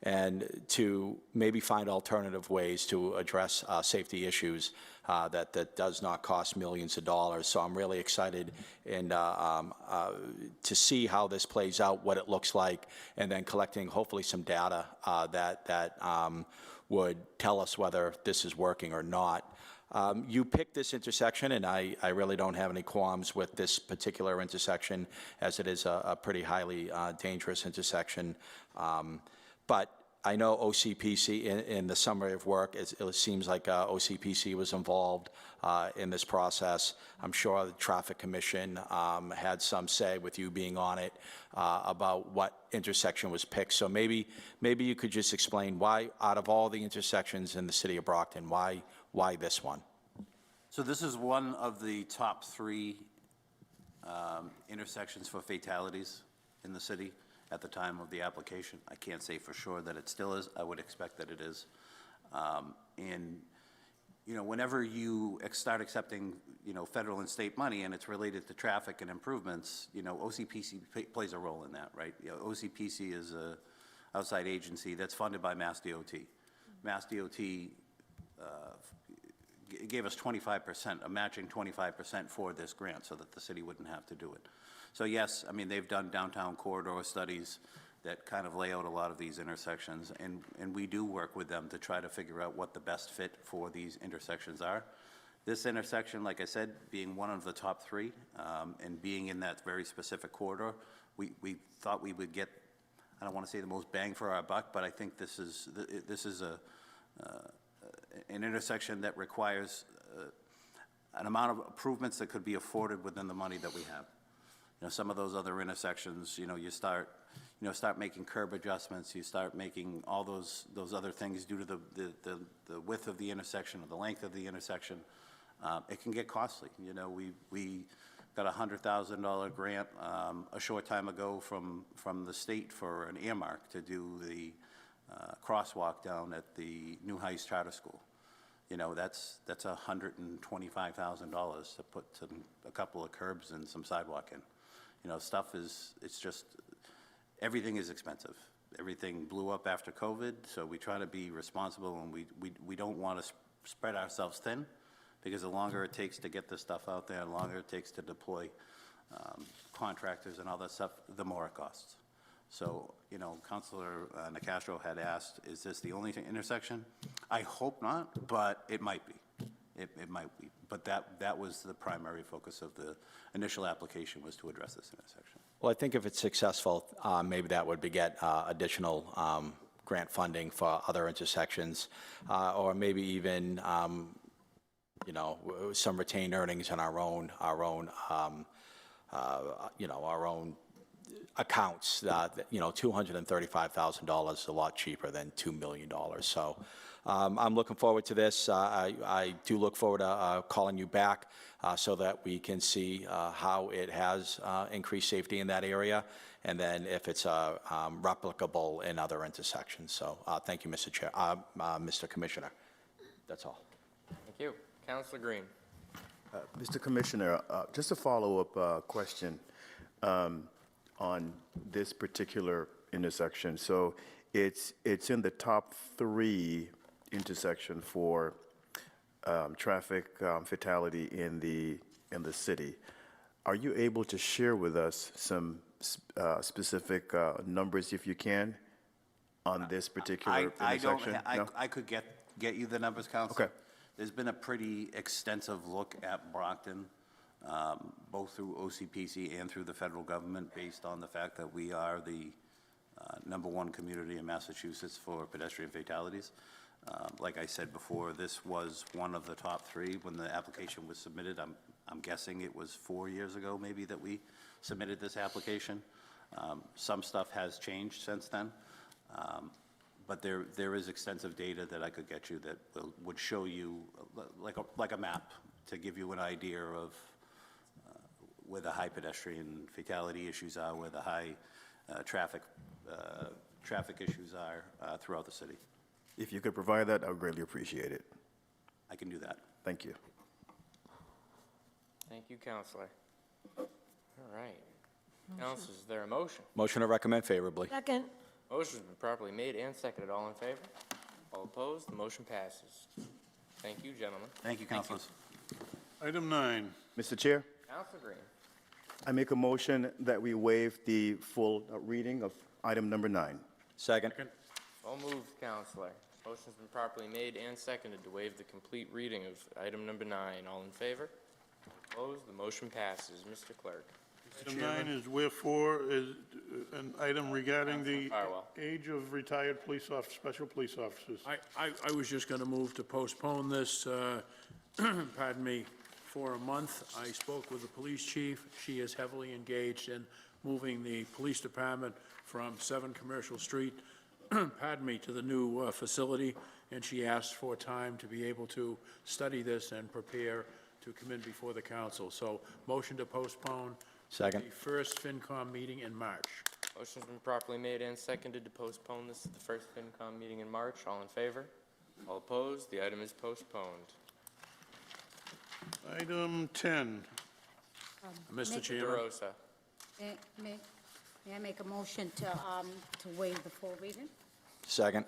and to maybe find alternative ways to address safety issues that does not cost millions of dollars. So I'm really excited and to see how this plays out, what it looks like, and then collecting hopefully some data that would tell us whether this is working or not. You picked this intersection, and I really don't have any qualms with this particular intersection, as it is a pretty highly dangerous intersection. But I know OCPC, in the summary of work, it seems like OCPC was involved in this process. I'm sure the Traffic Commission had some say, with you being on it, about what intersection was picked. So maybe you could just explain why, out of all the intersections in the city of Brockton, why this one? So this is one of the top 3 intersections for fatalities in the city at the time of the application. I can't say for sure that it still is. I would expect that it is. And, you know, whenever you start accepting, you know, federal and state money and it's related to traffic and improvements, you know, OCPC plays a role in that, right? You know, OCPC is a outside agency that's funded by Mass DOT. Mass DOT gave us 25%, a matching 25% for this grant, so that the city wouldn't have to do it. So yes, I mean, they've done downtown corridor studies that kind of lay out a lot of these intersections, and we do work with them to try to figure out what the best fit for these intersections are. This intersection, like I said, being one of the top 3, and being in that very specific corridor, we thought we would get, I don't want to say the most bang for our buck, but I think this is an intersection that requires an amount of improvements that could be afforded within the money that we have. some of those other intersections, you start making curb adjustments, you start making all those other things due to the width of the intersection or the length of the intersection. It can get costly. We got a $100,000 grant a short time ago from the state for an earmark to do the crosswalk down at the New Heights Charter School. That's $125,000 to put a couple of curbs and some sidewalk in. It's just, everything is expensive. Everything blew up after COVID, so we try to be responsible, and we don't want to spread ourselves thin, because the longer it takes to get this stuff out there, the longer it takes to deploy contractors and all that stuff, the more it costs. So, Councilor Nacastro had asked, is this the only intersection? I hope not, but it might be. It might be. But that was the primary focus of the initial application, was to address this intersection. Well, I think if it's successful, maybe that would beget additional grant funding for other intersections, or maybe even, some retained earnings in our own accounts. $235,000 is a lot cheaper than $2 million. So I'm looking forward to this. I do look forward to calling you back so that we can see how it has increased safety in that area, and then if it's replicable in other intersections. So thank you, Mr. Commissioner. That's all. Thank you. Councilor Green. Mr. Commissioner, just a follow-up question on this particular intersection. So it's in the top 3 intersection for traffic fatality in the city. Are you able to share with us some specific numbers, if you can, on this particular intersection? I could get you the numbers, Council. Okay. There's been a pretty extensive look at Brockton, both through OCPC and through the federal government, based on the fact that we are the #1 community in Massachusetts for pedestrian fatalities. Like I said before, this was one of the top 3 when the application was submitted. I'm guessing it was 4 years ago, maybe, that we submitted this application. Some stuff has changed since then. But there is extensive data that I could get you that would show you, like a map, to give you an idea of where the high pedestrian fatality issues are, where the high traffic issues are throughout the city. If you could provide that, I would greatly appreciate it. I can do that. Thank you. Thank you, Councilor. All right. Councilors, is there a motion? Motion to recommend favorably. Second. Motion's been properly made and seconded. All in favor? All opposed? The motion passes. Thank you, gentlemen. Thank you, councilors. Item 9. Mr. Chair, Councilor Green. I make a motion that we waive the full reading of item number 9. Second. Well moved, Councilor. Motion's been properly made and seconded to waive the complete reading of item number 9. All in favor? All opposed? The motion passes. Mr. Clerk. Item 9 is wherefore is an item regarding the Farwell. age of retired police officers, special police officers. I was just going to move to postpone this, pardon me, for a month. I spoke with the police chief. She is heavily engaged in moving the police department from 7 Commercial Street, pardon me, to the new facility, and she asked for time to be able to study this and prepare to come in before the council. So motion to postpone. Second. The first FinCom meeting in March. Motion's been properly made and seconded to postpone this to the first FinCom meeting in March. All in favor? All opposed? The item is postponed. Item 10. Mr. Chairman. DeRosa. May I make a motion to waive the full reading? Second.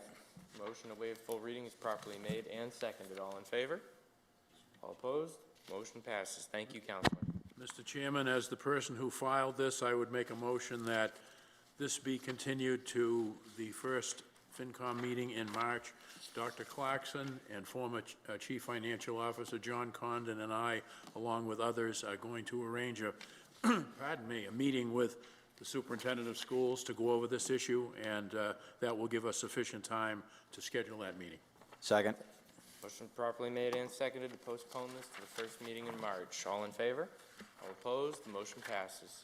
Motion to waive full reading is properly made and seconded. All in favor? All opposed? Motion passes. Thank you, Councilor. Mr. Chairman, as the person who filed this, I would make a motion that this be continued to the first FinCom meeting in March. Dr. Clarkson and former Chief Financial Officer John Condon and I, along with others, are going to arrange a, pardon me, a meeting with the Superintendent of Schools to go over this issue, and that will give us sufficient time to schedule that meeting. Second. Motion properly made and seconded to postpone this to the first meeting in March. All in favor? All opposed? The motion passes.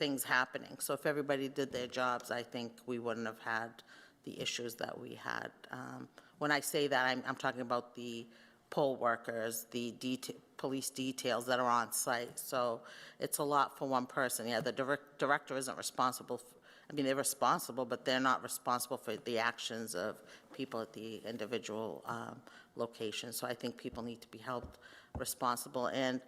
things happening. So if everybody did their jobs, I think we wouldn't have had the issues that we had. When I say that, I'm talking about the poll workers, the police details that are on site. So it's a lot for one person. Yeah, the director isn't responsible. I mean, they're responsible, but they're not responsible for the actions of people at the individual locations. So I think people need to be held responsible. And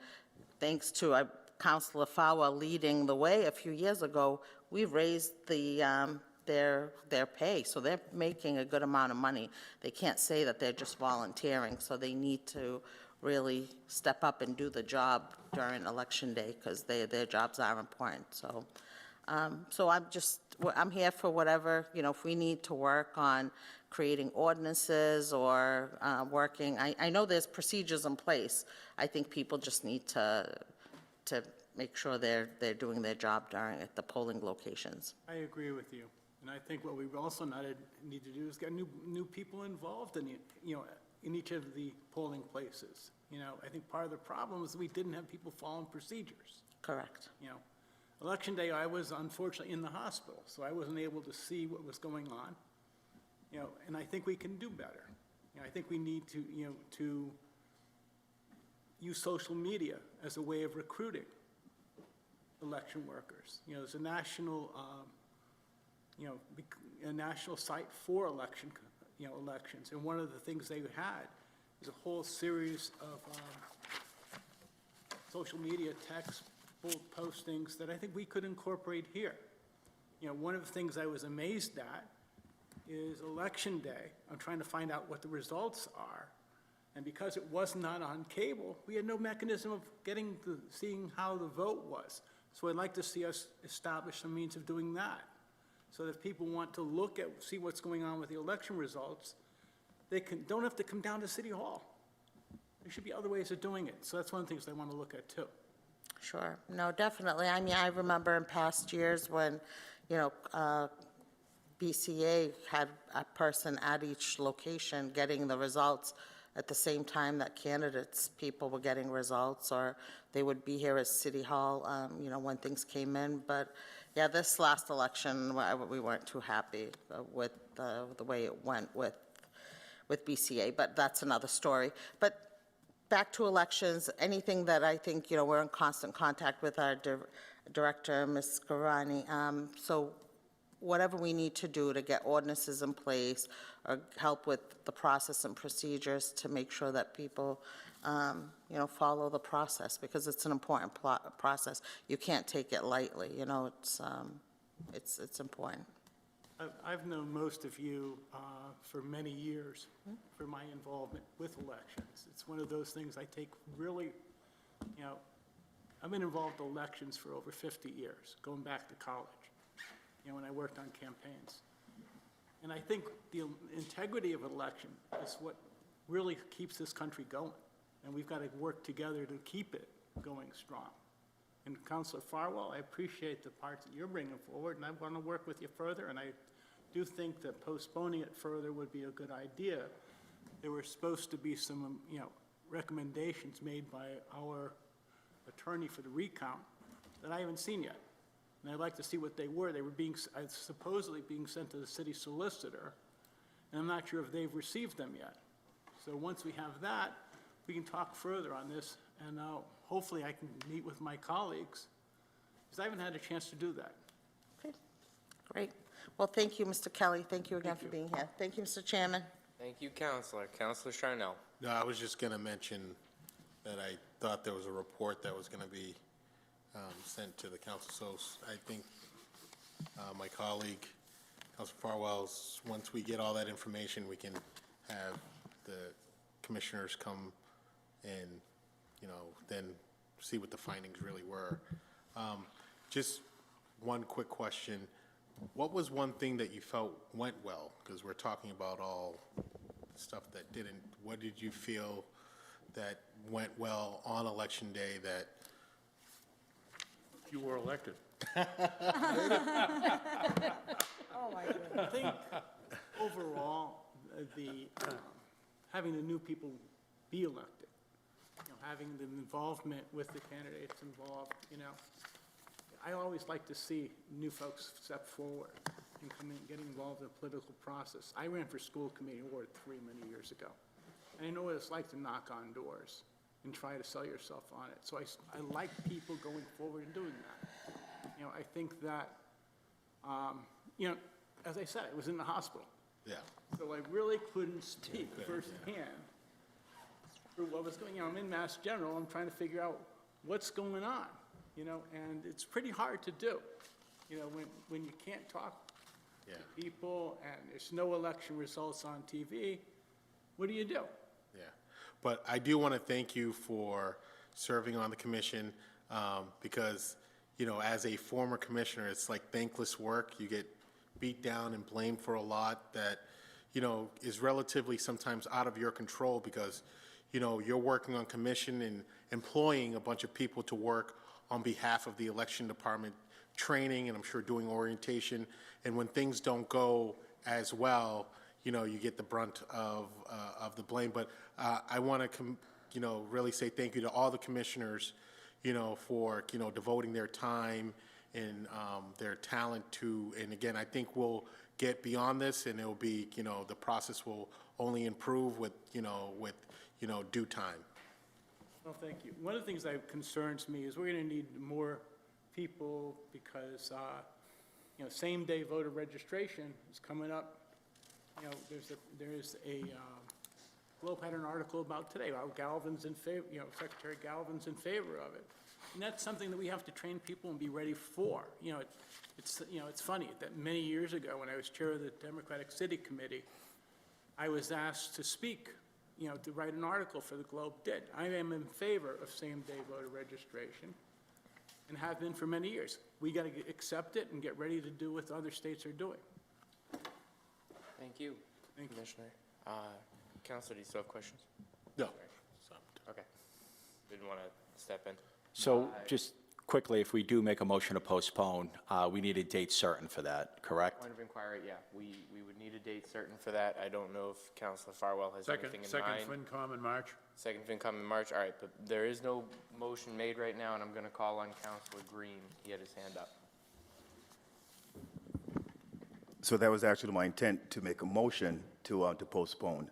thanks to Councilor Fowler leading the way a few years ago, we raised their pay, so they're making a good amount of money. They can't say that they're just volunteering, so they need to really step up and do the job during Election Day, because their jobs are important. So, I'm here for whatever, if we need to work on creating ordinances or working, I know there's procedures in place. I think people just need to make sure they're doing their job at the polling locations. I agree with you. And I think what we also need to do is get new people involved in, in each of the polling places. I think part of the problem is we didn't have people following procedures. Correct. Election day, I was unfortunately in the hospital, so I wasn't able to see what was going on. And I think we can do better. I think we need to use social media as a way of recruiting election workers. There's a national, a national site for elections. And one of the things they had is a whole series of social media text postings that I think we could incorporate here. One of the things I was amazed at is Election Day. I'm trying to find out what the results are. And because it was not on cable, we had no mechanism of seeing how the vote was. So I'd like to see us establish some means of doing that. So that if people want to see what's going on with the election results, they don't have to come down to City Hall. There should be other ways of doing it. So that's one of the things I want to look at too. Sure. No, definitely. I mean, I remember in past years when, BCA had a person at each location getting the results at the same time that people were getting results, or they would be here at City Hall, when things came in. But yeah, this last election, we weren't too happy with the way it went with BCA, but that's another story. But back to elections, anything that I think, we're in constant contact with our director, Ms. Garani. So whatever we need to do to get ordinances in place or help with the process and procedures to make sure that people, follow the process, because it's an important process. You can't take it lightly, it's important. I've known most of you for many years for my involvement with elections. It's one of those things I take really, I've been involved in elections for over 50 years, going back to college, when I worked on campaigns. And I think the integrity of an election is what really keeps this country going. And we've got to work together to keep it going strong. And Councilor Farwell, I appreciate the parts that you're bringing forward, and I want to work with you further, and I do think that postponing it further would be a good idea. There were supposed to be some, recommendations made by our attorney for the recount that I haven't seen yet. And I'd like to see what they were. They were supposedly being sent to the city solicitor, and I'm not sure if they've received them yet. So once we have that, we can talk further on this, and hopefully I can meet with my colleagues, because I haven't had a chance to do that. Okay, great. Well, thank you, Mr. Kelly. Thank you again for being here. Thank you, Mr. Chairman. Thank you, Counselor. Counselor Charnel. No, I was just going to mention that I thought there was a report that was going to be sent to the council. So I think my colleague, Councilor Farwell, once we get all that information, we can have the commissioners come and, then see what the findings really were. Just one quick question. What was one thing that you felt went well? Because we're talking about all stuff that didn't. What did you feel that went well on Election Day that You were elected. Oh, my goodness. I think overall, having the new people be elected, having the involvement with the candidates involved, I always like to see new folks step forward and come in, get involved in the political process. I ran for school committee in Ward 3 many years ago. And I know what it's like to knock on doors and try to sell yourself on it. So I like people going forward and doing that. You know, I think that, you know, as I said, I was in the hospital. Yeah. So I really couldn't speak firsthand through what was going on. I'm in Mass General, I'm trying to figure out what's going on, you know, and it's pretty hard to do. You know, when you can't talk Yeah. to people and there's no election results on TV, what do you do? Yeah, but I do want to thank you for serving on the commission, because, you know, as a former commissioner, it's like thankless work. You get beat down and blamed for a lot that, you know, is relatively sometimes out of your control because, you know, you're working on commission and employing a bunch of people to work on behalf of the election department, training, and I'm sure doing orientation. And when things don't go as well, you know, you get the brunt of the blame. But I want to, you know, really say thank you to all the commissioners, you know, for, you know, devoting their time and their talent to, and again, I think we'll get beyond this and it'll be, you know, the process will only improve with due time. Well, thank you. One of the things that concerns me is we're going to need more people because, you know, same-day voter registration is coming up. You know, there's a Globe had an article about today, about Galvin's in favor, you know, Secretary Galvin's in favor of it. And that's something that we have to train people and be ready for. You know, it's funny that many years ago when I was chair of the Democratic City Committee, I was asked to speak, you know, to write an article for the Globe did. I am in favor of same-day voter registration and have been for many years. We got to accept it and get ready to do what other states are doing. Thank you, Commissioner. Counselor, do you still have questions? No. Okay. Didn't want to step in. So just quickly, if we do make a motion to postpone, we need a date certain for that, correct? Point of inquiry, yeah, we would need a date certain for that. I don't know if Counselor Farwell has anything in mind. Second FinCom in March. Second FinCom in March, all right, but there is no motion made right now, and I'm going to call on Counselor Green. He had his hand up. So that was actually my intent, to make a motion to postpone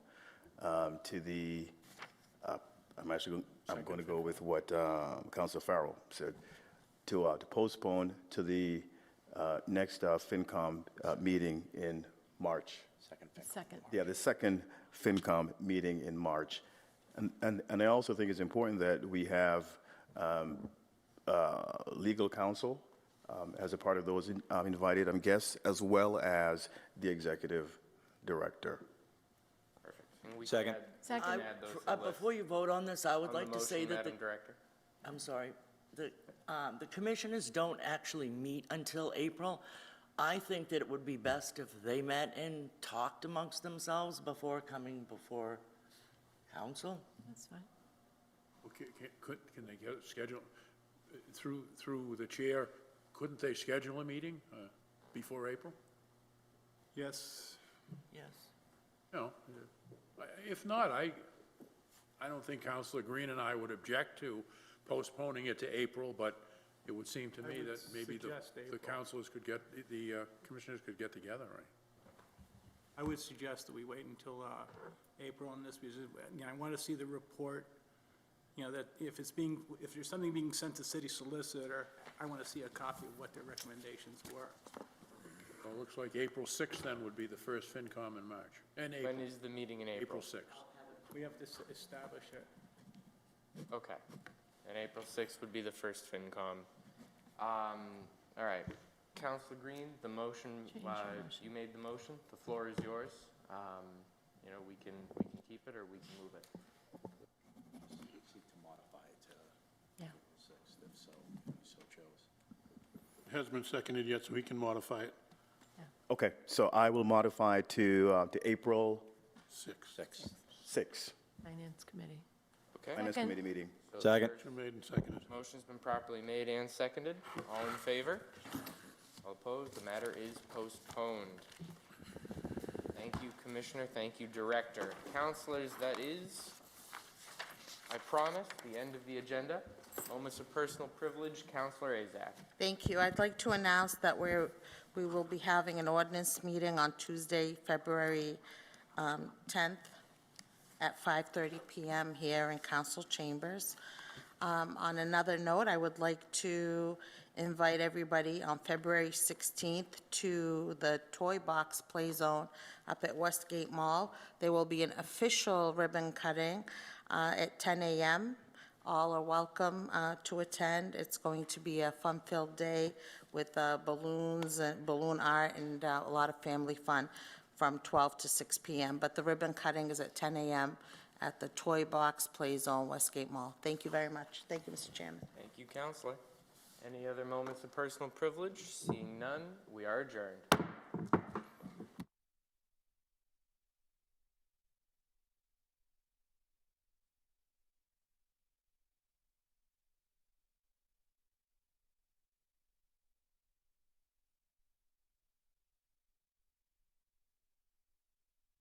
to the, I'm going to go with what Councilor Farrell said, to postpone to the next FinCom meeting in March. Second. Yeah, the second FinCom meeting in March. And I also think it's important that we have legal counsel as a part of those invited guests, as well as the executive director. Perfect. And we can Second. add- we Second. can add those to the list. Before you vote on this, I would On the like to say motion, that Madam Director. I'm sorry, the commissioners don't actually meet until April. I think that it would be best if they met and talked amongst themselves before coming before council. That's fine. Okay, can they get a schedule, through the chair, couldn't they schedule a meeting before April? Yes. Yes. No. If not, I don't think Councilor Green and I would object to postponing it to April, but it would seem to I me would that maybe suggest the April. councilors could get, the commissioners could get together, right? I would suggest that we wait until April on this, because, you know, I want to see the report, you know, that if there's something being sent to city solicitor, I want to see a copy of what their recommendations were. Well, it looks like April 6th then would be the first FinCom in March, and April. When is the meeting in April? April 6th. We have to establish it. Okay. And April 6th would be the first FinCom. All right. Counselor Green, the motion, you made the motion. The floor is yours. You know, we can keep it or we can move it. Seek to modify it to Yeah. 6th, if so chose. It hasn't been seconded yet, so we can modify it. Okay, so I will modify to April 6. 6th, Finance Committee. Okay. Finance Second. Committee meeting. So Second. Motion made and seconded. Motion's been properly made and seconded. All in favor? All opposed? The matter is postponed. Thank you, Commissioner. Thank you, Director. Councilors, that is, I promise, the end of the agenda. Moments of personal privilege, Counselor Azak. Thank you. I'd like to announce that we will be having an ordinance meeting on Tuesday, February 10th at 5:30 PM here in council chambers. On another note, I would like to invite everybody on February 16th to the Toy Box Play Zone up at Westgate Mall. There will be an official ribbon cutting at 10 a.m. All are welcome to attend. It's going to be a fun-filled day with balloons and balloon art and a lot of family fun from 12 to 6 p.m. But the ribbon cutting is at 10 a.m. at the Toy Box Play Zone, Westgate Mall. Thank you very much. Thank you, Mr. Chairman. Thank you, Counselor. Any other moments of personal privilege? Seeing none, we are adjourned.